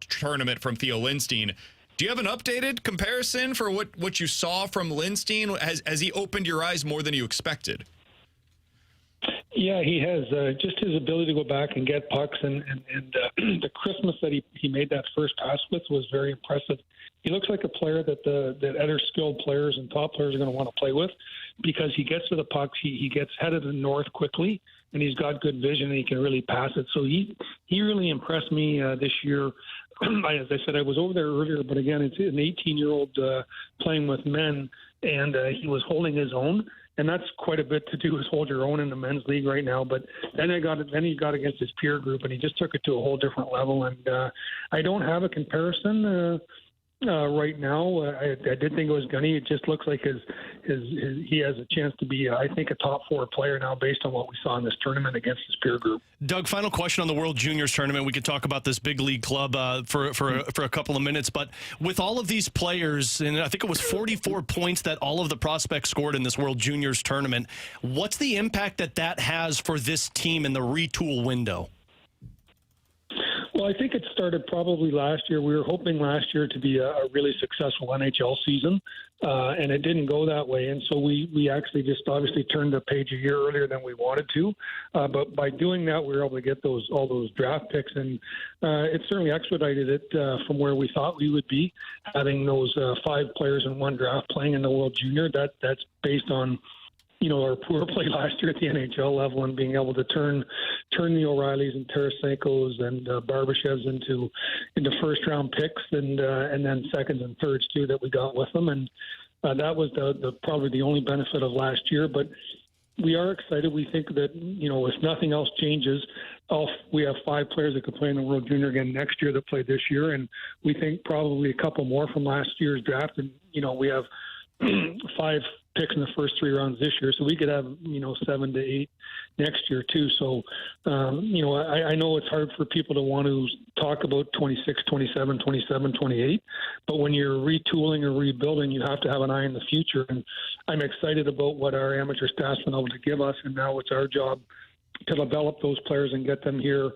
tournament from Theo Lindstein. Do you have an updated comparison for what you saw from Lindstein? Has he opened your eyes more than you expected? Yeah, he has. Just his ability to go back and get pucks and the Christmas that he made that first pass with was very impressive. He looks like a player that other skilled players and top players are going to want to play with because he gets to the pucks, he gets headed to the north quickly, and he's got good vision and he can really pass it. So he really impressed me this year. As I said, I was over there earlier, but again, it's an 18-year-old playing with men, and he was holding his own. And that's quite a bit to do is hold your own in the men's league right now. But then he got against his peer group, and he just took it to a whole different level. And I don't have a comparison right now. I did think it was Gunny. It just looks like he has a chance to be, I think, a top 4 player now based on what we saw in this tournament against his peer group. Doug, final question on the World Juniors tournament. We could talk about this big league club for a couple of minutes, but with all of these players, and I think it was 44 points that all of the prospects scored in this World Juniors tournament, what's the impact that has for this team in the retool window? Well, I think it started probably last year. We were hoping last year to be a really successful NHL season, and it didn't go that way. And so we actually just obviously turned the page a year earlier than we wanted to. But by doing that, we were able to get all those draft picks, and it certainly expedited it from where we thought we would be, having those 5 players in one draft playing in the World Junior. That's based on our poor play last year at the NHL level and being able to turn the O'Reillys and Tarasenko's and Barbashevs into first round picks and then seconds and thirds too that we got with them. And that was probably the only benefit of last year. But we are excited. We think that, if nothing else changes, we have 5 players that could play in the World Junior again next year that played this year. And we think probably a couple more from last year's draft. And, we have 5 picks in the first 3 rounds this year, so we could have 7 to 8 next year too. So I know it's hard for people to want to talk about 26, 27, 27, 28, but when you're retooling or rebuilding, you have to have an eye in the future. And I'm excited about what our amateur staff's been able to give us, and now it's our job to develop those players and get them here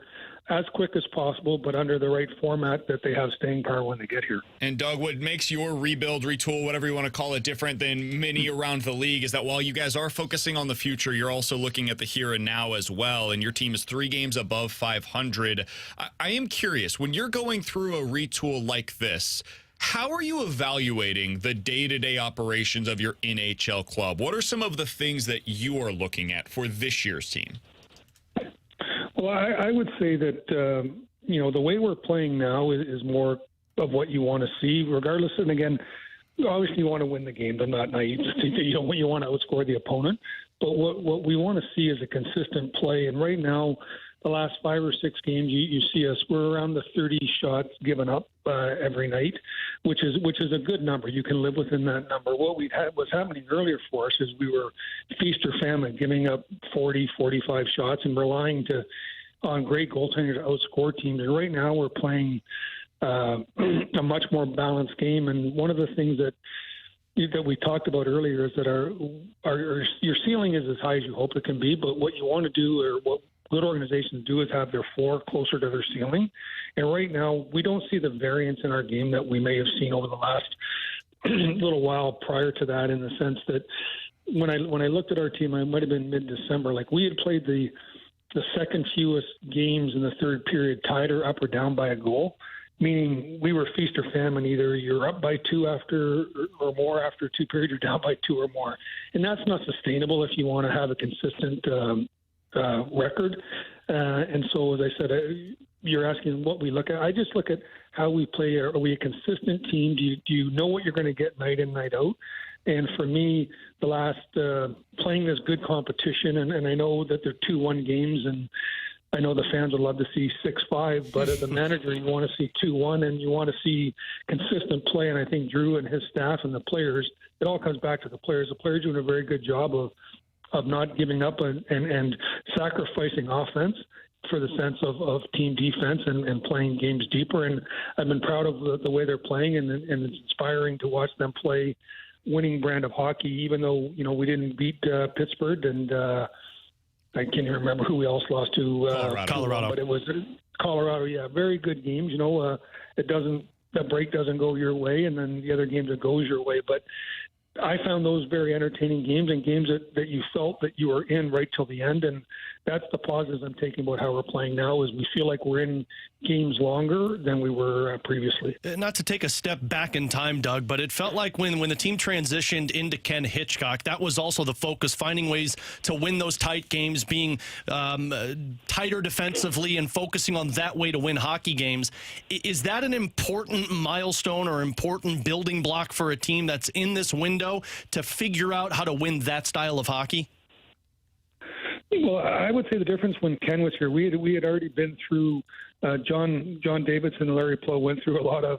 as quick as possible, but under the right format that they have staying power when they get here. And Doug, what makes your rebuild, retool, whatever you want to call it, different than many around the league is that while you guys are focusing on the future, you're also looking at the here and now as well, and your team is 3 games above 500. I am curious, when you're going through a retool like this, how are you evaluating the day-to-day operations of your NHL club? What are some of the things that you are looking at for this year's team? Well, I would say that, the way we're playing now is more of what you want to see, regardless. And again, obviously you want to win the game. I'm not naive to think that you want to outscore the opponent. But what we want to see is a consistent play. And right now, the last 5 or 6 games, you see us, we're around the 30 shots given up every night, which is a good number. You can live within that number. What was happening earlier for us is we were feast or famine, giving up 40, 45 shots and relying on great goaltenders to outscore teams. And right now we're playing a much more balanced game. And one of the things that we talked about earlier is that your ceiling is as high as you hope it can be, but what you want to do, or what good organizations do, is have their floor closer to their ceiling. And right now we don't see the variance in our game that we may have seen over the last little while prior to that, in the sense that when I looked at our team, I might have been mid-December, like we had played the second fewest games in the third period tied or up or down by a goal, meaning we were feast or famine. Either you're up by 2 after or more after 2 periods, or down by 2 or more. And that's not sustainable if you want to have a consistent record. And so, as I said, you're asking what we look at. I just look at how we play. Are we a consistent team? Do you know what you're going to get night in, night out? And for me, the last playing this good competition, and I know that they're 2-1 games, and I know the fans would love to see 6-5, but as a manager, you want to see 2-1, and you want to see consistent play. And I think Drew and his staff and the players, it all comes back to the players. The players doing a very good job of not giving up and sacrificing offense for the sense of team defense and playing games deeper. And I've been proud of the way they're playing, and it's inspiring to watch them play winning brand of hockey, even though, we didn't beat Pittsburgh, and I can't even remember who we else lost to. Colorado. But it was Colorado. Yeah, very good games. It doesn't the break doesn't go your way, and then the other games it goes your way. But I found those very entertaining games, and games that you felt that you were in right till the end. And that's the positives I'm taking about how we're playing now, is we feel like we're in games longer than we were previously. Not to take a step back in time, Doug, but it felt like when the team transitioned into Ken Hitchcock, that was also the focus, finding ways to win those tight games, being tighter defensively and focusing on that way to win hockey games. Is that an important milestone or important building block for a team that's in this window to figure out how to win that style of hockey? Well, I would say the difference when Ken was here, we had already been through John Davidson and Larry Plow went through a lot of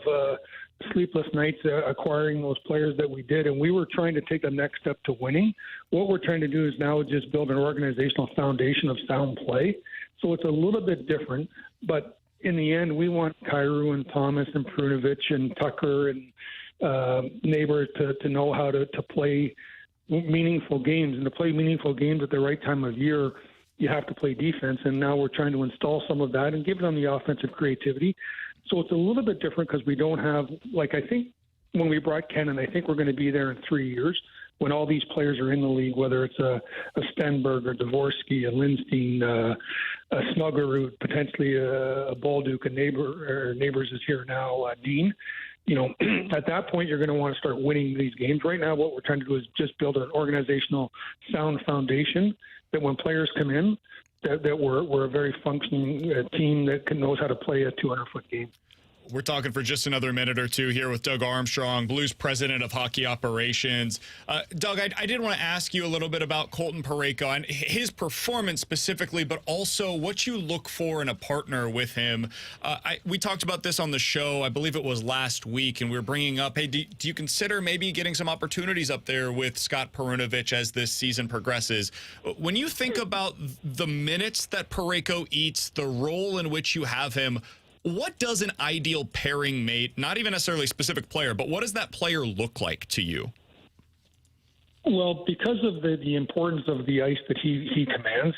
sleepless nights acquiring those players that we did, and we were trying to take the next step to winning. What we're trying to do is now just build an organizational foundation of sound play. So it's a little bit different, but in the end, we want Kyrou and Thomas and Prunovich and Tucker and Neighbor to know how to play meaningful games, and to play meaningful games at the right time of year, you have to play defense. And now we're trying to install some of that and give them the offensive creativity. So it's a little bit different because we don't have, like, I think when we brought Ken, and I think we're going to be there in 3 years when all these players are in the league, whether it's a Stenberg or Dvorsky, a Lindstein, a Snuggerud, potentially a Bolduc, a Neighbors is here now, Dean. You know, at that point, you're going to want to start winning these games. Right now, what we're trying to do is just build an organizational sound foundation that when players come in, that we're a very functioning team that knows how to play a 200-foot game. We're talking for just another minute or two here with Doug Armstrong, Blues president of hockey operations. Doug, I did want to ask you a little bit about Colton Parayko and his performance specifically, but also what you look for in a partner with him. We talked about this on the show, I believe it was last week, and we were bringing up, hey, do you consider maybe getting some opportunities up there with Scott Perunovich as this season progresses? When you think about the minutes that Parayko eats, the role in which you have him, what does an ideal pairing mate, not even necessarily a specific player, but what does that player look like to you? Well, because of the importance of the ice that he commands,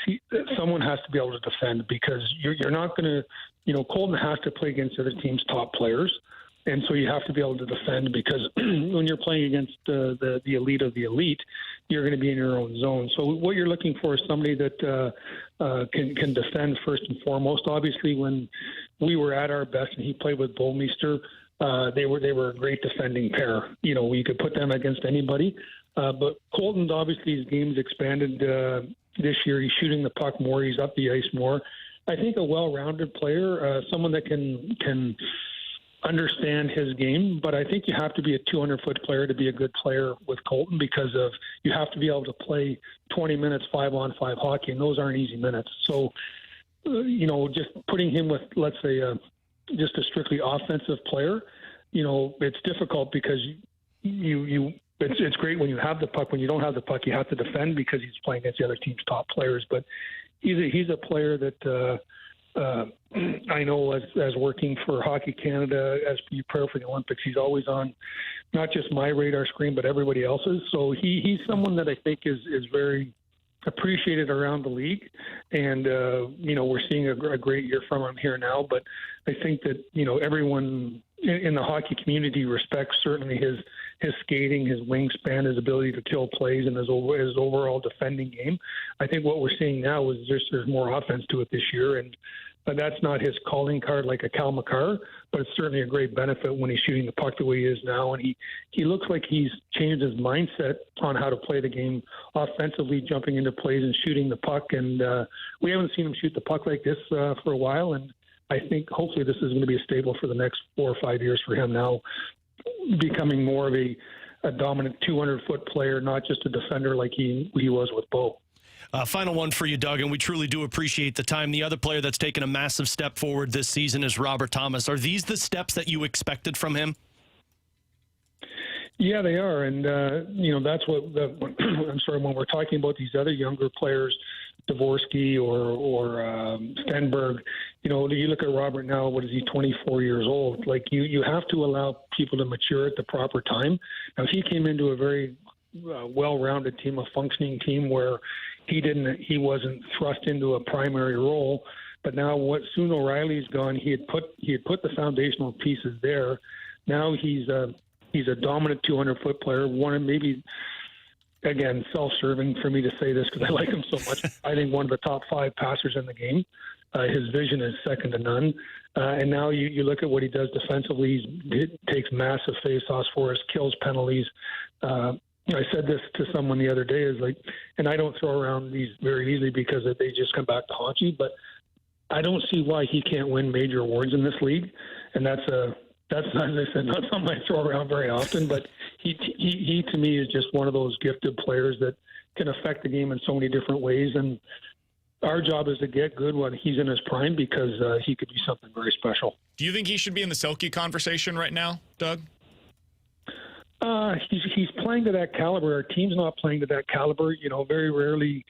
someone has to be able to defend, because you're not going to, Colton has to play against the other team's top players. And so you have to be able to defend, because when you're playing against the elite of the elite, you're going to be in your own zone. So what you're looking for is somebody that can defend first and foremost. Obviously, when we were at our best and he played with Bolmeister, they were a great defending pair. We could put them against anybody. But Colton's obviously his game's expanded this year. He's shooting the puck more. He's up the ice more. I think a well-rounded player, someone that can understand his game, but I think you have to be a 200-foot player to be a good player with Colton, because of you have to be able to play 20 minutes 5-on-5 hockey, and those aren't easy minutes. So, just putting him with, let's say, just a strictly offensive player, it's difficult, because it's great when you have the puck. When you don't have the puck, you have to defend because he's playing against the other team's top players. But he's a player that I know as working for Hockey Canada, as you prepare for the Olympics, he's always on not just my radar screen, but everybody else's. So he's someone that I think is very appreciated around the league. And, we're seeing a great year from him here now. But I think that, everyone in the hockey community respects certainly his skating, his wingspan, his ability to kill plays, and his overall defending game. I think what we're seeing now is there's more offense to it this year, and that's not his calling card like a Cal McCarr, but it's certainly a great benefit when he's shooting the puck the way he is now. And he looks like he's changed his mindset on how to play the game offensively, jumping into plays and shooting the puck. And we haven't seen him shoot the puck like this for a while, and I think hopefully this is going to be a staple for the next 4 or 5 years for him now, becoming more of a dominant 200-foot player, not just a defender like he was with Bo. Final one for you, Doug, and we truly do appreciate the time. The other player that's taken a massive step forward this season is Robert Thomas. Are these the steps that you expected from him? Yeah, they are. And, that's what when we're talking about these other younger players, Dvorsky or Stenberg, you look at Robert now, what is he, 24 years old? Like, you have to allow people to mature at the proper time. Now, he came into a very well-rounded team, a functioning team where he wasn't thrust into a primary role. But now, soon O'Reilly's gone, he had put the foundational pieces there. Now he's a dominant 200-foot player. One of maybe, again, self-serving for me to say this because I like him so much. I think one of the top 5 passers in the game. His vision is second to none. And now you look at what he does defensively. He takes massive face-offs for us, kills penalties. I said this to someone the other day, is like, and I don't throw around these very easily because they just come back to haunt you, but I don't see why he can't win major awards in this league. And that's not, as I said, not something I throw around very often, but he to me is just one of those gifted players that can affect the game in so many different ways. And our job is to get good when he's in his prime because he could be something very special. Do you think he should be in the Selke conversation right now, Doug? He's playing to that caliber. Our team's not playing to that caliber. Very rarely,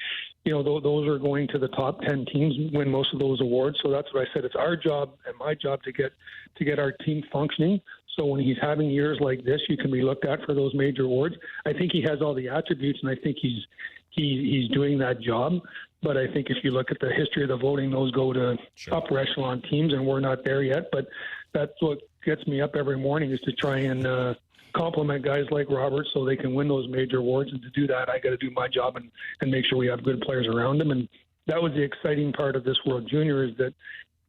those are going to the top 10 teams, win most of those awards. So that's what I said. It's our job and my job to get our team functioning. So when he's having years like this, you can be looked at for those major awards. I think he has all the attributes, and I think he's doing that job. But I think if you look at the history of the voting, those go to upper echelon teams, and we're not there yet. But that's what gets me up every morning, is to try and compliment guys like Robert so they can win those major awards. And to do that, I got to do my job and make sure we have good players around them. And that was the exciting part of this World Junior, is that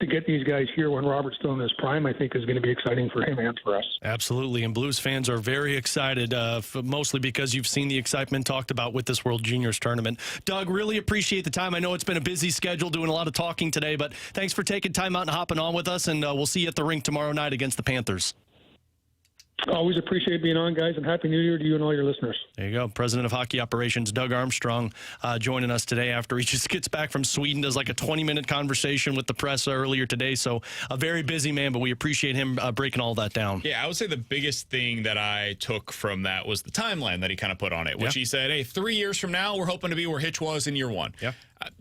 to get these guys here when Robert's still in his prime, I think is going to be exciting for him and for us. Absolutely, and Blues fans are very excited, mostly because you've seen the excitement talked about with this World Juniors tournament. Doug, really appreciate the time. I know it's been a busy schedule doing a lot of talking today, but thanks for taking time out and hopping on with us, and we'll see you at the rink tomorrow night against the Panthers. Always appreciate being on, guys, and Happy New Year to you and all your listeners. There you go. President of Hockey Operations, Doug Armstrong, joining us today after he just gets back from Sweden, does like a 20-minute conversation with the press earlier today. So a very busy man, but we appreciate him breaking all that down. Yeah, I would say the biggest thing that I took from that was the timeline that he kind of put on it, which he said, hey, 3 years from now, we're hoping to be where Hitch was in year 1. Yeah.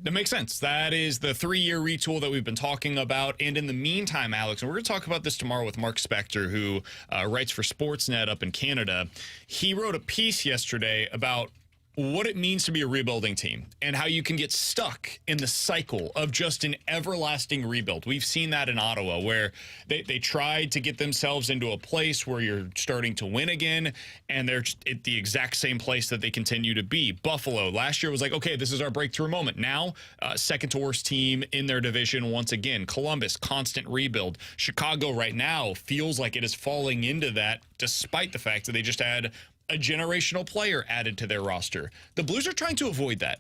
That makes sense. That is the 3-year retool that we've been talking about. And in the meantime, Alex, and we're going to talk about this tomorrow with Mark Spector, who writes for Sportsnet up in Canada. He wrote a piece yesterday about what it means to be a rebuilding team and how you can get stuck in the cycle of just an everlasting rebuild. We've seen that in Ottawa, where they tried to get themselves into a place where you're starting to win again, and they're at the exact same place that they continue to be. Buffalo last year was like, okay, this is our breakthrough moment. Now, second to worst team in their division once again. Columbus, constant rebuild. Chicago right now feels like it is falling into that, despite the fact that they just had a generational player added to their roster. The Blues are trying to avoid that.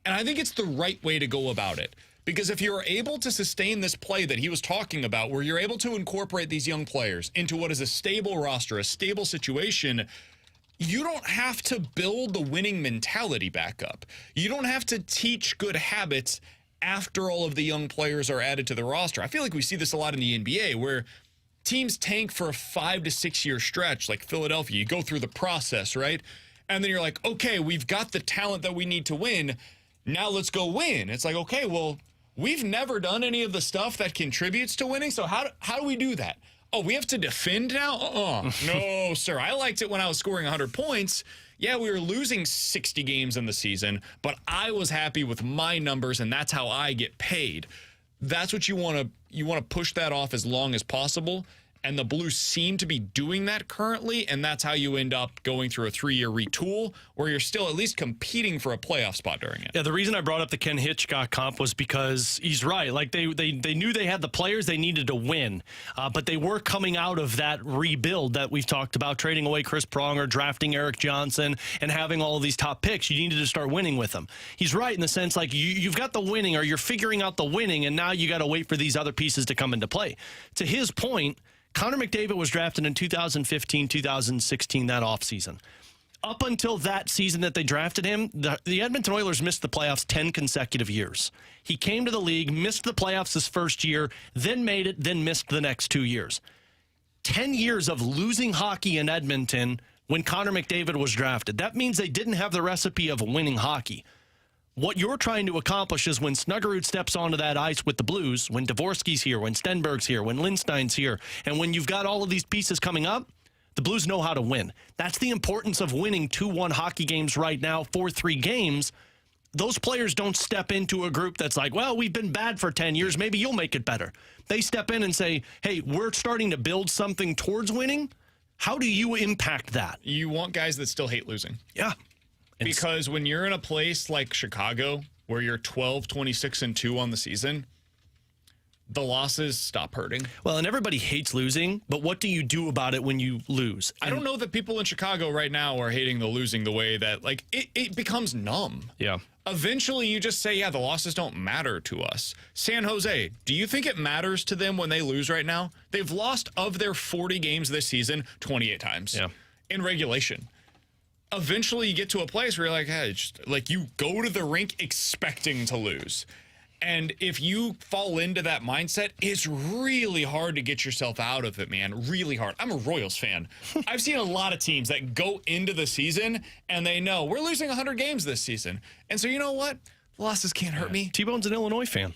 And I think it's the right way to go about it. Because if you're able to sustain this play that he was talking about, where you're able to incorporate these young players into what is a stable roster, a stable situation, you don't have to build the winning mentality back up. You don't have to teach good habits after all of the young players are added to the roster. I feel like we see this a lot in the NBA, where teams tank for a 5 to 6 year stretch, like Philadelphia. You go through the process, right? And then you're like, okay, we've got the talent that we need to win. Now let's go win. It's like, okay, well, we've never done any of the stuff that contributes to winning. So how do we do that? Oh, we have to defend now? No, sir. I liked it when I was scoring 100 points. Yeah, we were losing 60 games in the season, but I was happy with my numbers, and that's how I get paid. That's what you want to push that off as long as possible. And the Blues seem to be doing that currently, and that's how you end up going through a 3-year retool where you're still at least competing for a playoff spot during it. Yeah, the reason I brought up the Ken Hitchcock comp was because he's right. Like, they knew they had the players they needed to win, but they were coming out of that rebuild that we've talked about, trading away Chris Pronger, drafting Eric Johnson, and having all of these top picks. You needed to start winning with them. He's right in the sense, like, you've got the winning, or you're figuring out the winning, and now you got to wait for these other pieces to come into play. To his point, Connor McDavid was drafted in 2015, 2016, that offseason. Up until that season that they drafted him, the Edmonton Oilers missed the playoffs 10 consecutive years. He came to the league, missed the playoffs his first year, then made it, then missed the next 2 years. 10 years of losing hockey in Edmonton when Connor McDavid was drafted. That means they didn't have the recipe of winning hockey. What you're trying to accomplish is when Snuggerud steps onto that ice with the Blues, when Dvorsky's here, when Stenberg's here, when Lindstein's here, and when you've got all of these pieces coming up, the Blues know how to win. That's the importance of winning 2-1 hockey games right now, 4-3 games. Those players don't step into a group that's like, well, we've been bad for 10 years. Maybe you'll make it better. They step in and say, hey, we're starting to build something towards winning. How do you impact that? You want guys that still hate losing. Yeah. Because when you're in a place like Chicago where you're 12, 26, and 2 on the season, the losses stop hurting. Well, and everybody hates losing, but what do you do about it when you lose? I don't know that people in Chicago right now are hating the losing the way that, like, it becomes numb. Yeah. Eventually, you just say, yeah, the losses don't matter to us. San Jose, do you think it matters to them when they lose right now? They've lost of their 40 games this season 28 times in regulation. Eventually, you get to a place where you're like, hey, just, like, you go to the rink expecting to lose. And if you fall into that mindset, it's really hard to get yourself out of it, man. Really hard. I'm a Royals fan. I've seen a lot of teams that go into the season and they know we're losing 100 games this season. And so you know what? Losses can't hurt me. T-Bone's an Illinois fan.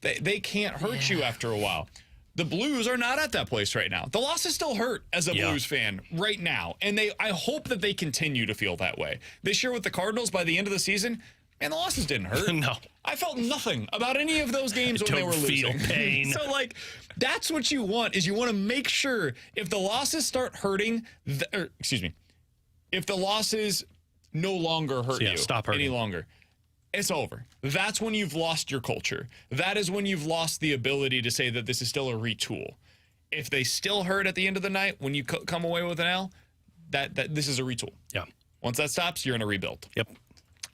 They can't hurt you after a while. The Blues are not at that place right now. The losses still hurt as a Blues fan right now. And I hope that they continue to feel that way. This year with the Cardinals, by the end of the season, man, the losses didn't hurt. No. I felt nothing about any of those games when they were losing. Feel pain. So, like, that's what you want, is you want to make sure if the losses start hurting, if the losses no longer hurt you stop hurting. any longer, it's over. That's when you've lost your culture. That is when you've lost the ability to say that this is still a retool. If they still hurt at the end of the night when you come away with an L, that this is a retool. Yeah. Once that stops, you're in a rebuild. Yep.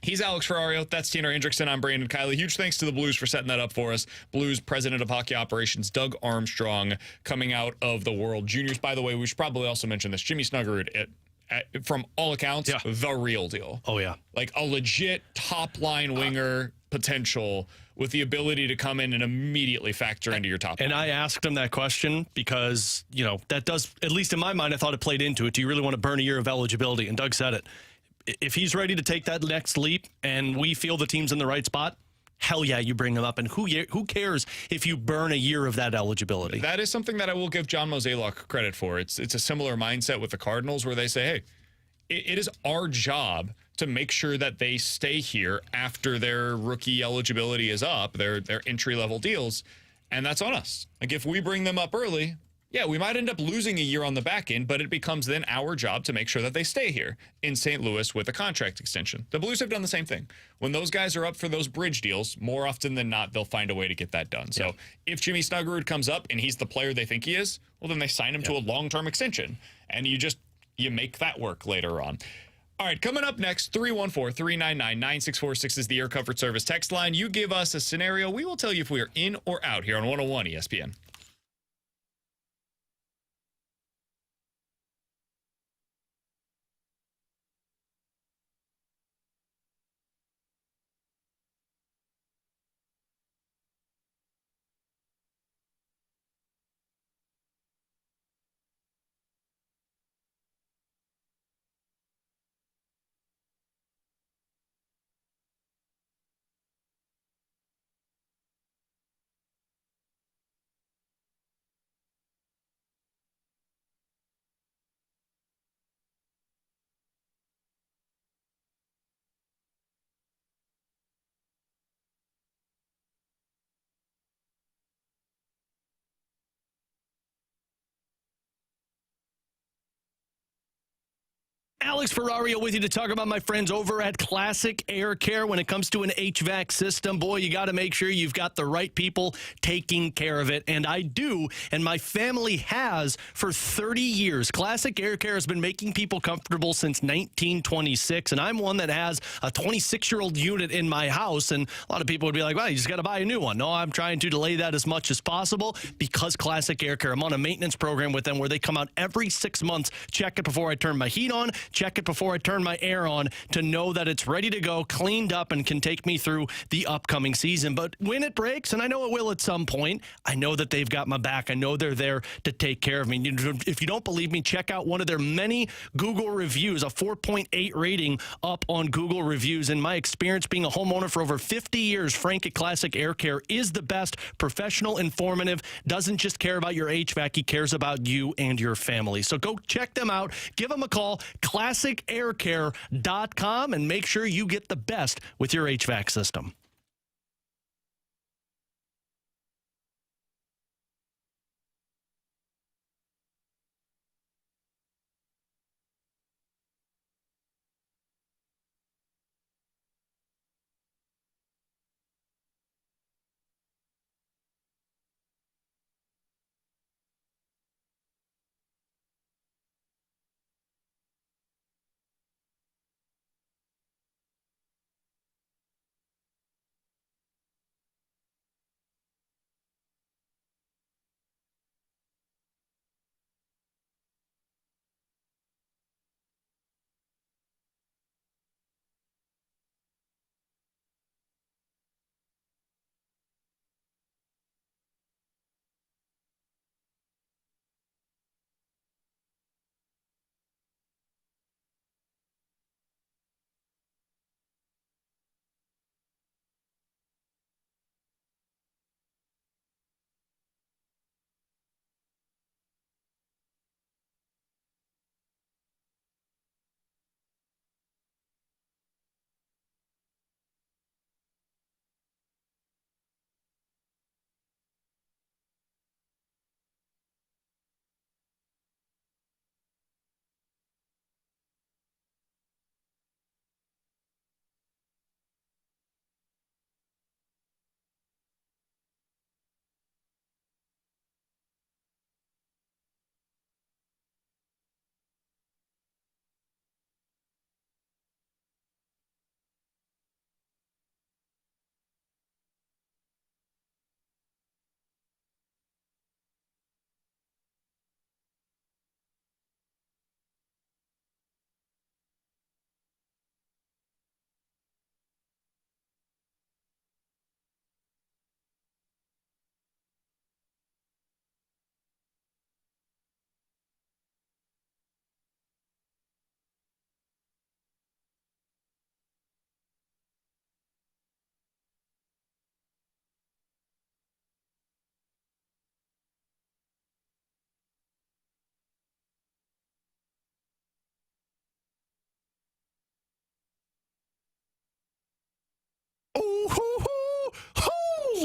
He's Alex Ferrario. That's Tanner Hendrickson. I'm Brandon Kiley. Huge thanks to the Blues for setting that up for us. Blues president of hockey operations, Doug Armstrong, coming out of the World Juniors. By the way, we should probably also mention this. Jimmy Snuggerud, from all accounts, the real deal. Oh, yeah. Like a legit top-line winger potential with the ability to come in and immediately factor into your top line. And I asked him that question because, that does, at least in my mind, I thought it played into it. Do you really want to burn a year of eligibility? And Doug said it. If he's ready to take that next leap and we feel the team's in the right spot, hell yeah, you bring him up. And who cares if you burn a year of that eligibility? That is something that I will give John Mozeliak credit for. It's a similar mindset with the Cardinals where they say, hey, it is our job to make sure that they stay here after their rookie eligibility is up, their entry-level deals, and that's on us. Like, if we bring them up early, yeah, we might end up losing a year on the back end, but it becomes then our job to make sure that they stay here in St. Louis with a contract extension. The Blues have done the same thing. When those guys are up for those bridge deals, more often than not, they'll find a way to get that done. So if Jimmy Snuggerud comes up and he's the player they think he is, well, then they sign him to a long-term extension, and you make that work later on. All right, coming up next, 314-399-9646 is the Air Comfort Service text line. You give us a scenario. We will tell you if we are in or out here on 101 ESPN. Alex Ferrario with you to talk about my friends over at Classic Air Care. When it comes to an HVAC system, boy, you got to make sure you've got the right people taking care of it. And I do, and my family has for 30 years. Classic Air Care has been making people comfortable since 1926, and I'm one that has a 26-year-old unit in my house, and a lot of people would be like, well, you just got to buy a new one. No, I'm trying to delay that as much as possible because Classic Air Care, I'm on a maintenance program with them where they come out every 6 months, check it before I turn my heat on, check it before I turn my air on to know that it's ready to go, cleaned up, and can take me through the upcoming season. But when it breaks, and I know it will at some point, I know that they've got my back. I know they're there to take care of me. If you don't believe me, check out one of their many Google reviews, a 4.8 rating up on Google reviews. In my experience being a homeowner for over 50 years, Frank at Classic Air Care is the best, professional, informative, doesn't just care about your HVAC, he cares about you and your family. So go check them out, give them a call, classicaircare.com, and make sure you get the best with your HVAC system.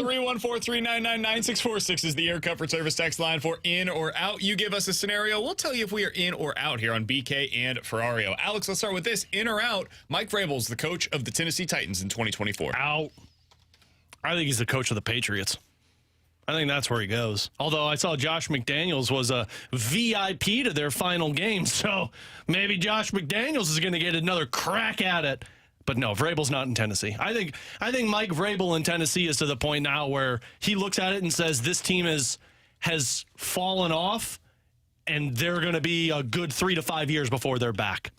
314-399-9646 is the Air Comfort Service text line for in or out. You give us a scenario. We'll tell you if we are in or out here on BK and Ferrario. Alex, let's start with this. In or out, Mike Vrabel's the coach of the Tennessee Titans in 2024. Out. I think he's the coach of the Patriots. I think that's where he goes. Although I saw Josh McDaniels was a VIP to their final game, so maybe Josh McDaniels is going to get another crack at it. But no, Vrabel's not in Tennessee. I think Mike Vrabel in Tennessee is to the point now where he looks at it and says this team has fallen off, and they're going to be a good 3 to 5 years before they're back.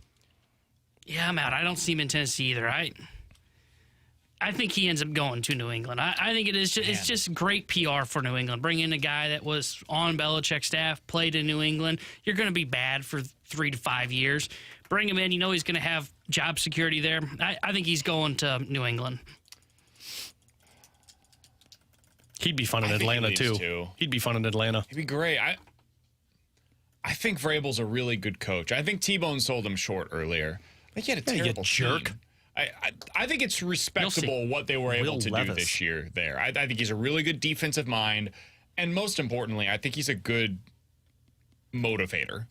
Yeah, I'm out. I don't see him in Tennessee either. I think he ends up going to New England. I think it's just great PR for New England. Bring in a guy that was on Belichick's staff, played in New England. You're going to be bad for 3 to 5 years. Bring him in. You know he's going to have job security there. I think he's going to New England. He'd be fun in Atlanta, too. He'd be fun in Atlanta. He'd be great. I think Vrabel's a really good coach. I think T-Bone sold him short earlier. I think he had a terrible jerk. team. I think it's respectable what they were able to do this year there. I think he's a really good defensive mind. And most importantly, I think he's a good motivator.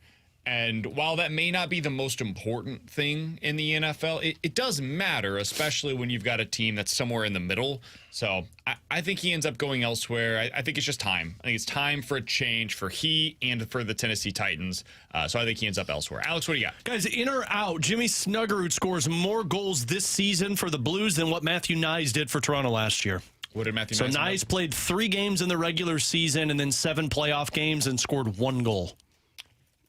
And while that may not be the most important thing in the NFL, it does matter, especially when you've got a team that's somewhere in the middle. So I think he ends up going elsewhere. I think it's just time. I think it's time for a change for he and for the Tennessee Titans. So I think he ends up elsewhere. Alex, what do you got? Guys, in or out, Jimmy Snuggerud scores more goals this season for the Blues than what Matthew Nyes did for Toronto last year. What did Matthew So Nyes Nyes played 3 games in the regular season and then 7 playoff games and scored 1 goal.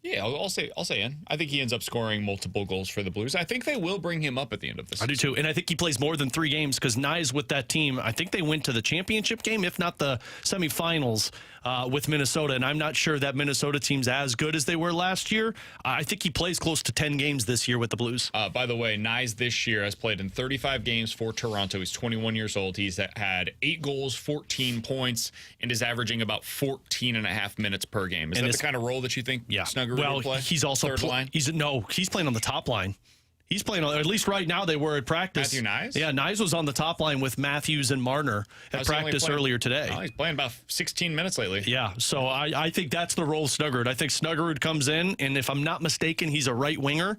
Yeah, I'll say in. I think he ends up scoring multiple goals for the Blues. I think they will bring him up at the end of this season. I do too, and I think he plays more than 3 games because Nyes with that team, I think they went to the championship game, if not the semifinals with Minnesota, and I'm not sure that Minnesota team's as good as they were last year. I think he plays close to 10 games this year with the Blues. By the way, Nyes this year has played in 35 games for Toronto. He's 21 years old. He's had 8 goals, 14 points, and is averaging about 14 and a half minutes per game. Is that the kind of role that you think Snuggerud would play? He's also third line? He's playing on the top line. He's playing on, at least right now they were at practice. Matthew Nyes? Yeah, Nyes was on the top line with Matthews and Marner at practice earlier today. Oh, he's playing about 16 minutes lately. Yeah, so I think that's the role of Snuggerud. I think Snuggerud comes in, and if I'm not mistaken, he's a right winger,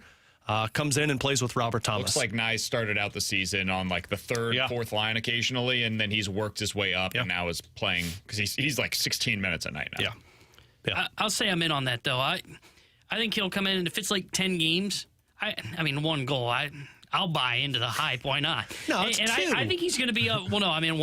comes in and plays with Robert Thomas. Looks like Nyes started out the season on like the third, fourth line occasionally, and then he's worked his way up and now is playing because he's like 16 minutes a night now. Yeah. I'll say I'm in on that, though. I think he'll come in, and if it's like 10 games, I mean, 1 goal, I'll buy into the hype. Why not? No, it's 2. I think he's going to be, 1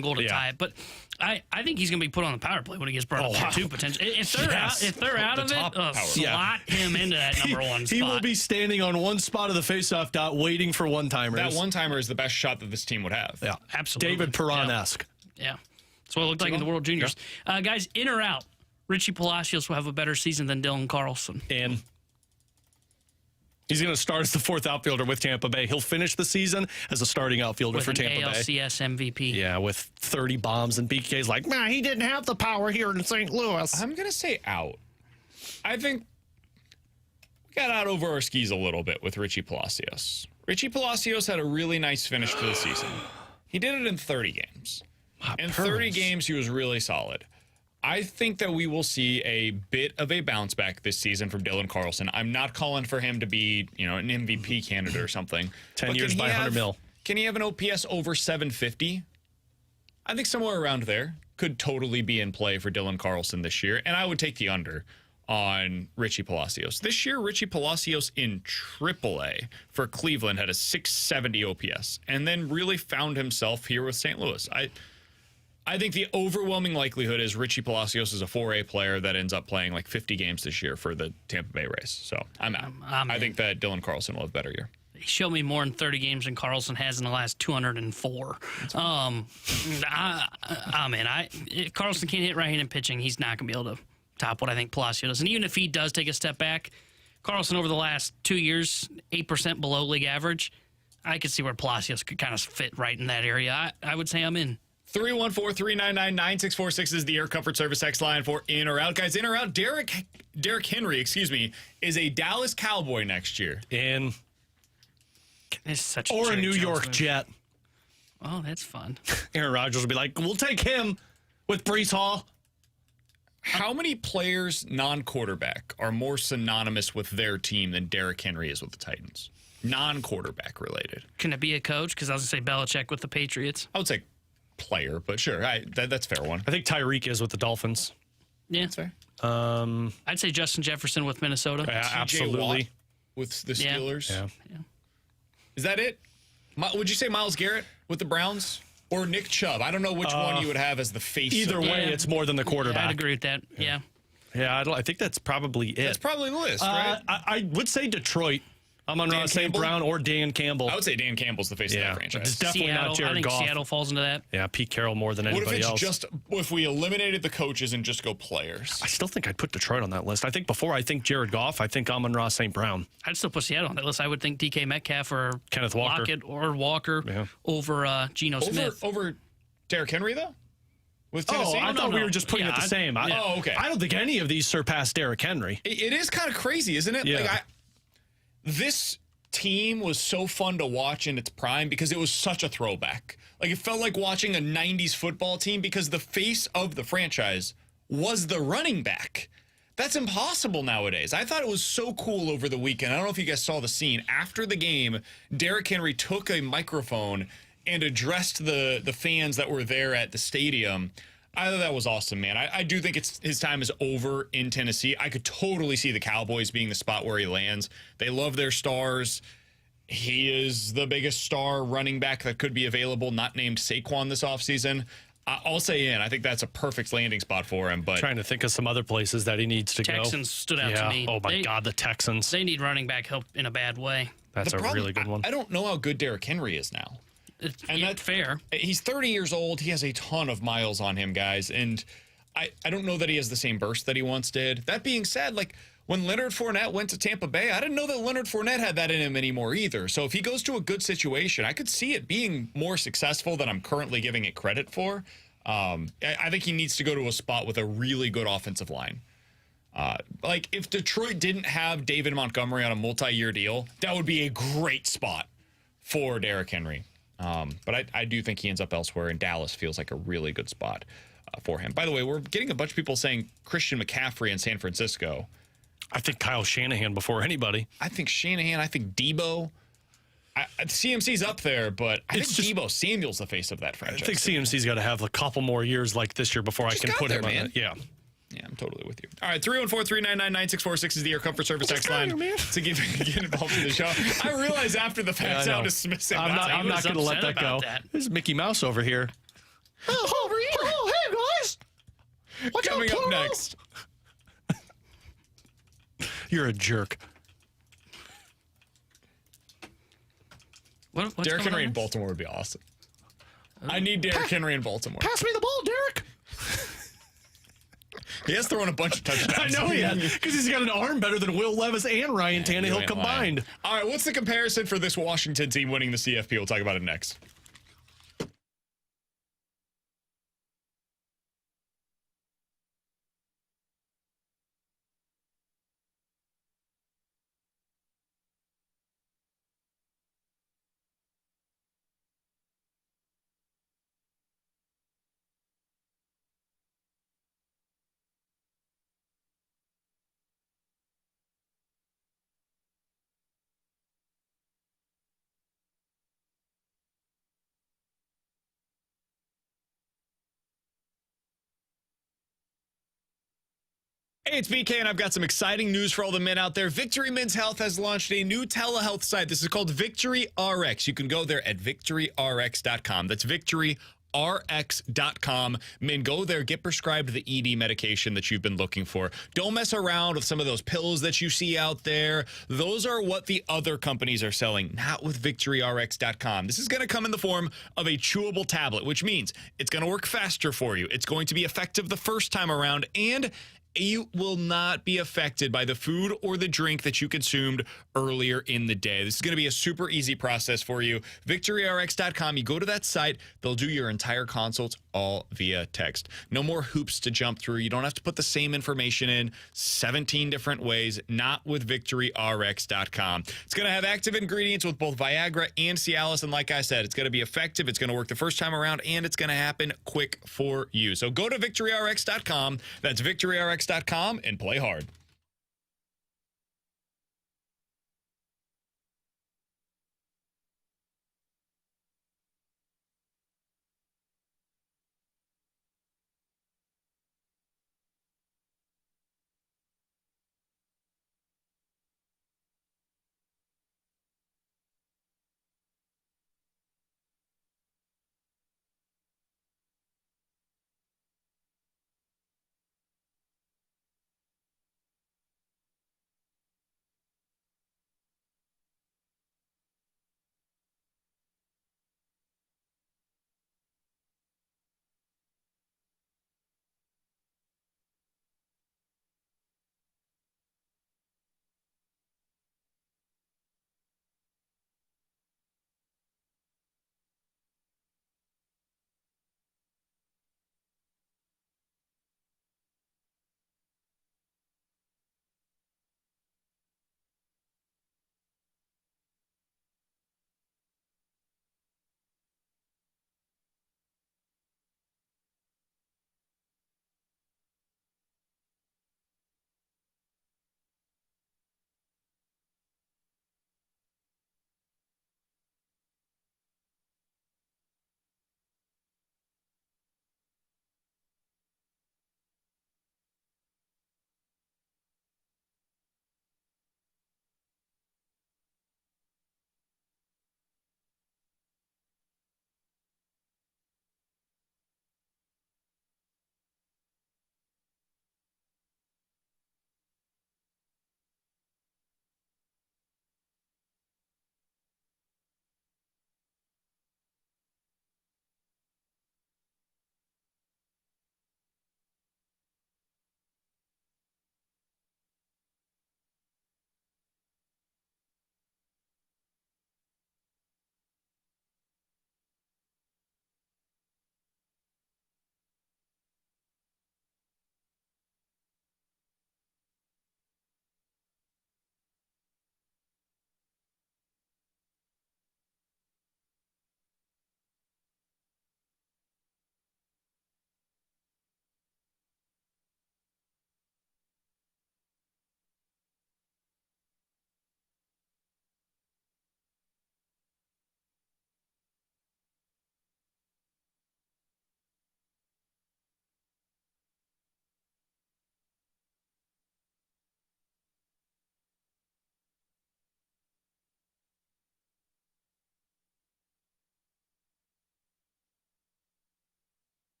goal to tie it, but I think he's going to be put on the power play when he gets brought up there, too, potentially. If they're out of it, slot him into that number 1 spot. He will be standing on one spot of the faceoff dot waiting for one-timers. That one-timer is the best shot that this team would have. Yeah, absolutely. David Perron-esque. Yeah. That's what it looked like in the World Juniors. Guys, in or out, Richie Palacios will have a better season than Dylan Carlson. And he's going to start as the 4th outfielder with Tampa Bay. He'll finish the season as a starting outfielder for Tampa Bay. ALCS MVP. Yeah, with 30 bombs, and BK's like, man, he didn't have the power here in St. Louis. I'm going to say out. I think we got out over our skis a little bit with Richie Palacios. Richie Palacios had a really nice finish to the season. He did it in 30 games. In 30 games, he was really solid. I think that we will see a bit of a bounce back this season from Dylan Carlson. I'm not calling for him to be, an MVP candidate or something. 10 years by 100 mil. Can he have an OPS over 750? I think somewhere around there could totally be in play for Dylan Carlson this year, and I would take the under on Richie Palacios. This year, Richie Palacios in AAA for Cleveland had a 670 OPS, and then really found himself here with St. Louis. I think the overwhelming likelihood is Richie Palacios is a 4A player that ends up playing like 50 games this year for the Tampa Bay Rays. So I'm out. I think that Dylan Carlson will have a better year. He showed me more in 30 games than Carlson has in the last 204. I'm in. If Carlson can't hit right-handed pitching, he's not going to be able to top what I think Palacios does. And even if he does take a step back, Carlson over the last 2 years, 8% below league average, I could see where Palacios could kind of fit right in that area. I would say I'm in. 314-399-9646 is the Air Comfort Service text line for in or out. Guys, in or out, Derrick Henry, is a Dallas Cowboy next year. In. It's such or a New York Jet. Oh, that's fun. Aaron Rodgers will be like, we'll take him with Breece Hall. How many players, non-quarterback, are more synonymous with their team than Derrick Henry is with the Titans? Non-quarterback related. Can it be a coach? Because I was going to say Belichick with the Patriots. I would say player, but sure, that's a fair one. I think Tyreek is with the Dolphins. Yeah. That's fair. I'd say Justin Jefferson with Minnesota. Yeah, TJ absolutely. Watt with the Yeah. Steelers. Yeah. Is that it? Would you say Myles Garrett with the Browns? Or Nick Chubb? I don't know which one you would have as the face. Either of way, Yeah. it's more than the quarterback. I'd agree with that. Yeah. Yeah, I think that's probably it. That's probably the list, right? I would say Detroit. Amon-Ra St. Campbell? Brown or Dan Campbell. I would say Dan Campbell's the face of that franchise. It's definitely Seattle. not Jared I think Goff. Seattle falls into that. Yeah, Pete Carroll more than What if anybody it's else. just if we eliminated the coaches and just go players? I still think I'd put Detroit on that list. I think before I think Jared Goff, I think Amon-Ra St. Brown. I'd still put Seattle on that list. I would think DK Metcalf or Kenneth Walker. Lockett or Walker over Geno Smith. Over Derrick Henry though? With Tennessee? I thought we were just putting Yeah, it the same. Oh, okay. I don't think any of these surpass Derrick Henry. It is kind of crazy, isn't it? Yeah. This team was so fun to watch in its prime because it was such a throwback. Like it felt like watching a 90s football team because the face of the franchise was the running back. That's impossible nowadays. I thought it was so cool over the weekend. I don't know if you guys saw the scene. After the game, Derrick Henry took a microphone and addressed the fans that were there at the stadium. I thought that was awesome, man. I do think his time is over in Tennessee. I could totally see the Cowboys being the spot where he lands. They love their stars. He is the biggest star running back that could be available, not named Saquon this offseason. I'll say I think that's a perfect landing spot for him. But Trying to think of some other places that he needs to go. Texans stood out to me. Oh, my God, the Texans. They need running back help in a bad way. That's the a problem- really good one. I don't know how good Derrick Henry is now. And that's fair. He's 30 years old. He has a ton of miles on him, guys. And I don't know that he has the same burst that he once did. That being said, like when Leonard Fournette went to Tampa Bay, I didn't know that Leonard Fournette had that in him anymore either. So if he goes to a good situation, I could see it being more successful than I'm currently giving it credit for. I think he needs to go to a spot with a really good offensive line. Like if Detroit didn't have David Montgomery on a multi-year deal, that would be a great spot for Derrick Henry. But I do think he ends up elsewhere, and Dallas feels like a really good spot for him. By the way, we're getting a bunch of people saying Christian McCaffrey in San Francisco. I think Kyle Shanahan before anybody. I think Shanahan. I think Debo. CMC's up there, but I think Debo Samuel's the face of that franchise. I think CMC's got to have a couple more years like this year before I can put him on it. Yeah. Yeah, I'm totally with you. All right, 314-399-9646 is the Air Comfort Service X line to get involved in the show. I realize after the fact how dismissive I'm not going to let that go. There's Mickey Mouse over here. Oh, over here. Oh, hey, guys. What's Coming up next. You're a jerk. What's Derrick going Henry on? in Baltimore would be awesome. I need Derrick Henry in Baltimore. Pass me the ball, Derek. He has thrown a bunch of touchdowns. I know he has, because he's got an arm better than Will Levis and Ryan Tannehill combined. All right, what's the comparison for this Washington team winning the CFP? We'll talk about it next. Hey, it's BK, and I've got some exciting news for all the men out there. Victory Men's Health has launched a new telehealth site. This is called Victory RX. You can go there at victoryrx.com. That's victoryrx.com. Men, go there, get prescribed the ED medication that you've been looking for. Don't mess around with some of those pills that you see out there. Those are what the other companies are selling, not with victoryrx.com. This is going to come in the form of a chewable tablet, which means it's going to work faster for you. It's going to be effective the first time around, and you will not be affected by the food or the drink that you consumed earlier in the day. This is going to be a super easy process for you. VictoryRx.com. You go to that site. They'll do your entire consults all via text. No more hoops to jump through. You don't have to put the same information in 17 different ways, not with VictoryRx.com. It's going to have active ingredients with both Viagra and Cialis, and like I said, it's going to be effective, it's going to work the first time around, and it's going to happen quick for you. So go to VictoryRx.com. That's VictoryRx.com and play hard.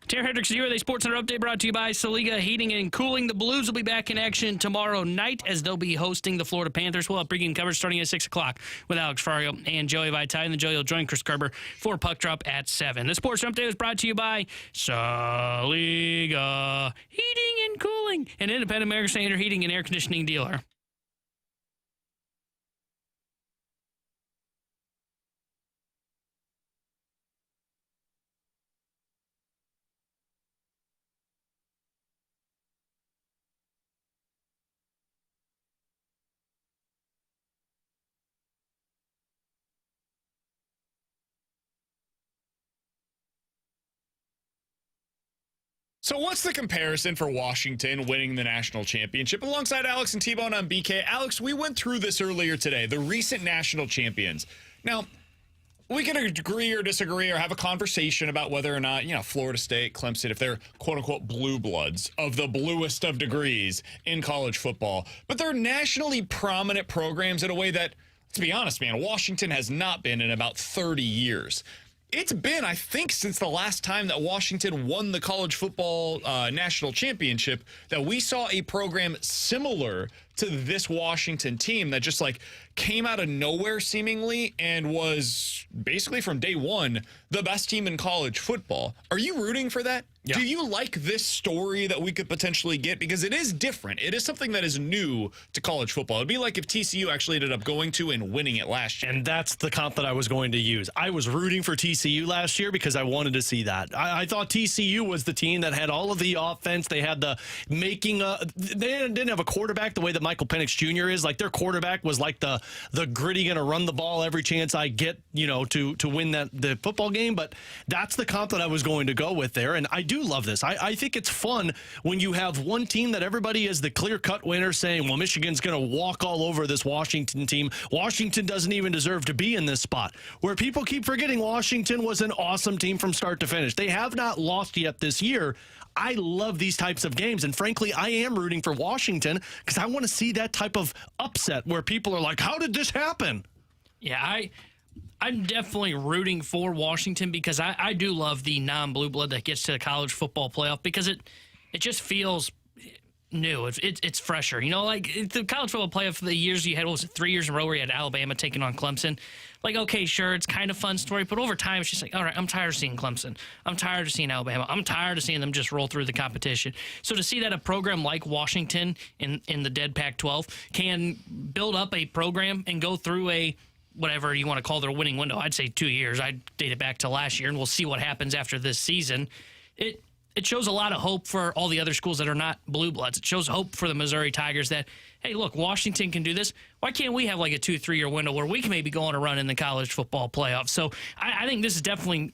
Tara Hendricks here with a Sports Center update brought to you by Saliga Heating and Cooling. The Blues will be back in action tomorrow night as they'll be hosting the Florida Panthers. We'll have pregame coverage starting at 6 o'clock with Alex Ferrario and Joey Vitae. And then Joey will join Chris Kerber for Puck Drop at 7. The Sports Center update was brought to you by Saliga Heating and Cooling, an independent American Standard heating and air conditioning dealer. So what's the comparison for Washington winning the national championship? Alongside Alex and T-Bone on BK. Alex, we went through this earlier today, the recent national champions. Now, we can agree or disagree or have a conversation about whether or not, Florida State, Clemson, if they're quote-unquote blue bloods of the bluest of degrees in college football. But they're nationally prominent programs in a way that, let's be honest, man, Washington has not been in about 30 years. It's been, I think, since the last time that Washington won the college football national championship that we saw a program similar to this Washington team that just like came out of nowhere seemingly and was basically from day one the best team in college football. Are you rooting for that? Yeah. Do you like this story that we could potentially get? Because it is different. It is something that is new to college football. It'd be like if TCU actually ended up going to and winning it last year. And that's the comp that I was going to use. I was rooting for TCU last year because I wanted to see that. I thought TCU was the team that had all of the offense. They had the making. They didn't have a quarterback the way that Michael Penix Jr. is. Like their quarterback was like the gritty, going to run the ball every chance I get, to win the football game. But that's the comp that I was going to go with there. And I do love this. I think it's fun when you have one team that everybody is the clear-cut winner saying, well, Michigan's going to walk all over this Washington team. Washington doesn't even deserve to be in this spot. Where people keep forgetting Washington was an awesome team from start to finish. They have not lost yet this year. I love these types of games. And frankly, I am rooting for Washington because I want to see that type of upset where people are like, how did this happen? Yeah, I'm definitely rooting for Washington because I do love the non-blue blood that gets to the college football playoff because it just feels new. It's fresher. Like the college football playoff for the years you had, what was it, 3 years in a row where you had Alabama taking on Clemson. Like, okay, sure, it's kind of fun story, but over time it's just like, all right, I'm tired of seeing Clemson. I'm tired of seeing Alabama. I'm tired of seeing them just roll through the competition. So to see that a program like Washington in the dead Pac-12 can build up a program and go through a whatever you want to call their winning window, I'd say 2 years. I'd date it back to last year, and we'll see what happens after this season. It shows a lot of hope for all the other schools that are not blue bloods. It shows hope for the Missouri Tigers that, hey, look, Washington can do this. Why can't we have like a 2-3 year window where we can maybe go on a run in the college football playoffs? So I think this is definitely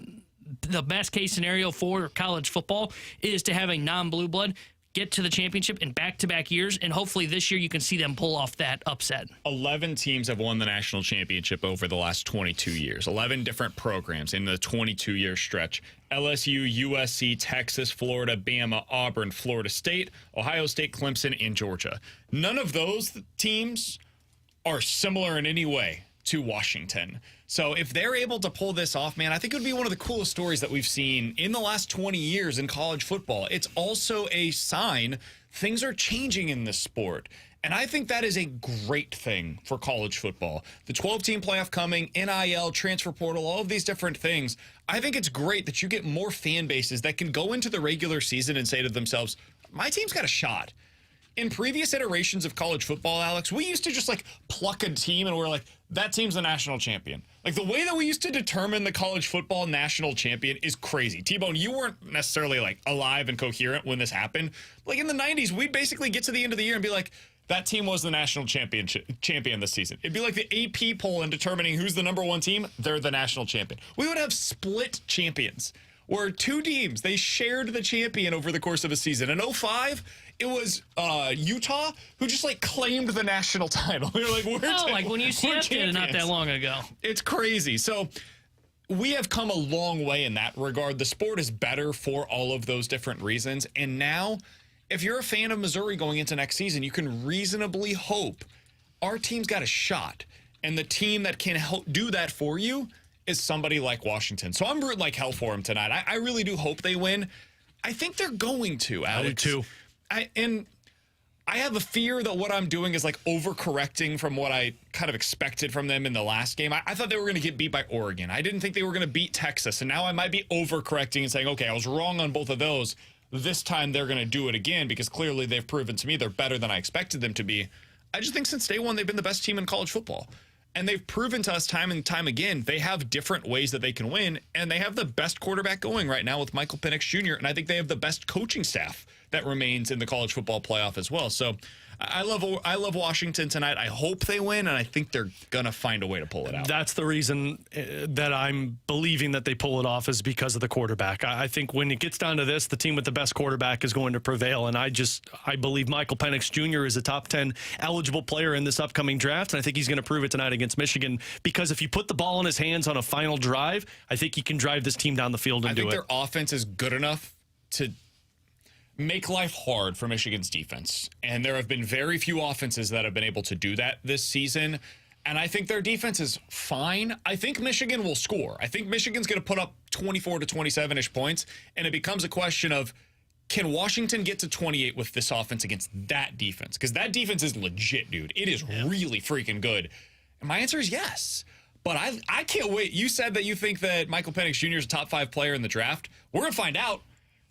the best case scenario for college football is to have a non-blue blood get to the championship in back-to-back years, and hopefully this year you can see them pull off that upset. 11 teams have won the national championship over the last 22 years. 11 different programs in the 22-year stretch. LSU, USC, Texas, Florida, Bama, Auburn, Florida State, Ohio State, Clemson, and Georgia. None of those teams are similar in any way to Washington. So if they're able to pull this off, man, I think it would be one of the coolest stories that we've seen in the last 20 years in college football. It's also a sign things are changing in this sport. And I think that is a great thing for college football. The 12-team playoff coming, NIL, transfer portal, all of these different things. I think it's great that you get more fan bases that can go into the regular season and say to themselves, my team's got a shot. In previous iterations of college football, Alex, we used to just like pluck a team and we're like, that team's the national champion. Like the way that we used to determine the college football national champion is crazy. T-Bone, you weren't necessarily like alive and coherent when this happened. Like in the 90s, we'd basically get to the end of the year and be like, that team was the national champion this season. It'd be like the AP poll in determining who's the number one team. They're the national champion. We would have split champions where two teams, they shared the champion over the course of a season. In 2005, it was Utah who just like claimed the national title. They're like, like when UCF did it not that long ago. It's crazy. So we have come a long way in that regard. The sport is better for all of those different reasons. And now, if you're a fan of Missouri going into next season, you can reasonably hope our team's got a shot. And the team that can do that for you is somebody like Washington. So I'm rooting like hell for them tonight. I really do hope they win. I think they're going to, Alex. I do too. I have a fear that what I'm doing is like overcorrecting from what I kind of expected from them in the last game. I thought they were going to get beat by Oregon. I didn't think they were going to beat Texas. And now I might be overcorrecting and saying, okay, I was wrong on both of those. This time they're going to do it again because clearly they've proven to me they're better than I expected them to be. I just think since day one, they've been the best team in college football. And they've proven to us time and time again, they have different ways that they can win. And they have the best quarterback going right now with Michael Penix Jr. And I think they have the best coaching staff that remains in the college football playoff as well. So I love Washington tonight. I hope they win, and I think they're going to find a way to pull it out. That's the reason that I'm believing that they pull it off is because of the quarterback. I think when it gets down to this, the team with the best quarterback is going to prevail, and I believe Michael Penix Jr. is a top 10 eligible player in this upcoming draft, and I think he's going to prove it tonight against Michigan because if you put the ball in his hands on a final drive, I think he can drive this team down the field and do it. I think their offense is good enough to make life hard for Michigan's defense. And there have been very few offenses that have been able to do that this season. And I think their defense is fine. I think Michigan will score. I think Michigan's going to put up 24 to 27-ish points. And it becomes a question of, Can Washington get to 28 with this offense against that defense? Because that defense is legit, dude. It is really freaking good. And my answer is yes. But I can't wait. You said that you think that Michael Penix Jr. is a top 5 player in the draft. We're going to find out.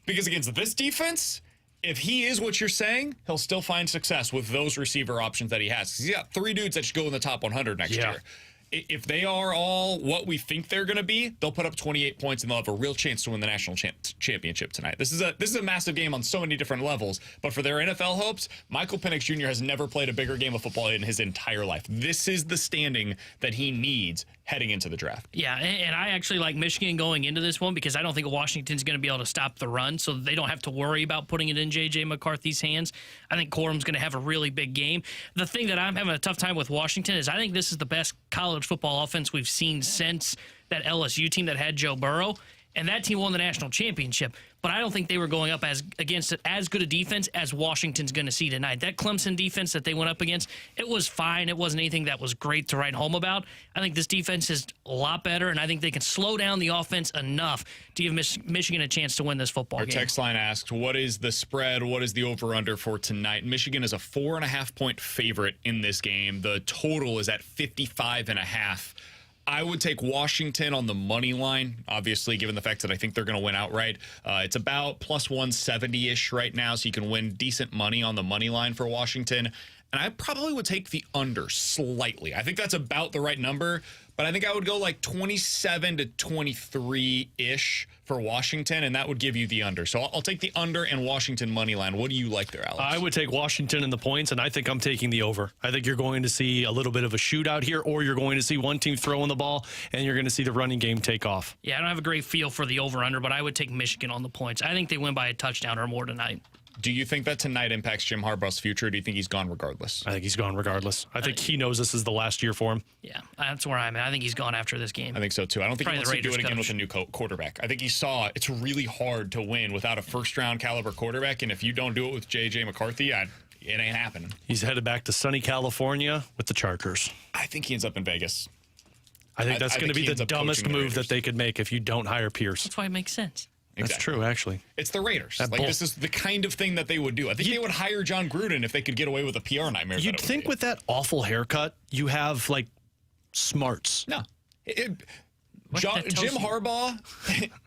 Because against this defense, if he is what you're saying, he'll still find success with those receiver options that he has. 'Cause he's got 3 dudes that should go in the top 100 next year. If they are all what we think they're going to be, they'll put up 28 points and they'll have a real chance to win the national championship tonight. This is a massive game on so many different levels. But for their NFL hopes, Michael Penix Jr. has never played a bigger game of football in his entire life. This is the standing that he needs heading into the draft. Yeah, and I actually like Michigan going into this one because I don't think Washington's going to be able to stop the run, so they don't have to worry about putting it in J.J. McCarthy's hands. I think Corum's going to have a really big game. The thing that I'm having a tough time with Washington is I think this is the best college football offense we've seen since that LSU team that had Joe Burrow, and that team won the national championship. But I don't think they were going up against as good a defense as Washington's going to see tonight. That Clemson defense that they went up against, it was fine. It wasn't anything that was great to write home about. I think this defense is a lot better, and I think they can slow down the offense enough to give Michigan a chance to win this football game. Our text line asks, what is the spread? What is the over-under for tonight? Michigan is a 4.5-point favorite in this game. The total is at 55.5. I would take Washington on the money line, obviously, given the fact that I think they're going to win outright. It's about plus 170-ish right now, so you can win decent money on the money line for Washington. And I probably would take the under slightly. I think that's about the right number, but I think I would go like 27 to 23-ish for Washington, and that would give you the under. So I'll take the under and Washington money line. What do you like there, Alex? I would take Washington in the points, and I think I'm taking the over. I think you're going to see a little bit of a shootout here, or you're going to see one team throwing the ball, and you're going to see the running game take off. Yeah, I don't have a great feel for the over-under, but I would take Michigan on the points. I think they win by a touchdown or more tonight. Do you think that tonight impacts Jim Harbaugh's future, or do you think he's gone regardless? I think he's gone regardless. I think he knows this is the last year for him. Yeah, that's where I'm at. I think he's gone after this game. I think so, too. I don't think Probably he wants to do it again coach. with a new quarterback. I think he saw it's really hard to win without a first-round caliber quarterback, and if you don't do it with J.J. McCarthy, it ain't happening. He's headed back to sunny California with the Chargers. I think he ends up in Vegas. I think that's going to be the dumbest move that they could make if you don't hire Pierce. That's why it makes sense. That's true, actually. It's the Raiders. This is the kind of thing that they would do. I think they would hire John Gruden if they could get away with a PR nightmare. You'd think with that awful haircut, you have, like, smarts. No. Jim Harbaugh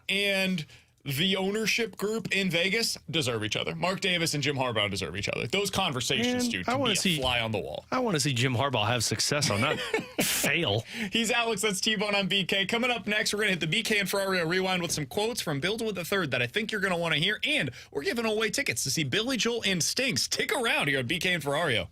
and the ownership group in Vegas deserve each other. Mark Davis and Jim Harbaugh deserve each other. Those conversations, dude, can be a fly on the wall. I want to see Jim Harbaugh have success on that. Fail. He's Alex. That's T-Bone on BK. Coming up next, we're going to hit the BK and Ferrario Rewind with some quotes from Bill with the Third that I think you're going to want to hear. And we're giving away tickets to see Billy Joel and Sting. Stick around here on BK and Ferrario.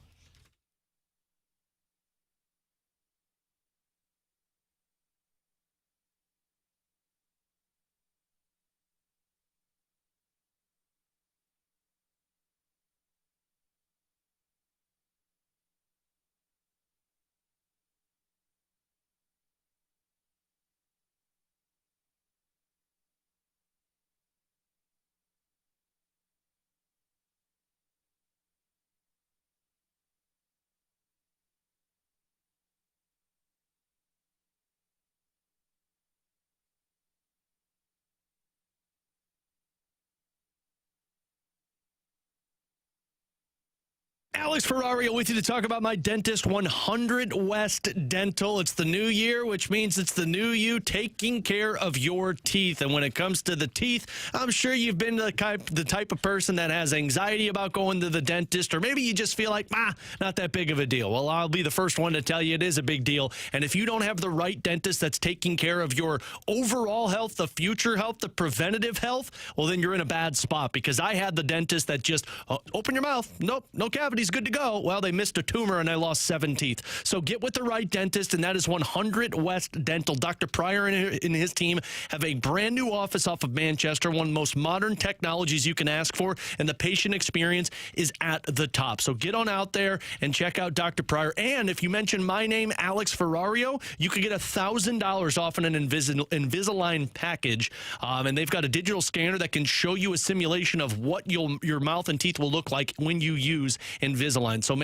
Alex Ferrario with you to talk about my dentist, 100 West Dental. It's the new year, which means it's the new you taking care of your teeth. And when it comes to the teeth, I'm sure you've been the type of person that has anxiety about going to the dentist, or maybe you just feel like, not that big of a deal. Well, I'll be the first one to tell you it is a big deal. And if you don't have the right dentist that's taking care of your overall health, the future health, the preventative health, well, then you're in a bad spot, because I had the dentist that just, open your mouth. Nope, no cavities. Good to go. Well, they missed a tumor and I lost 7 teeth. So get with the right dentist, and that is 100 West Dental. Dr. Pryor and his team have a brand new office off of Manchester, one of the most modern technologies you can ask for, and the patient experience is at the top. So get on out there and check out Dr. Pryor. And if you mention my name, Alex Ferrario, you could get $1,000 off on an Invisalign package. And they've got a digital scanner that can show you a simulation of what your mouth and teeth will look like when you use Invisalign. Invisalign. So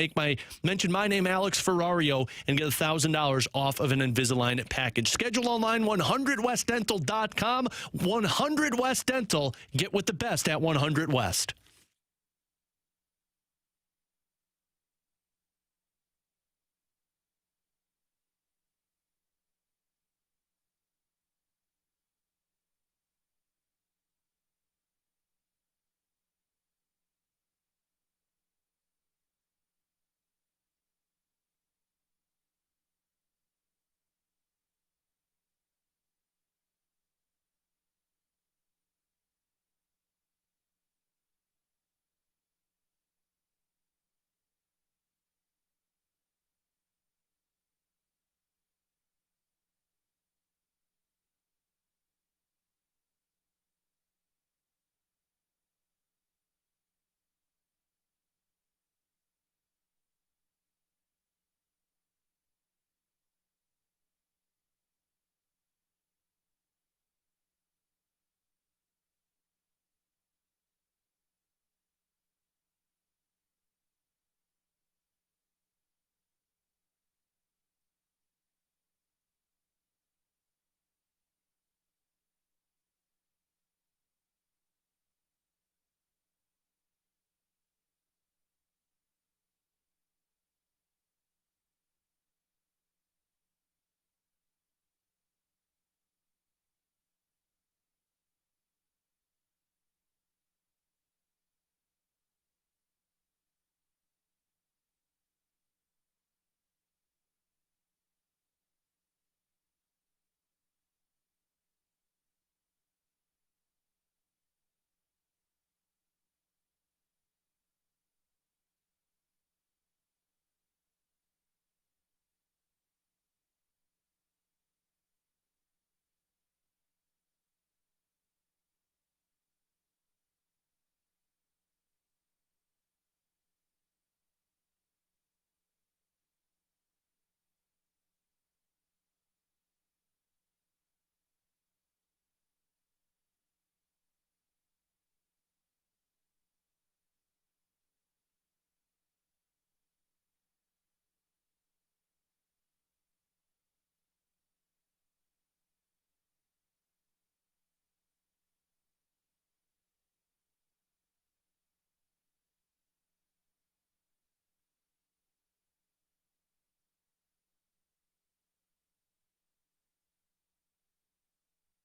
mention my name, Alex Ferrario, and get $1,000 off of an Invisalign package. Schedule online, 100westdental.com. 100 West Dental. Get with the best at 100 West.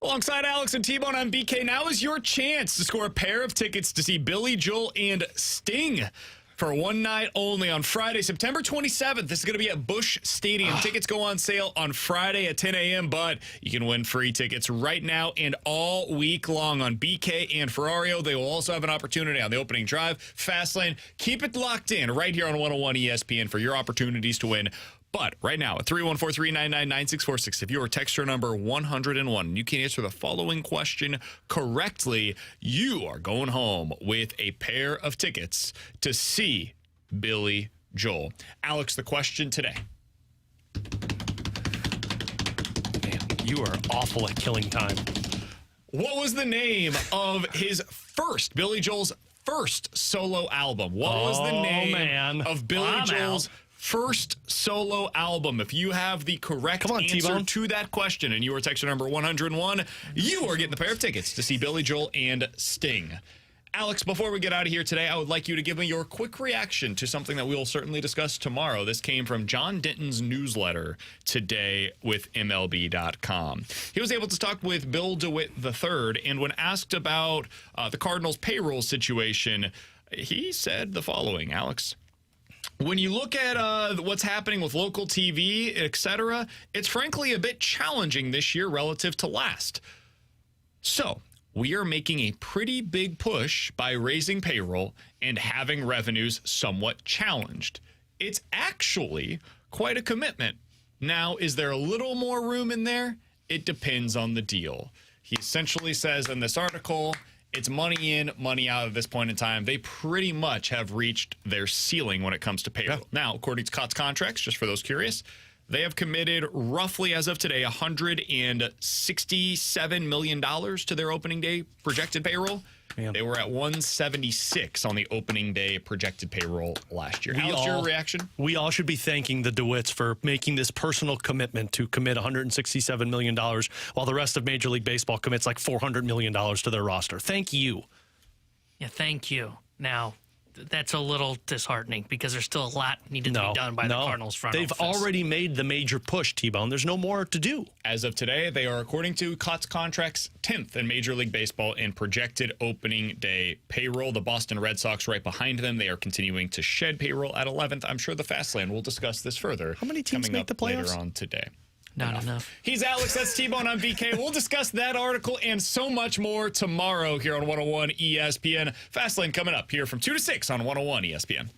Alongside Alex and T-Bone, I'm BK. Now is your chance to score a pair of tickets to see Billy Joel and Sting for one night only on Friday, September 27th. This is going to be at Busch Stadium. Tickets go on sale on Friday at 10 a.m., but you can win free tickets right now and all week long on BK and Ferrario. They will also have an opportunity on the opening drive, Fastlane. Keep it locked in right here on 101 ESPN for your opportunities to win. But right now, at 314-399-9646, if you are texter number 101, and you can answer the following question correctly, you are going home with a pair of tickets to see Billy Joel. Alex, the question today. Man, you are awful at killing time. What was the name of Billy Joel's first solo album? What was the name of Billy Joel's first solo album? If you have the correct answer T-Bone. to that question and you are texter number 101, you are getting the pair of tickets to see Billy Joel and Sting. Alex, before we get out of here today, I would like you to give me your quick reaction to something that we will certainly discuss tomorrow. This came from John Denton's newsletter today with MLB.com. He was able to talk with Bill DeWitt III, and when asked about the Cardinals' payroll situation, he said the following, Alex. When you look at what's happening with local TV, etc., it's frankly a bit challenging this year relative to last. So we are making a pretty big push by raising payroll and having revenues somewhat challenged. It's actually quite a commitment. Now, is there a little more room in there? It depends on the deal. He essentially says in this article, it's money in, money out at this point in time. They pretty much have reached their ceiling when it comes to payroll. Yeah. Now, according to Cott's contracts, just for those curious, they have committed roughly, as of today, $167 million to their opening day projected payroll. Man. They were at 176 on the opening day projected payroll last year. How's your reaction? We all should be thanking the DeWitts for making this personal commitment to commit $167 million while the rest of Major League Baseball commits like $400 million to their roster. Thank you. Yeah, thank you. Now, that's a little disheartening because there's still a lot needed to be done by the Cardinals front office. They've already made the major push, T-Bone. There's no more to do. As of today, they are, according to COTS contracts, 10th in Major League Baseball in projected opening day payroll. The Boston Red Sox right behind them. They are continuing to shed payroll at 11th. I'm sure the Fast Lane will discuss this further. How many teams coming make the up playoffs? later on today. Not enough. He's Alex, that's T-Bone, I'm BK. We'll discuss that article and so much more tomorrow here on 101 ESPN. Fastlane coming up here from 2 to 6 on 101 ESPN.